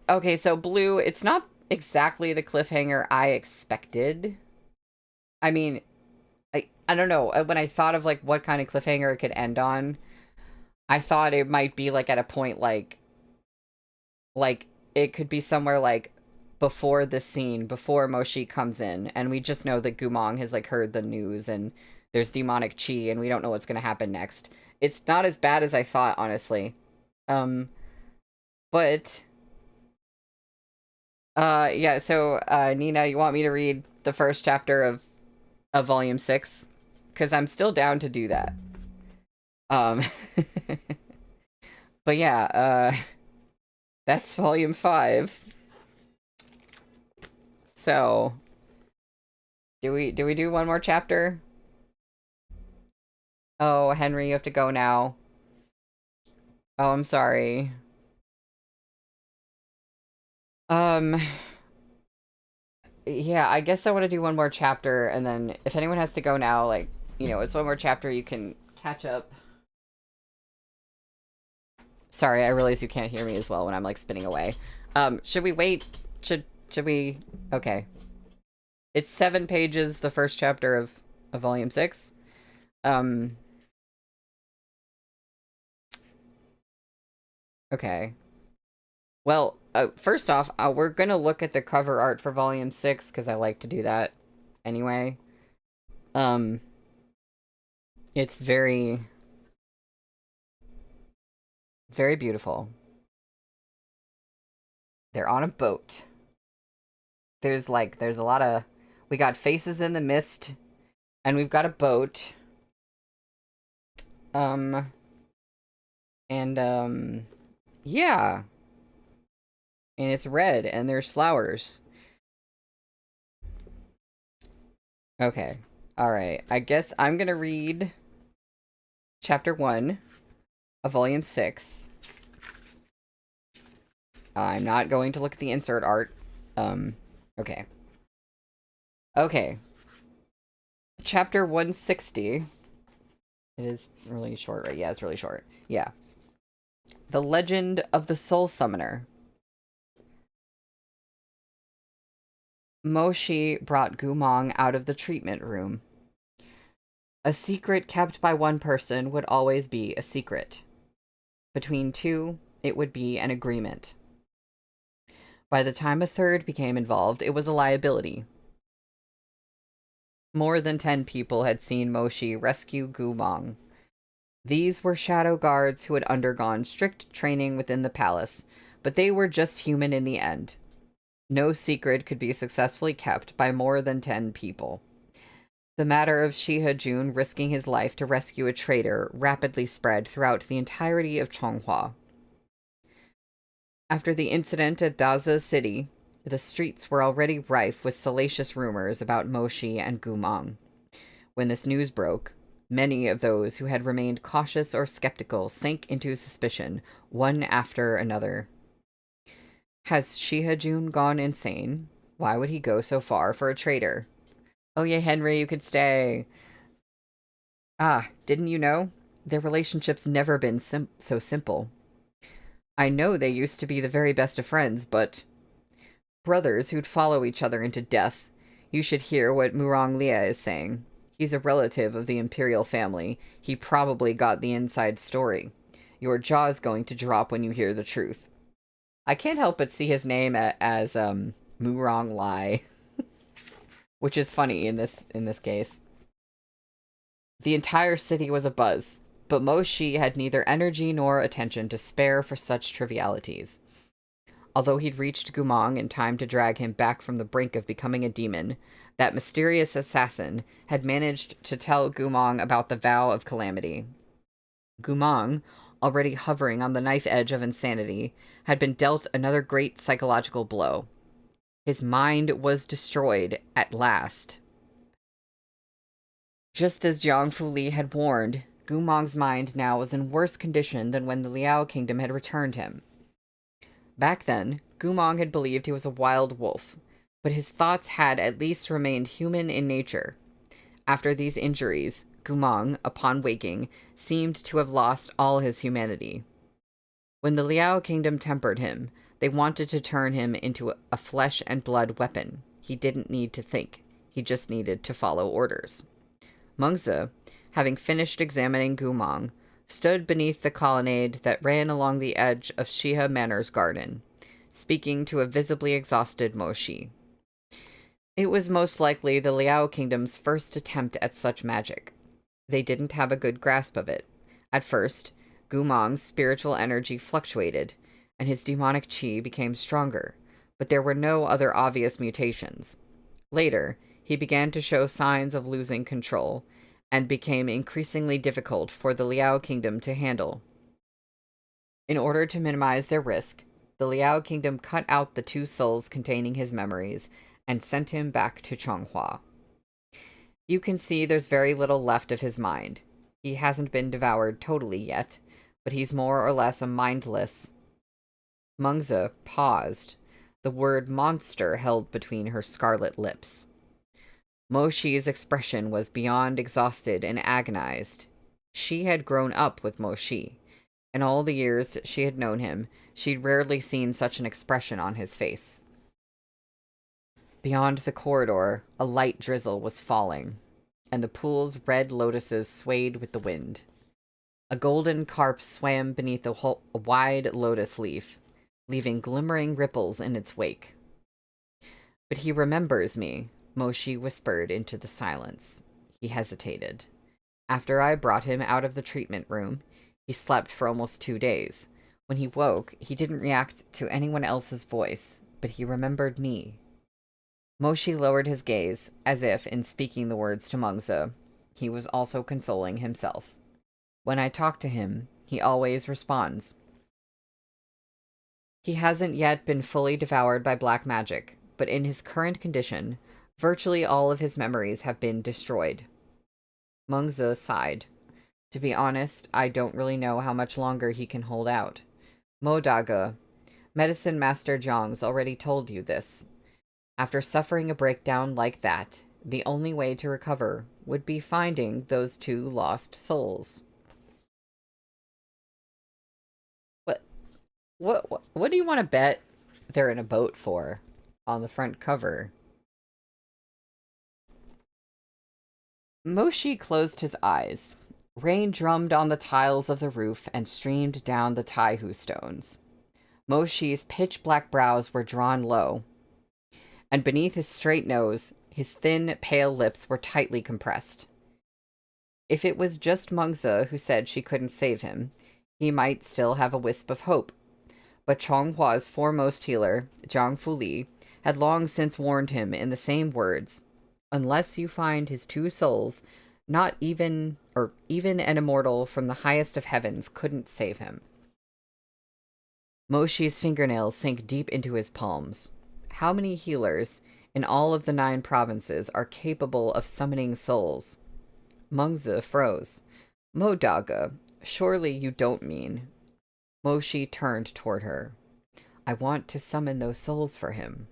Okay, so Blue, it's not exactly the cliffhanger I expected. I mean, I don't know. When I thought of like what kind of cliffhanger it could end on, I thought it might be like at a point like it could be somewhere like before the scene, before Moshi comes in, and we just know that Gumong has like heard the news and there's demonic chi and we don't know what's gonna happen next. It's not as bad as I thought, honestly. But yeah, so Nina, you want me to read the first chapter of volume 6? Because I'm still down to do that. But yeah, that's volume 5. So, do we do one more chapter? Oh, Henry, you have to go now. Oh, I'm sorry. Yeah, I guess I want to do one more chapter, and then if anyone has to go now, like, it's one more chapter, you can catch up. Sorry, I realize you can't hear me as well when I'm, like, spinning away. Should we wait? Should we? Okay. It's 7 pages, the first chapter of volume 6. Okay. Well, first off, we're gonna look at the cover art for volume 6, because I like to do that anyway. It's very, very beautiful. They're on a boat. There's a lot of We got Faces in the Mist, and we've got a boat. Yeah. And it's red, and there's flowers. Okay. Alright. I guess I'm gonna read Chapter 1 of Volume 6. I'm not going to look at the insert art. Okay. Okay. Chapter 160. It is really short, right? Yeah, it's really short. Yeah. The Legend of the Soul Summoner. Moshi brought Gumong out of the treatment room. A secret kept by one person would always be a secret. Between two, it would be an agreement. By the time a third became involved, it was a liability. More than 10 people had seen Moshi rescue Gumong. These were shadow guards who had undergone strict training within the palace, but they were just human in the end. No secret could be successfully kept by more than 10 people. The matter of Shiha-jun risking his life to rescue a traitor rapidly spread throughout the entirety of Chonghua. After the incident at Daza City, the streets were already rife with salacious rumors about Moshi and Gumong. When this news broke, many of those who had remained cautious or skeptical sank into suspicion, one after another. Has Shiha-jun gone insane? Why would he go so far for a traitor? Oh yeah, Henry, you could stay. Ah, didn't you know? Their relationship's never been so simple. I know they used to be the very best of friends, but... brothers who'd follow each other into death. You should hear what Murong Lia is saying. He's a relative of the imperial family. He probably got the inside story. Your jaw's going to drop when you hear the truth. I can't help but see his name as Murong Lai, which is funny in this case. The entire city was abuzz, but Moshi had neither energy nor attention to spare for such trivialities. Although he'd reached Gumong in time to drag him back from the brink of becoming a demon, that mysterious assassin had managed to tell Gumong about the vow of calamity. Gumong, already hovering on the knife edge of insanity, had been dealt another great psychological blow. His mind was destroyed at last. Just as Jiang Fuli had warned, Gumong's mind now was in worse condition than when the Liao Kingdom had returned him. Back then, Gumong had believed he was a wild wolf, but his thoughts had at least remained human in nature. After these injuries, Gumong, upon waking, seemed to have lost all his humanity. When the Liao Kingdom tempered him, they wanted to turn him into a flesh and blood weapon. He didn't need to think. He just needed to follow orders. Mengzi, having finished examining Gumong, stood beneath the colonnade that ran along the edge of Shiha Manor's garden, speaking to a visibly exhausted Moshi. It was most likely the Liao Kingdom's first attempt at such magic. They didn't have a good grasp of it. At first, Gumong's spiritual energy fluctuated, and his demonic qi became stronger, but there were no other obvious mutations. Later, he began to show signs of losing control, and became increasingly difficult for the Liao Kingdom to handle. In order to minimize their risk, the Liao Kingdom cut out the 2 souls containing his memories and sent him back to Chonghua. You can see there's very little left of his mind. He hasn't been devoured totally yet, but he's more or less a mindless... Mengzi paused, the word monster held between her scarlet lips. Moshi's expression was beyond exhausted and agonized. She had grown up with Moshi. In all the years she had known him, she'd rarely seen such an expression on his face. Beyond the corridor, a light drizzle was falling, and the pool's red lotuses swayed with the wind. A golden carp swam beneath a wide lotus leaf, leaving glimmering ripples in its wake. But he remembers me, Moshi whispered into the silence. He hesitated. After I brought him out of the treatment room, he slept for almost 2 days. When he woke, he didn't react to anyone else's voice, but he remembered me. Moshi lowered his gaze, as if, in speaking the words to Mengzi, he was also consoling himself. When I talk to him, he always responds. He hasn't yet been fully devoured by black magic, but in his current condition, virtually all of his memories have been destroyed. Mengzi sighed. To be honest, I don't really know how much longer he can hold out. Modaga, Medicine Master Zhang's already told you this. After suffering a breakdown like that, the only way to recover would be finding those two lost souls. What do you want to bet they're in a boat for on the front cover? Moshi closed his eyes. Rain drummed on the tiles of the roof and streamed down the Taihu stones. Moshi's pitch-black brows were drawn low, and beneath his straight nose, his thin, pale lips were tightly compressed. If it was just Mengzi who said she couldn't save him, he might still have a wisp of hope. But Chonghua's foremost healer, Zhang Fuli, had long since warned him in the same words, unless you find his two souls, not even an immortal from the highest of heavens couldn't save him. Moshi's fingernails sank deep into his palms. How many healers in all of the 9 provinces are capable of summoning souls? Mengzi froze. Modaga, surely you don't mean... Moshi turned toward her. I want to summon those souls for him.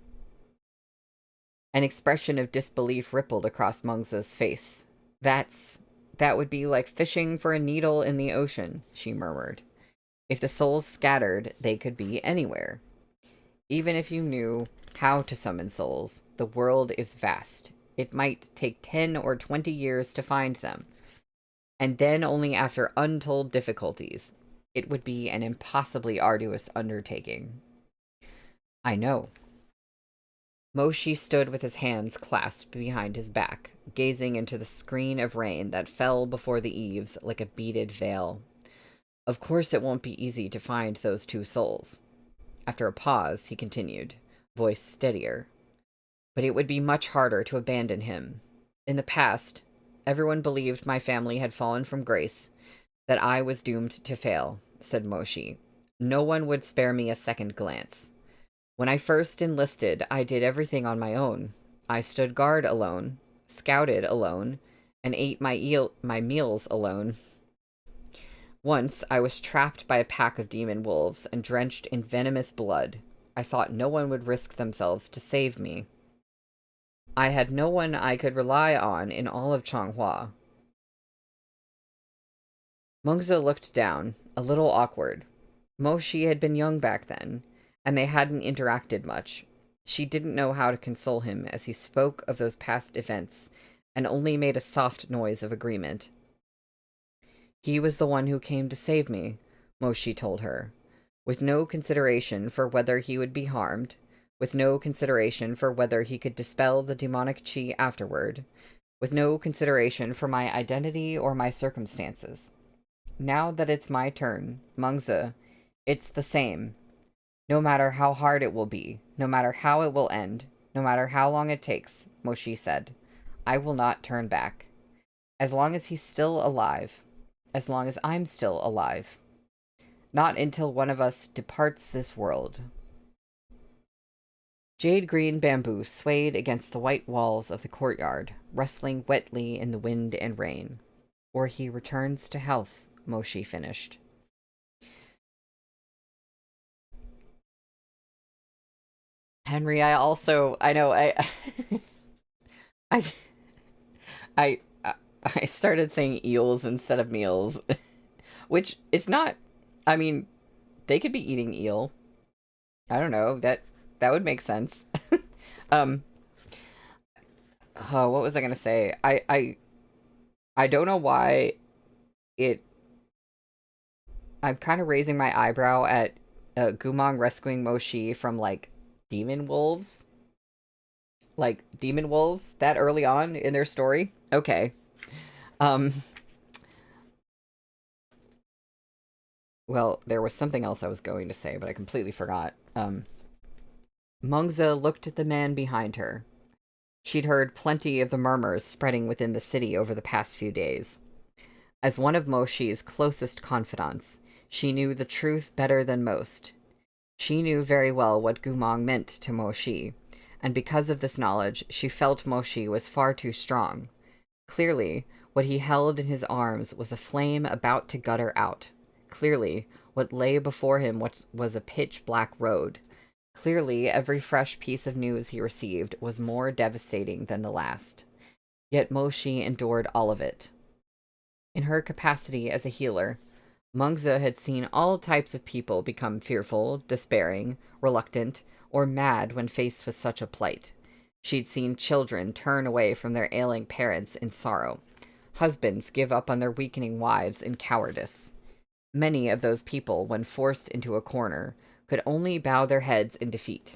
An expression of disbelief rippled across Mengzi's face. That would be like fishing for a needle in the ocean, she murmured. If the souls scattered, they could be anywhere. Even if you knew how to summon souls, the world is vast. It might take 10 or 20 years to find them. And then only after untold difficulties. It would be an impossibly arduous undertaking. I know. Moshi stood with his hands clasped behind his back, gazing into the screen of rain that fell before the eaves like a beaded veil. Of course it won't be easy to find those two souls. After a pause, he continued, voice steadier. But it would be much harder to abandon him. In the past, everyone believed my family had fallen from grace, that I was doomed to fail, said Moshi. No one would spare me a second glance. When I first enlisted, I did everything on my own. I stood guard alone, scouted alone, and ate my meals alone. Once, I was trapped by a pack of demon wolves and drenched in venomous blood. I thought no one would risk themselves to save me. I had no one I could rely on in all of Changhua. Mengzi looked down, a little awkward. Moshi had been young back then, and they hadn't interacted much. She didn't know how to console him as he spoke of those past events, and only made a soft noise of agreement. He was the one who came to save me, Moshi told her, with no consideration for whether he would be harmed, with no consideration for whether he could dispel the demonic chi afterward, with no consideration for my identity or my circumstances. Now that it's my turn, Mengzi, it's the same. No matter how hard it will be, no matter how it will end, no matter how long it takes, Moshi said, I will not turn back. As long as he's still alive. As long as I'm still alive. Not until one of us departs this world. Jade-green bamboo swayed against the white walls of the courtyard, rustling wetly in the wind and rain. Or he returns to health, Moshi finished. Henry, I know, I, I, I started saying eels instead of meals, which is not, I mean, they could be eating eel. I don't know, that would make sense. Oh, what was I gonna say? I don't know why I'm kind of raising my eyebrow at Gumong rescuing Moshi from, like, demon wolves. Like, demon wolves that early on in their story? Okay. Well, there was something else I was going to say, but I completely forgot. Mengzi looked at the man behind her. She'd heard plenty of the murmurs spreading within the city over the past few days. As one of Moshi's closest confidants, she knew the truth better than most. She knew very well what Gumong meant to Moshi, and because of this knowledge, she felt Moshi was far too strong. Clearly, what he held in his arms was a flame about to gutter out. Clearly, what lay before him was a pitch-black road. Clearly, every fresh piece of news he received was more devastating than the last. Yet Moshi endured all of it. In her capacity as a healer, Mengzi had seen all types of people become fearful, despairing, reluctant, or mad when faced with such a plight. She'd seen children turn away from their ailing parents in sorrow, husbands give up on their weakening wives in cowardice. Many of those people, when forced into a corner, could only bow their heads in defeat.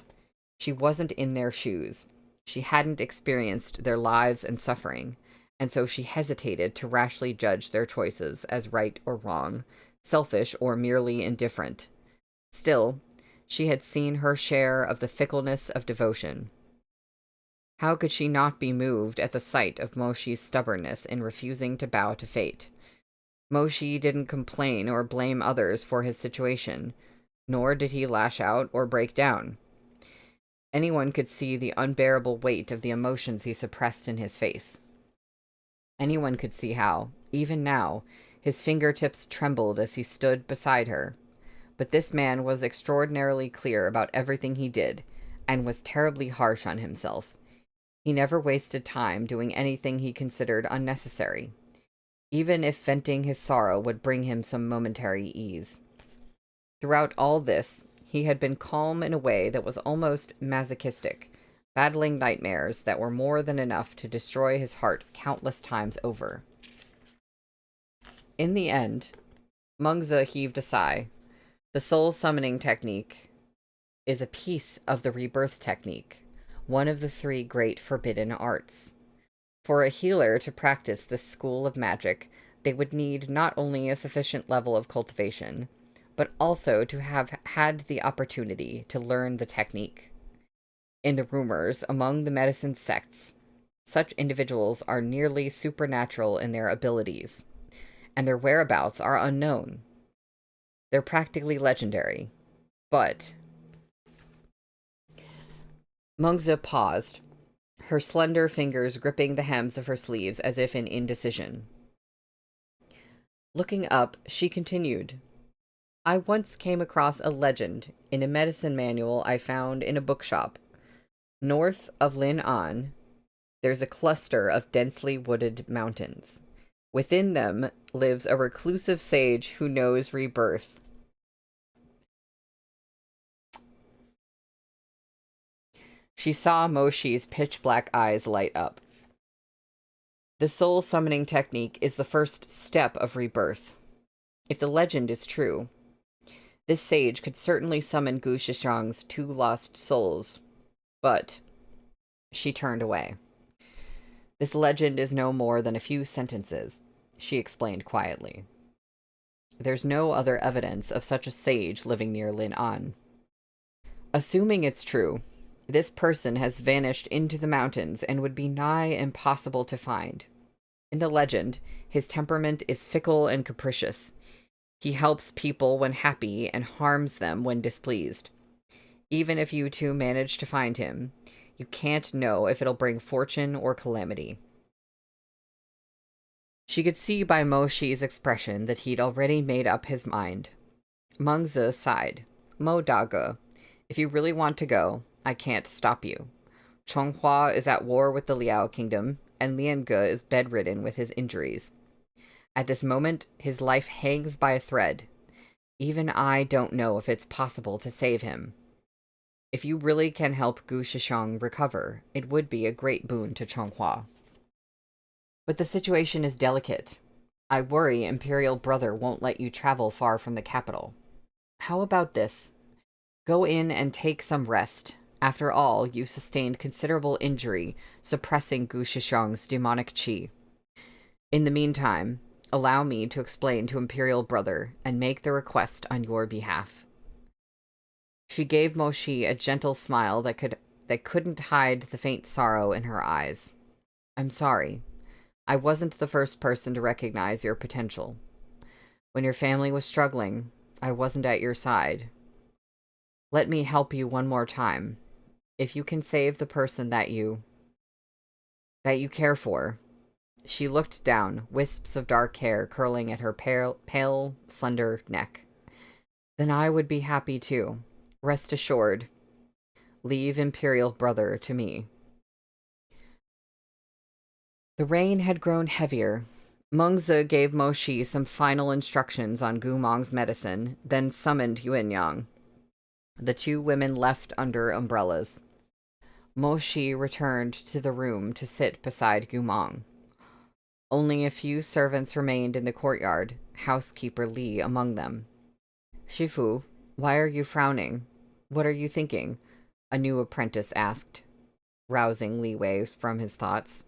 She wasn't in their shoes. She hadn't experienced their lives and suffering, and so she hesitated to rashly judge their choices as right or wrong, selfish or merely indifferent. Still, she had seen her share of the fickleness of devotion. How could she not be moved at the sight of Moshi's stubbornness in refusing to bow to fate? Moshi didn't complain or blame others for his situation, nor did he lash out or break down. Anyone could see the unbearable weight of the emotions he suppressed in his face. Anyone could see how, even now, his fingertips trembled as he stood beside her. But this man was extraordinarily clear about everything he did, and was terribly harsh on himself. He never wasted time doing anything he considered unnecessary, even if venting his sorrow would bring him some momentary ease. Throughout all this, he had been calm in a way that was almost masochistic, battling nightmares that were more than enough to destroy his heart countless times over. In the end, Mengzi heaved a sigh. The soul summoning technique is a piece of the rebirth technique, one of the 3 great forbidden arts. For a healer to practice this school of magic, they would need not only a sufficient level of cultivation, but also to have had the opportunity to learn the technique. In the rumors among the medicine sects, such individuals are nearly supernatural in their abilities, and their whereabouts are unknown. They're practically legendary, but... Mengzi paused, her slender fingers gripping the hems of her sleeves as if in indecision. Looking up, she continued, I once came across a legend in a medicine manual I found in a bookshop. North of Lin An, there's a cluster of densely wooded mountains. Within them lives a reclusive sage who knows rebirth. She saw Moshi's pitch-black eyes light up. The soul summoning technique is the first step of rebirth. If the legend is true, this sage could certainly summon Gu Shishang's 2 lost souls, but... She turned away. This legend is no more than a few sentences, she explained quietly. There's no other evidence of such a sage living near Lin An. Assuming it's true, this person has vanished into the mountains and would be nigh impossible to find. In the legend, his temperament is fickle and capricious. He helps people when happy and harms them when displeased. Even if you 2 manage to find him, you can't know if it'll bring fortune or calamity. She could see by Moshi's expression that he'd already made up his mind. Mengzi sighed. Mo Dage, if you really want to go, I can't stop you. Chonghua is at war with the Liao Kingdom, and Liange is bedridden with his injuries. At this moment, his life hangs by a thread. Even I don't know if it's possible to save him. If you really can help Gu Shishang recover, it would be a great boon to Chonghua. But the situation is delicate. I worry Imperial Brother won't let you travel far from the capital. How about this? Go in and take some rest. After all, you sustained considerable injury suppressing Gu Shishang's demonic qi. In the meantime, allow me to explain to Imperial Brother and make the request on your behalf. She gave Moshi a gentle smile that could that couldn't hide the faint sorrow in her eyes. I'm sorry. I wasn't the first person to recognize your potential. When your family was struggling, I wasn't at your side. Let me help you one more time. If you can save the person that you care for. She looked down, wisps of dark hair curling at her pale, slender neck. Then I would be happy too. Rest assured. Leave Imperial Brother to me. The rain had grown heavier. Mengzi gave Moshi some final instructions on Gumong's medicine, then summoned Yuanyang. The two women left under umbrellas. Moshi returned to the room to sit beside Gumong. Only a few servants remained in the courtyard, housekeeper Li among them. Shifu, why are you frowning? What are you thinking? A new apprentice asked, rousing Li Wei from his thoughts.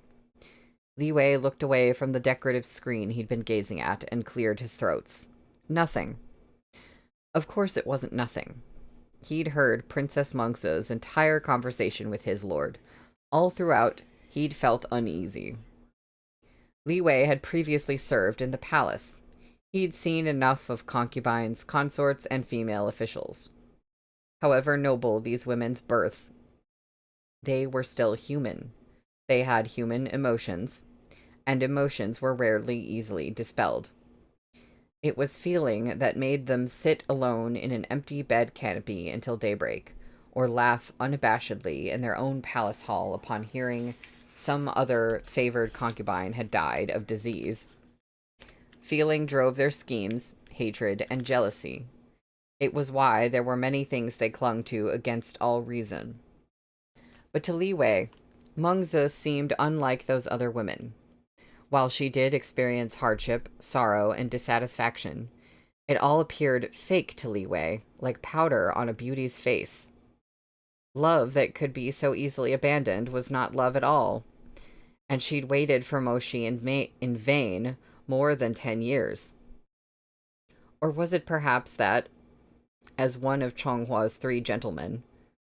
Li Wei looked away from the decorative screen he'd been gazing at and cleared his throat. Nothing. Of course it wasn't nothing. He'd heard Princess Mengzi's entire conversation with his lord. All throughout, he'd felt uneasy. Li Wei had previously served in the palace. He'd seen enough of concubines, consorts, and female officials. However noble these women's births, they were still human. They had human emotions, and emotions were rarely easily dispelled. It was feeling that made them sit alone in an empty bed canopy until daybreak, or laugh unabashedly in their own palace hall upon hearing some other favored concubine had died of disease. Feeling drove their schemes, hatred, and jealousy. It was why there were many things they clung to against all reason. But to Li Wei, Mengzi seemed unlike those other women. While she did experience hardship, sorrow, and dissatisfaction, it all appeared fake to Li Wei, like powder on a beauty's face. Love that could be so easily abandoned was not love at all, and she'd waited for Moshi in vain more than 10 years. Or was it perhaps that, as one of Chonghua's 3 gentlemen,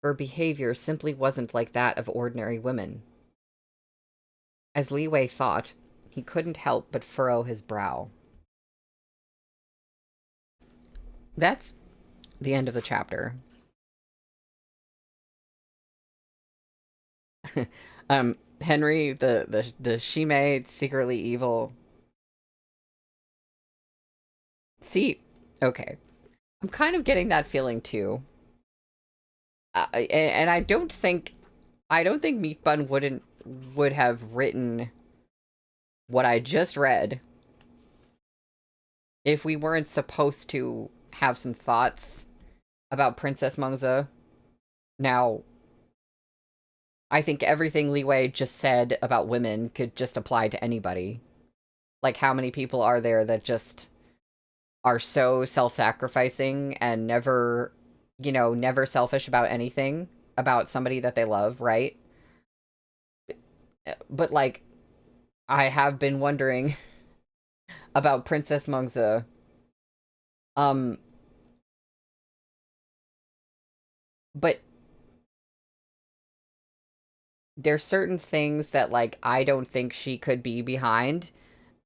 her behavior simply wasn't like that of ordinary women? As Li Wei thought, he couldn't help but furrow his brow. That's the end of the chapter. Henry, the Shime, secretly evil. See, okay. I'm kind of getting that feeling too. And I don't think Meat Bun would have written what I just read if we weren't supposed to have some thoughts about Princess Mengzi. Now, I think everything Li Wei just said about women could just apply to anybody. Like, how many people are there that just are so self-sacrificing and never, never selfish about anything about somebody that they love, right? But, like, I have been wondering about Princess Mengzi. But there's certain things that, like, I don't think she could be behind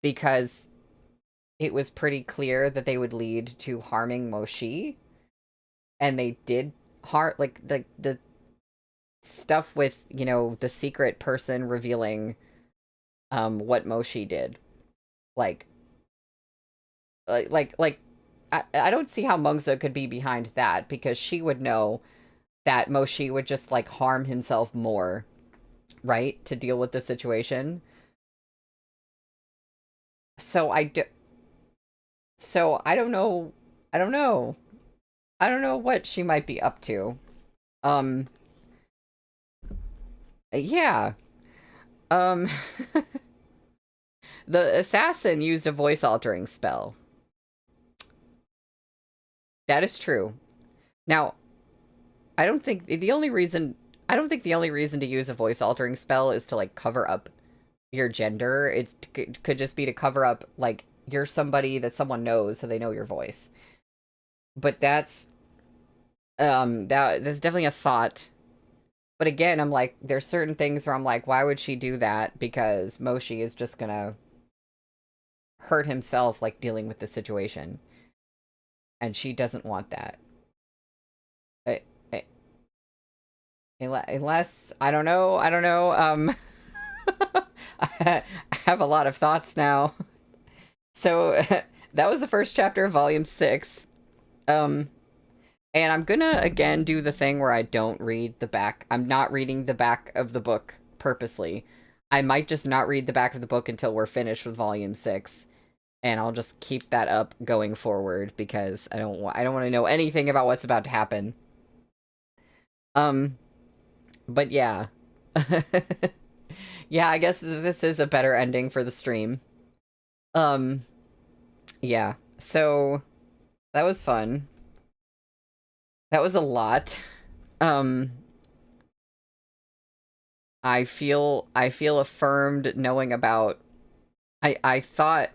because it was pretty clear that they would lead to harming Moshi. And they did harm, like, the stuff with, the secret person revealing what Moshi did. Like I don't see how Mengzi could be behind that, because she would know that Moshi would just, like, harm himself more, right? To deal with the situation. So I don't know. I don't know. I don't know what she might be up to. Yeah. The assassin used a voice-altering spell. That is true. Now, I don't think the only reason to use a voice-altering spell is to, like, cover up your gender. It could just be to cover up, like, you're somebody that someone knows, so they know your voice. But that's definitely a thought But again, I'm like, there's certain things where I'm like, why would she do that? Because Moshi is just gonna hurt himself, like, dealing with the situation. And she doesn't want that. I, I, unless, I don't know, I have a lot of thoughts now. So, that was the first chapter of Volume 6. Um, and I'm gonna, again, do the thing where I don't read the back. I'm not reading the back of the book purposely. I might just not read the back of the book until we're finished with Volume 6. And I'll just keep that up going forward because I don't want to know anything about what's about to happen. But yeah. Yeah, I guess this is a better ending for the stream. Um, yeah. So that was fun. That was a lot. Um, I feel affirmed knowing about I thought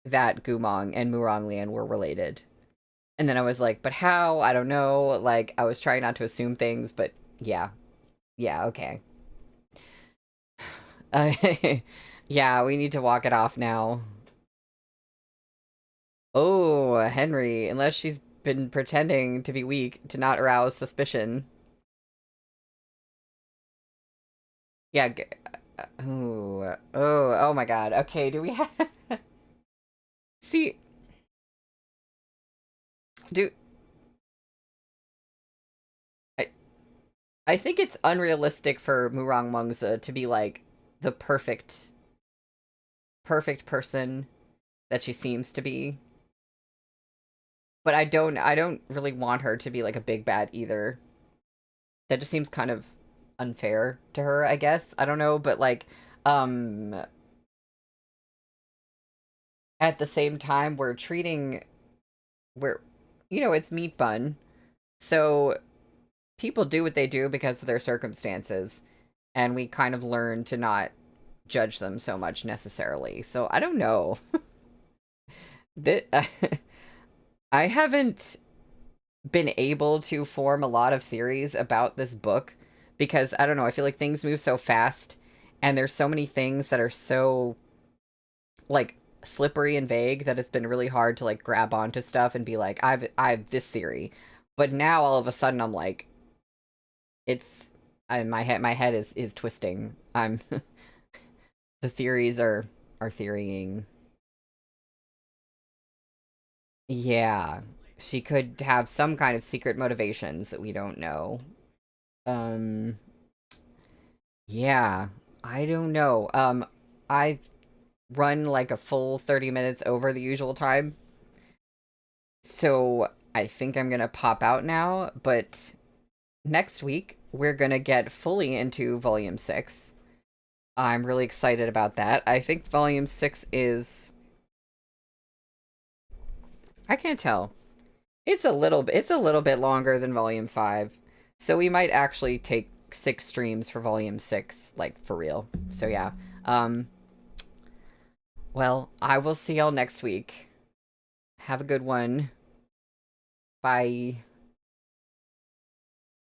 that Gumong and Muronglian were related. And then I was like, but how? I don't know. Like, I was trying not to assume things, but yeah. Yeah, okay. Yeah, we need to walk it off now. Oh, Henry, unless she's been pretending to be weak to not arouse suspicion. Yeah, oh my god. Okay, do we have... See, do... I, I think it's unrealistic for Murong Mungza to be, like, the perfect person that she seems to be. But I don't really want her to be, like, a big bad either. That just seems kind of unfair to her, I guess. I don't know, but, like, um... at the same time, we're, you know, it's meat bun. So people do what they do because of their circumstances. And we kind of learn to not judge them so much necessarily. So I don't know. that I haven't been able to form a lot of theories about this book because I don't know, I feel like things move so fast and there's so many things that are so like slippery and vague that it's been really hard to like grab onto stuff and be like, I've this theory. But now all of a sudden I'm like, it's my head is twisting. I'm the theories are theorying. Yeah. She could have some kind of secret motivations that we don't know. Um yeah. I don't know. I run like a full 30 minutes over the usual time. So I think I'm gonna pop out now, but next week we're gonna get fully into Volume 6. I'm really excited about that. I think Volume 6 is... I can't tell. It's a little bit longer than Volume 5. So we might actually take 6 streams for Volume 6, like, for real. So yeah. Well, I will see y'all next week. Have a good one. Bye.